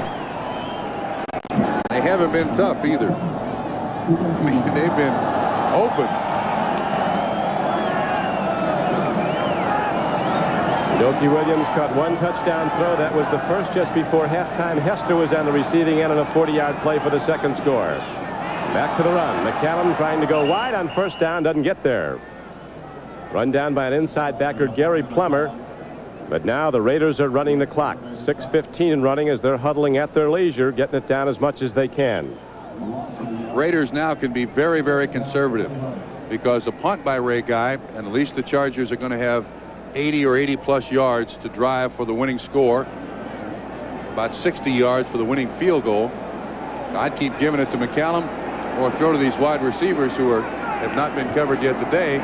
They haven't been tough either. I mean, they've been open. Doki Williams caught 1 touchdown throw. That was the first just before halftime. Hester was on the receiving end on a 40-yard play for the 2nd score. Back to the run. McCallum trying to go wide on 1st down. Doesn't get there. Run down by an inside backer, Gary Plummer. But now the Raiders are running the clock. 6:15 running as they're huddling at their leisure, getting it down as much as they can. Raiders now can be very, very conservative because the punt by Ray Guy, and at least the Chargers are going to have 80 or 80-plus yards to drive for the winning score. About 60 yards for the winning field goal. I'd keep giving it to McCallum or throw to these wide receivers who have not been covered yet today.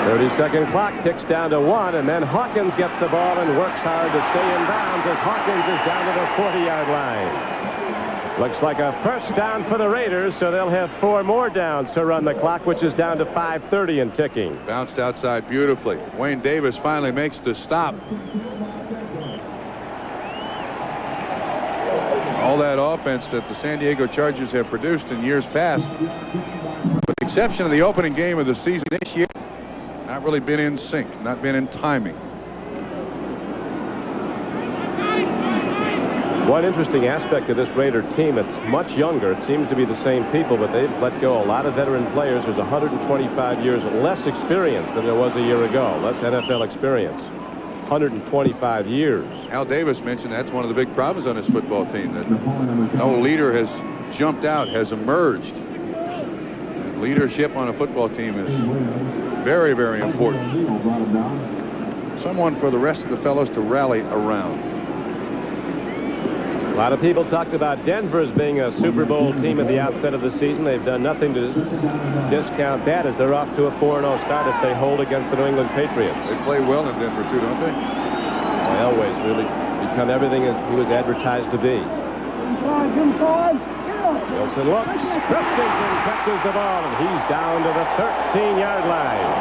Thirty-second clock ticks down to 1, and then Hawkins gets the ball and works hard to stay in bounds as Hawkins is down to the 40-yard line. Looks like a 1st down for the Raiders, so they'll have 4 more downs to run the clock, which is down to 5:30 and ticking. Bounced outside beautifully. Wayne Davis finally makes the stop. All that offense that the San Diego Chargers have produced in years past, with the exception of the opening game of the season this year, Not really been in sync, not been in timing. One interesting aspect of this Raider team, it's much younger. It seems to be the same people, but they've let go a lot of veteran players. There's 125 years less experience than there was a year ago. Less NFL experience. 125 years. Al Davis mentioned that's one of the big problems on this football team, that no leader has jumped out, has emerged. And leadership on a football team is very, very important. Someone for the rest of the fellows to rally around. A lot of people talked about Denver as being a Super Bowl team at the outset of the season. They've done nothing to discount that, as they're off to a 4-0 start if they hold against the New England Patriots. They play well in Denver, too, don't they? Well, Elway's really become everything that he was advertised to be. Wilson looks. Christensen catches the ball, and he's down to the 13-yard line.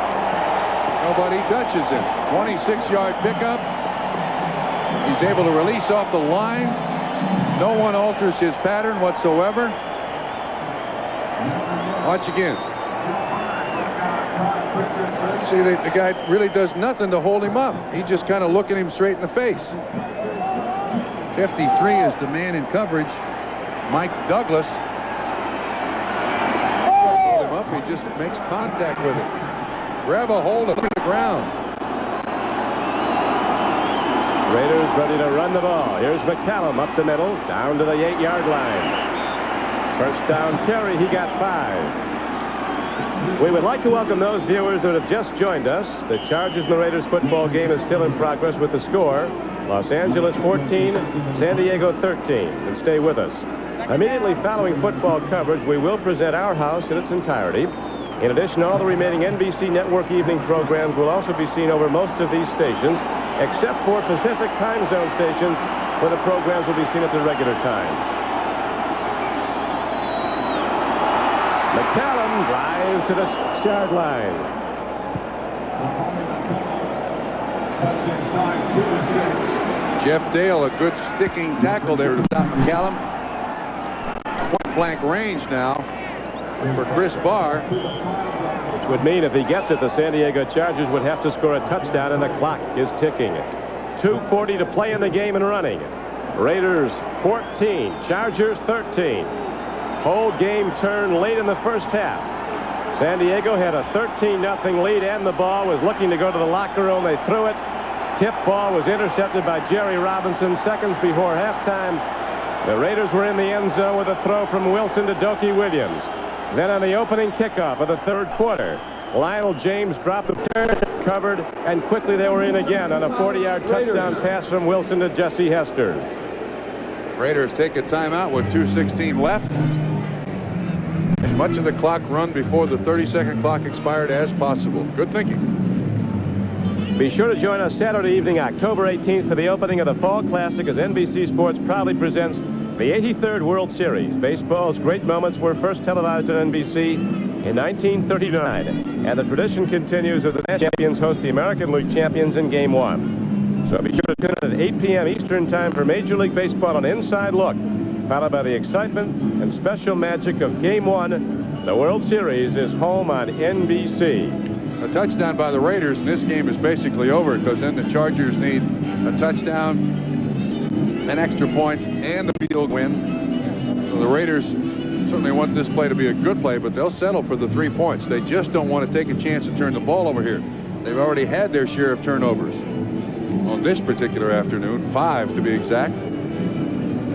Nobody touches him. 26-yard pickup. He's able to release off the line. No one alters his pattern whatsoever. Watch again. See, the guy really does nothing to hold him up. He just kind of looking him straight in the face. 53 is the man in coverage. Mike Douglas. Hold him up. He just makes contact with him. Grab a hold of the ground. Raiders ready to run the ball. Here's McCallum up the middle, down to the 8-yard line. First down carry, he got 5. We would like to welcome those viewers that have just joined us. The Chargers and the Raiders football game is still in progress with the score. Los Angeles 14, San Diego 13. And stay with us. Immediately following football coverage, we will present Our House in its entirety. In addition, all the remaining NBC Network evening programs will also be seen over most of these stations, except for Pacific Time Zone stations, where the programs will be seen at the regular times. McCallum drives to the 6-yard line. Jeff Dale, a good sticking tackle there to stop McCallum. Point-blank range now for Chris Barr. Which would mean if he gets it, the San Diego Chargers would have to score a touchdown, and the clock is ticking. 2:40 to play in the game and running. Raiders 14, Chargers 13. Whole game turned late in the first half. San Diego had a 13-0 lead, and the ball was looking to go to the locker room. They threw it. Tip ball was intercepted by Jerry Robinson seconds before halftime. The Raiders were in the end zone with a throw from Wilson to Dokie Williams. Then on the opening kickoff of the third quarter, Lionel James dropped the turn, covered, and quickly they were in again on a 40-yard touchdown pass from Wilson to Jesse Hester. Raiders take a timeout with 2:16 left. As much of the clock run before the 30-second clock expired as possible. Good thinking. Be sure to join us Saturday evening, October 18th, for the opening of the Fall Classic, as NBC Sports proudly presents the 83rd World Series. Baseball's great moments were first televised on NBC in 1939, and the tradition continues as the national champions host the American League champions in Game 1. So be sure to tune in at 8 p.m. Eastern Time for Major League Baseball on Inside Look, followed by the excitement and special magic of Game 1. The World Series is home on NBC. A touchdown by the Raiders, and this game is basically over, because then the Chargers need a touchdown, an extra point, and a field win. So the Raiders certainly want this play to be a good play, but they'll settle for the 3 points. They just don't want to take a chance to turn the ball over here. They've already had their share of turnovers on this particular afternoon, 5 to be exact.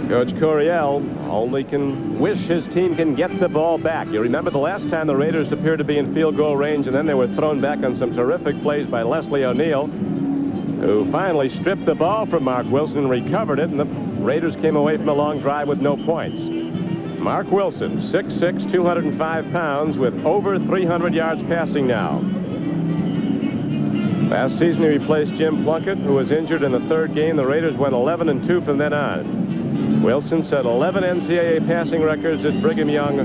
Coach Coryell only can wish his team can get the ball back. You remember the last time the Raiders appeared to be in field goal range, and then they were thrown back on some terrific plays by Leslie O'Neal, who finally stripped the ball from Mark Wilson and recovered it, and the Raiders came away from the long drive with no points. Mark Wilson, 6'6", 205 pounds, with over 300 yards passing now. Last season, he replaced Jim Plunkett, who was injured in the third game. The Raiders went 11-2 from then on. Wilson set 11 NCAA passing records at Brigham Young.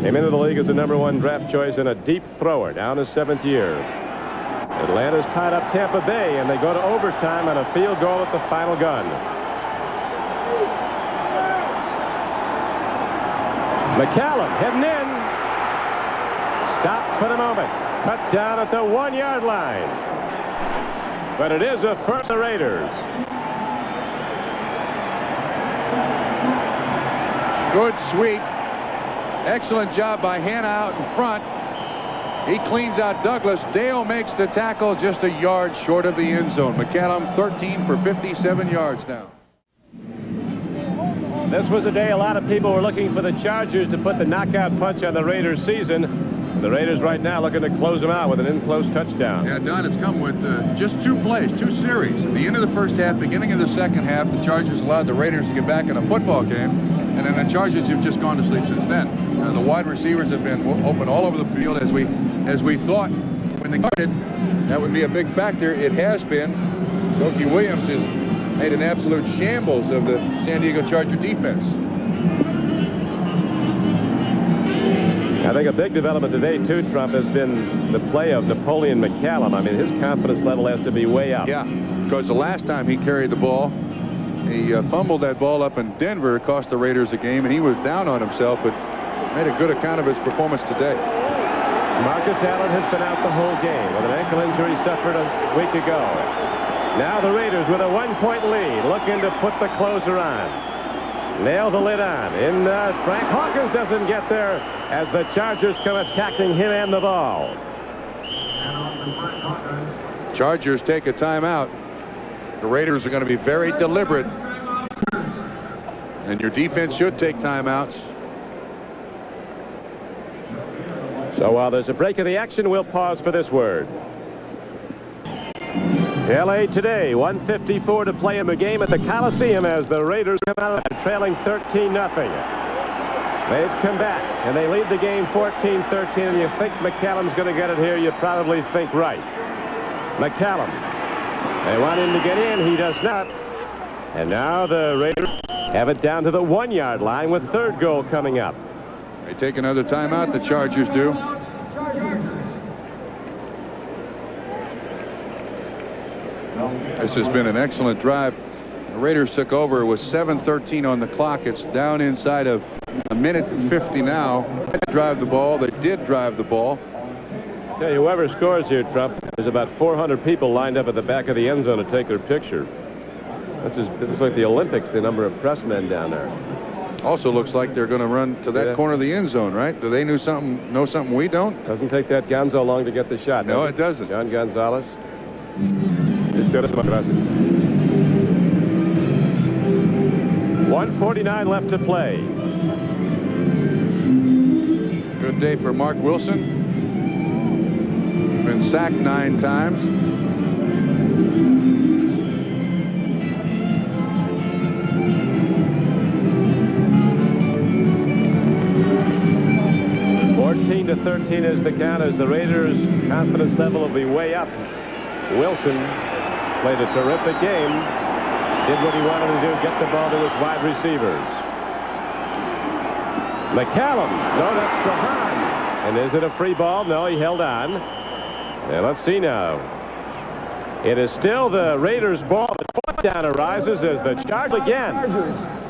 Came into the league as the #1 draft choice and a deep thrower, down his 7th year. Atlanta's tied up Tampa Bay, and they go to overtime on a field goal at the final gun. McCallum heading in. Stopped for the moment. Cut down at the 1-yard line. But it is a first for the Raiders. Good sweep. Excellent job by Hanna out in front. He cleans out Douglas. Dale makes the tackle just a yard short of the end zone. McCallum 13 for 57 yards now. This was a day a lot of people were looking for the Chargers to put the knockout punch on the Raiders season. The Raiders right now looking to close them out with an in-close touchdown. Yeah, Don, it's come with just 2 plays, 2 series. At the end of the first half, beginning of the second half, the Chargers allowed the Raiders to get back in a football game, and then the Chargers have just gone to sleep since then. The wide receivers have been open all over the field as we thought when they started. That would be a big factor. It has been. Loki Williams has made an absolute shambles of the San Diego Charger defense. I think a big development today, too, Trump, has been the play of Napoleon McCallum. I mean, his confidence level has to be way up. Yeah, because the last time he carried the ball, he fumbled that ball up in Denver, cost the Raiders a game, and he was down on himself, but made a good account of his performance today. Marcus Allen has been out the whole game with an ankle injury suffered a week ago. Now the Raiders with a 1-point lead, looking to put the closer on. Nail the lid on. Frank Hawkins doesn't get there as the Chargers come attacking him and the ball. Chargers take a timeout. The Raiders are going to be very deliberate. And your defense should take timeouts. So while there's a break in the action, we'll pause for this word. L.A. today, 1:54 to play in the game at the Coliseum as the Raiders come out trailing 13-0. They've come back, and they lead the game 14-13, and you think McCallum's going to get it here, you probably think right. McCallum. They want him to get in. He does not. And now the Raiders have it down to the 1-yard line with third goal coming up. They take another timeout. The Chargers do. This has been an excellent drive. The Raiders took over with 7:13 on the clock. It's down inside of a minute and 50 now. They drive the ball. They did drive the ball. Tell you, whoever scores here, Trump, there's about 400 people lined up at the back of the end zone to take their picture. This looks like the Olympics, the number of press men down there. Also looks like they're going to run to that corner of the end zone, right? Do they know something we don't? Doesn't take that Gonzo long to get the shot. No, it doesn't. John Gonzalez. Muchas gracias. 1:49 left to play. Good day for Mark Wilson. Been sacked 9 times. To 13 is the count as the Raiders' confidence level will be way up. Wilson played a terrific game. Did what he wanted to do, get the ball to his wide receivers. McCallum. No, that's Strahan. And is it a free ball? No, he held on. And let's see now. It is still the Raiders' ball. The touchdown arises as the Chargers again.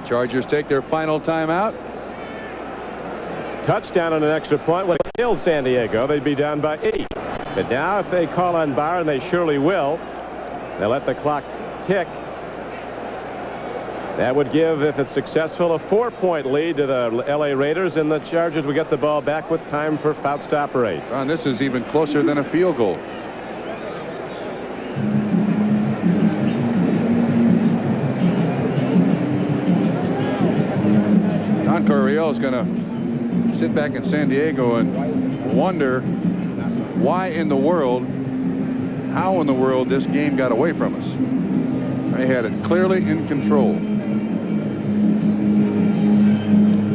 Chargers take their final timeout. Touchdown on an extra point would have killed San Diego. They'd be down by 8. But now if they call on Barr, and they surely will, they'll let the clock tick. That would give, if it's successful, a 4-point lead to the L.A. Raiders, and the Chargers will get the ball back with time for Fouts to operate. Ron, this is even closer than a field goal. Don Coryell is going to sit back in San Diego and wonder why in the world, how in the world this game got away from us. They had it clearly in control.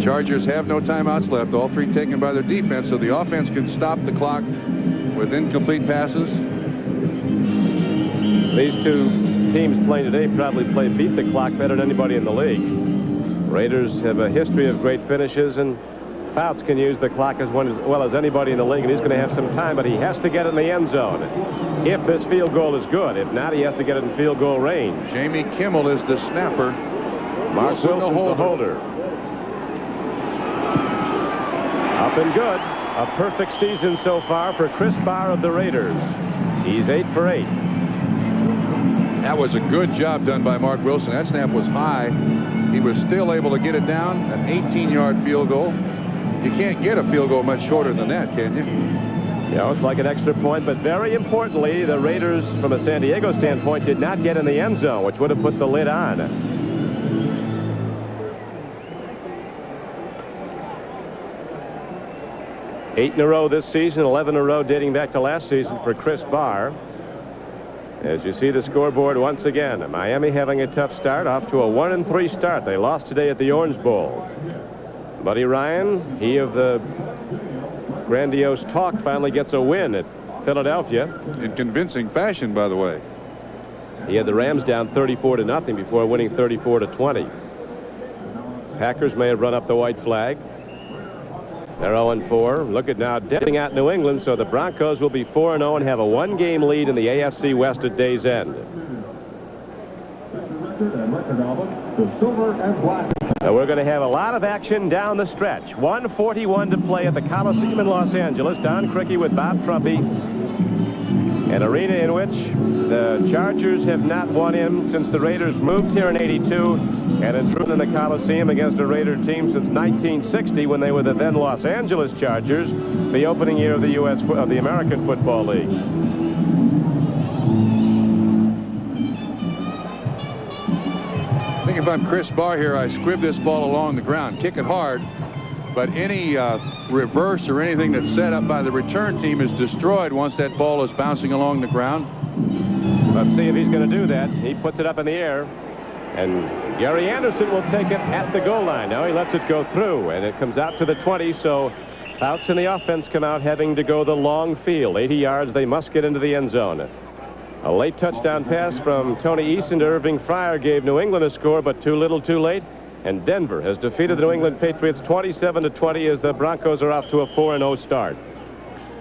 Chargers have no timeouts left, all 3 taken by their defense, so the offense can stop the clock with incomplete passes. These 2 teams playing today probably beat the clock better than anybody in the league. Raiders have a history of great finishes, and Fouts can use the clock as well as anybody in the league, and he's going to have some time, but he has to get it in the end zone if this field goal is good. If not, he has to get it in field goal range. Jamie Kimmel is the snapper. Mark Wilson's the holder. Up and good. A perfect season so far for Chris Barr of the Raiders. He's 8 for 8. That was a good job done by Mark Wilson. That snap was high. He was still able to get it down. An 18-yard field goal. You can't get a field goal much shorter than that, can you? You know, it's like an extra point, but very importantly, the Raiders, from a San Diego standpoint, did not get in the end zone, which would have put the lid on. Eight in a row this season, 11 in a row dating back to last season for Chris Barr. As you see the scoreboard once again, Miami having a tough start, off to a 1-3 start. They lost today at the Orange Bowl. Buddy Ryan, he of the grandiose talk, finally gets a win at Philadelphia. In convincing fashion, by the way. He had the Rams down 34-0 before winning 34-20. Packers may have run up the white flag. They're 0-4. Look at now dipping out New England, so the Broncos will be 4-0 and have a one-game lead in the AFC West at day's end. Now we're going to have a lot of action down the stretch. 1:41 to play at the Coliseum in Los Angeles. Don Criqui with Bob Trumpy. An arena in which the Chargers have not won in since the Raiders moved here in '82 and intrude in the Coliseum against a Raider team since 1960 when they were the then Los Angeles Chargers, the opening year of the American Football League. I think if I'm Chris Barr here, I scrib this ball along the ground, kick it hard, but any reverse or anything that's set up by the return team is destroyed once that ball is bouncing along the ground. Let's see if he's going to do that. He puts it up in the air, and Gary Anderson will take it at the goal line. Now he lets it go through, and it comes out to the 20, so Fouts and the offense come out having to go the long field. 80 yards, they must get into the end zone. A late touchdown pass from Tony Eason to Irving Fryer gave New England a score, but too little too late. And Denver has defeated the New England Patriots 27-20 as the Broncos are off to a 4-0 start.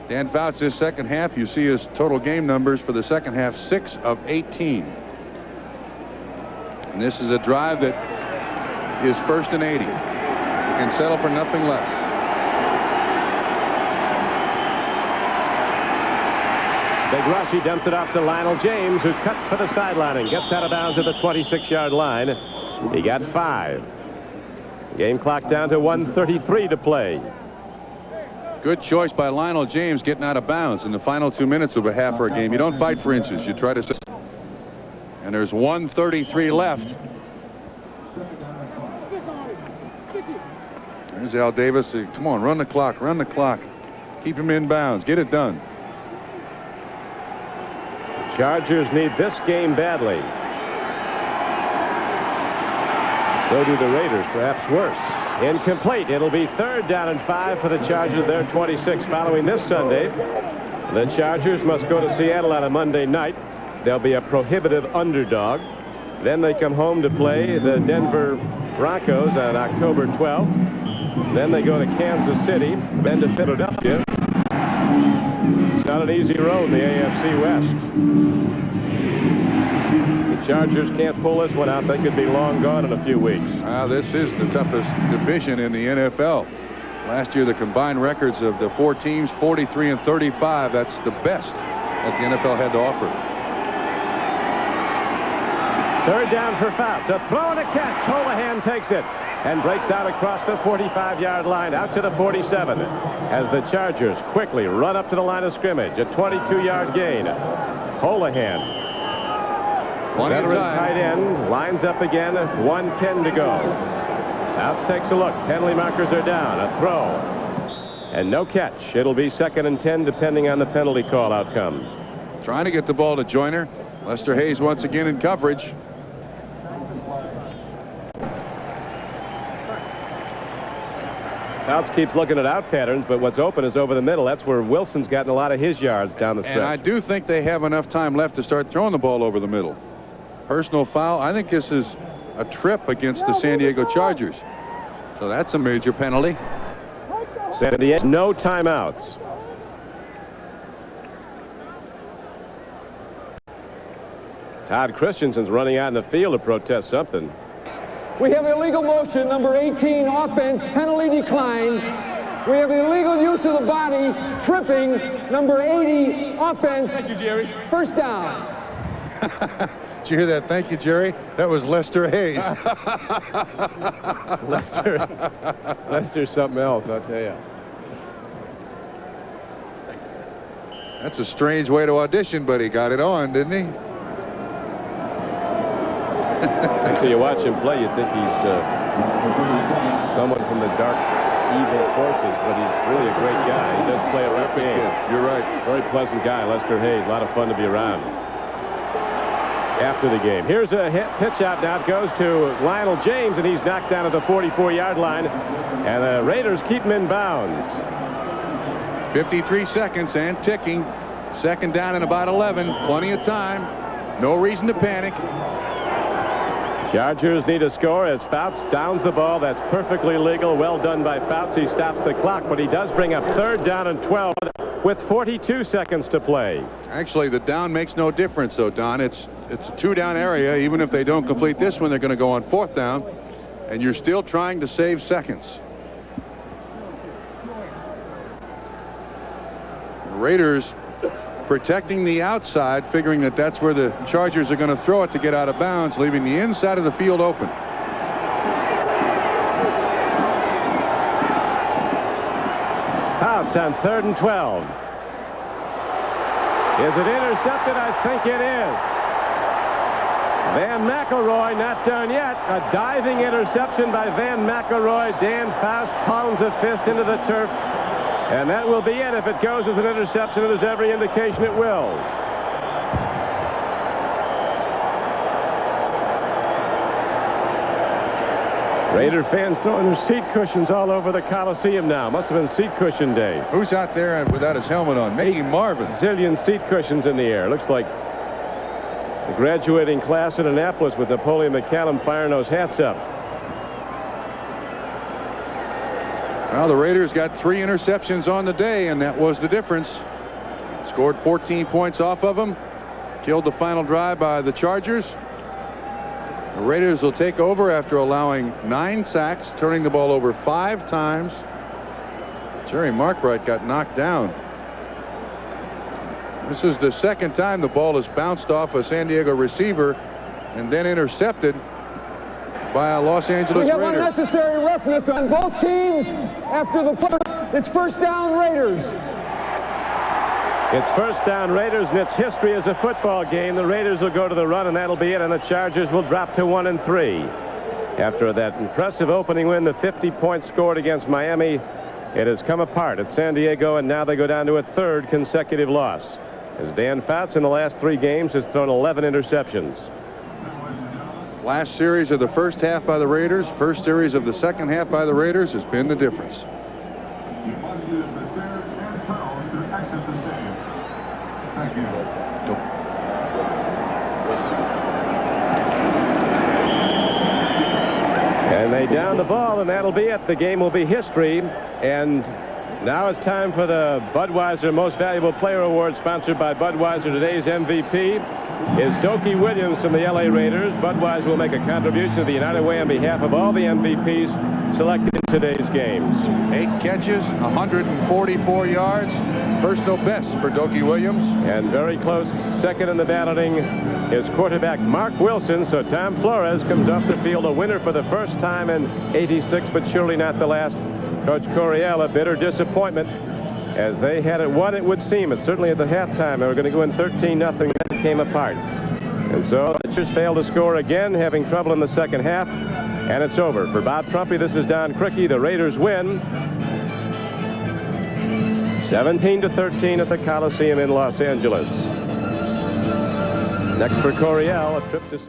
Dan Fouts, this second half, you see his total game numbers for the second half, 6 of 18. And this is a drive that is 1st and 80. You can settle for nothing less. Big rush, he dumps it off to Lionel James, who cuts for the sideline and gets out of bounds at the 26-yard line. He got 5. Game clock down to 1:33 to play. Good choice by Lionel James getting out of bounds in the final 2 minutes of a half or a game. You don't fight for inches. You try to... And there's 1:33 left. There's Al Davis. Come on, run the clock, run the clock. Keep him in bounds. Get it done. Chargers need this game badly. So do the Raiders, perhaps worse. Incomplete. It'll be 3rd down and 5 for the Chargers. They're 26 following this Sunday. The Chargers must go to Seattle on a Monday night. They'll be a prohibitive underdog. Then they come home to play the Denver Broncos on October 12th. Then they go to Kansas City, then to Philadelphia. It's not an easy road in the AFC West. The Chargers can't pull this one out. They could be long gone in a few weeks. This is the toughest division in the NFL. Last year, the combined records of the 4 teams, 43 and 35. That's the best that the NFL had to offer. 3rd down for Fouts. A throw and a catch. Holohan takes it and breaks out across the 45-yard line out to the 47 as the Chargers quickly run up to the line of scrimmage. A 22-yard gain. Holohan, veteran tight end, lines up again. 1:10 to go. Fouts takes a look. Penalty markers are down. A throw and no catch. It'll be 2nd and 10 depending on the penalty call outcome. Trying to get the ball to Joyner. Lester Hayes once again in coverage. Fouts keeps looking at out patterns, but what's open is over the middle. That's where Wilson's gotten a lot of his yards down the stretch. And I do think they have enough time left to start throwing the ball over the middle. Personal foul. I think this is a trip against the San Diego Chargers. So that's a major penalty. San Diego, no timeouts. Todd Christensen's running out in the field to protest something. We have illegal motion, number 18, offense, penalty decline. We have illegal use of the body, tripping, number 80, offense. Thank you, Jerry. First down. Did you hear that? Thank you, Jerry. That was Lester Hayes. Lester's something else, I'll tell you. That's a strange way to audition, but he got it on, didn't he? Actually, you watch him play, you think he's someone from the dark, evil forces, but he's really a great guy. He does play a rough game. You're right. Very pleasant guy, Lester Hayes. A lot of fun to be around. After the game, here's a pitch out now. It goes to Lionel James, and he's knocked down at the 44-yard line, and the Raiders keep him in bounds. 53 seconds and ticking. Second down and about 11. Plenty of time. No reason to panic. Chargers need a score as Fouts downs the ball. That's perfectly legal. Well done by Fouts. He stops the clock, but he does bring up third down and 12 with 42 seconds to play. Actually, the down makes no difference, though, Don. It's a 2-down area. Even if they don't complete this one, they're going to go on 4th down, and you're still trying to save seconds. The Raiders protecting the outside, figuring that that's where the Chargers are going to throw it to get out of bounds, leaving the inside of the field open. Fouts on 3rd and 12. Is it intercepted? I think it is. Van McElroy not done yet. A diving interception by Van McElroy. Dan Faust pounds a fist into the turf. And that will be it. If it goes as an interception, there's every indication it will. Raider fans throwing their seat cushions all over the Coliseum now. Must have been seat cushion day. Who's out there without his helmet on? Mickey Marvin. Zillion seat cushions in the air. Looks like the graduating class in Annapolis with Napoleon McCallum firing those hats up. Well, the Raiders got 3 interceptions on the day, and that was the difference. Scored 14 points off of them. Killed the final drive by the Chargers. The Raiders will take over after allowing 9 sacks, turning the ball over 5 times. Jerry Markwright got knocked down. This is the second time the ball has bounced off a San Diego receiver and then intercepted by a Los Angeles We have Raiders. unnecessary roughness on both teams after the first. It's first down Raiders. It's first down Raiders, and it's history as a football game. The Raiders will go to the run, and that'll be it, and the Chargers will drop to 1-3. After that impressive opening win, the 50 points scored against Miami, it has come apart at San Diego, and now they go down to a 3rd consecutive loss, as Dan Fouts in the last 3 games has thrown 11 interceptions. Last series of the first half by the Raiders, first series of the second half by the Raiders has been the difference. And they down the ball, and that'll be it. The game will be history. And now it's time for the Budweiser Most Valuable Player Award, sponsored by Budweiser. Today's MVP is Dokie Williams from the LA Raiders. Budweiser will make a contribution to the United Way on behalf of all the MVPs selected in today's games. 8 catches, 144 yards. Personal best for Dokie Williams. And very close second in the balloting is quarterback Mark Wilson. So Tom Flores comes off the field a winner for the first time in '86, but surely not the last. Coach Coryell, a bitter disappointment as they had it won, it would seem. It's certainly at the halftime. They were going to go in 13-0. That came apart. And so the Raiders failed to score again, having trouble in the second half. And it's over. For Bob Trumpy, this is Don Criqui. The Raiders win 17-13 at the Coliseum in Los Angeles. Next for Coryell, a trip to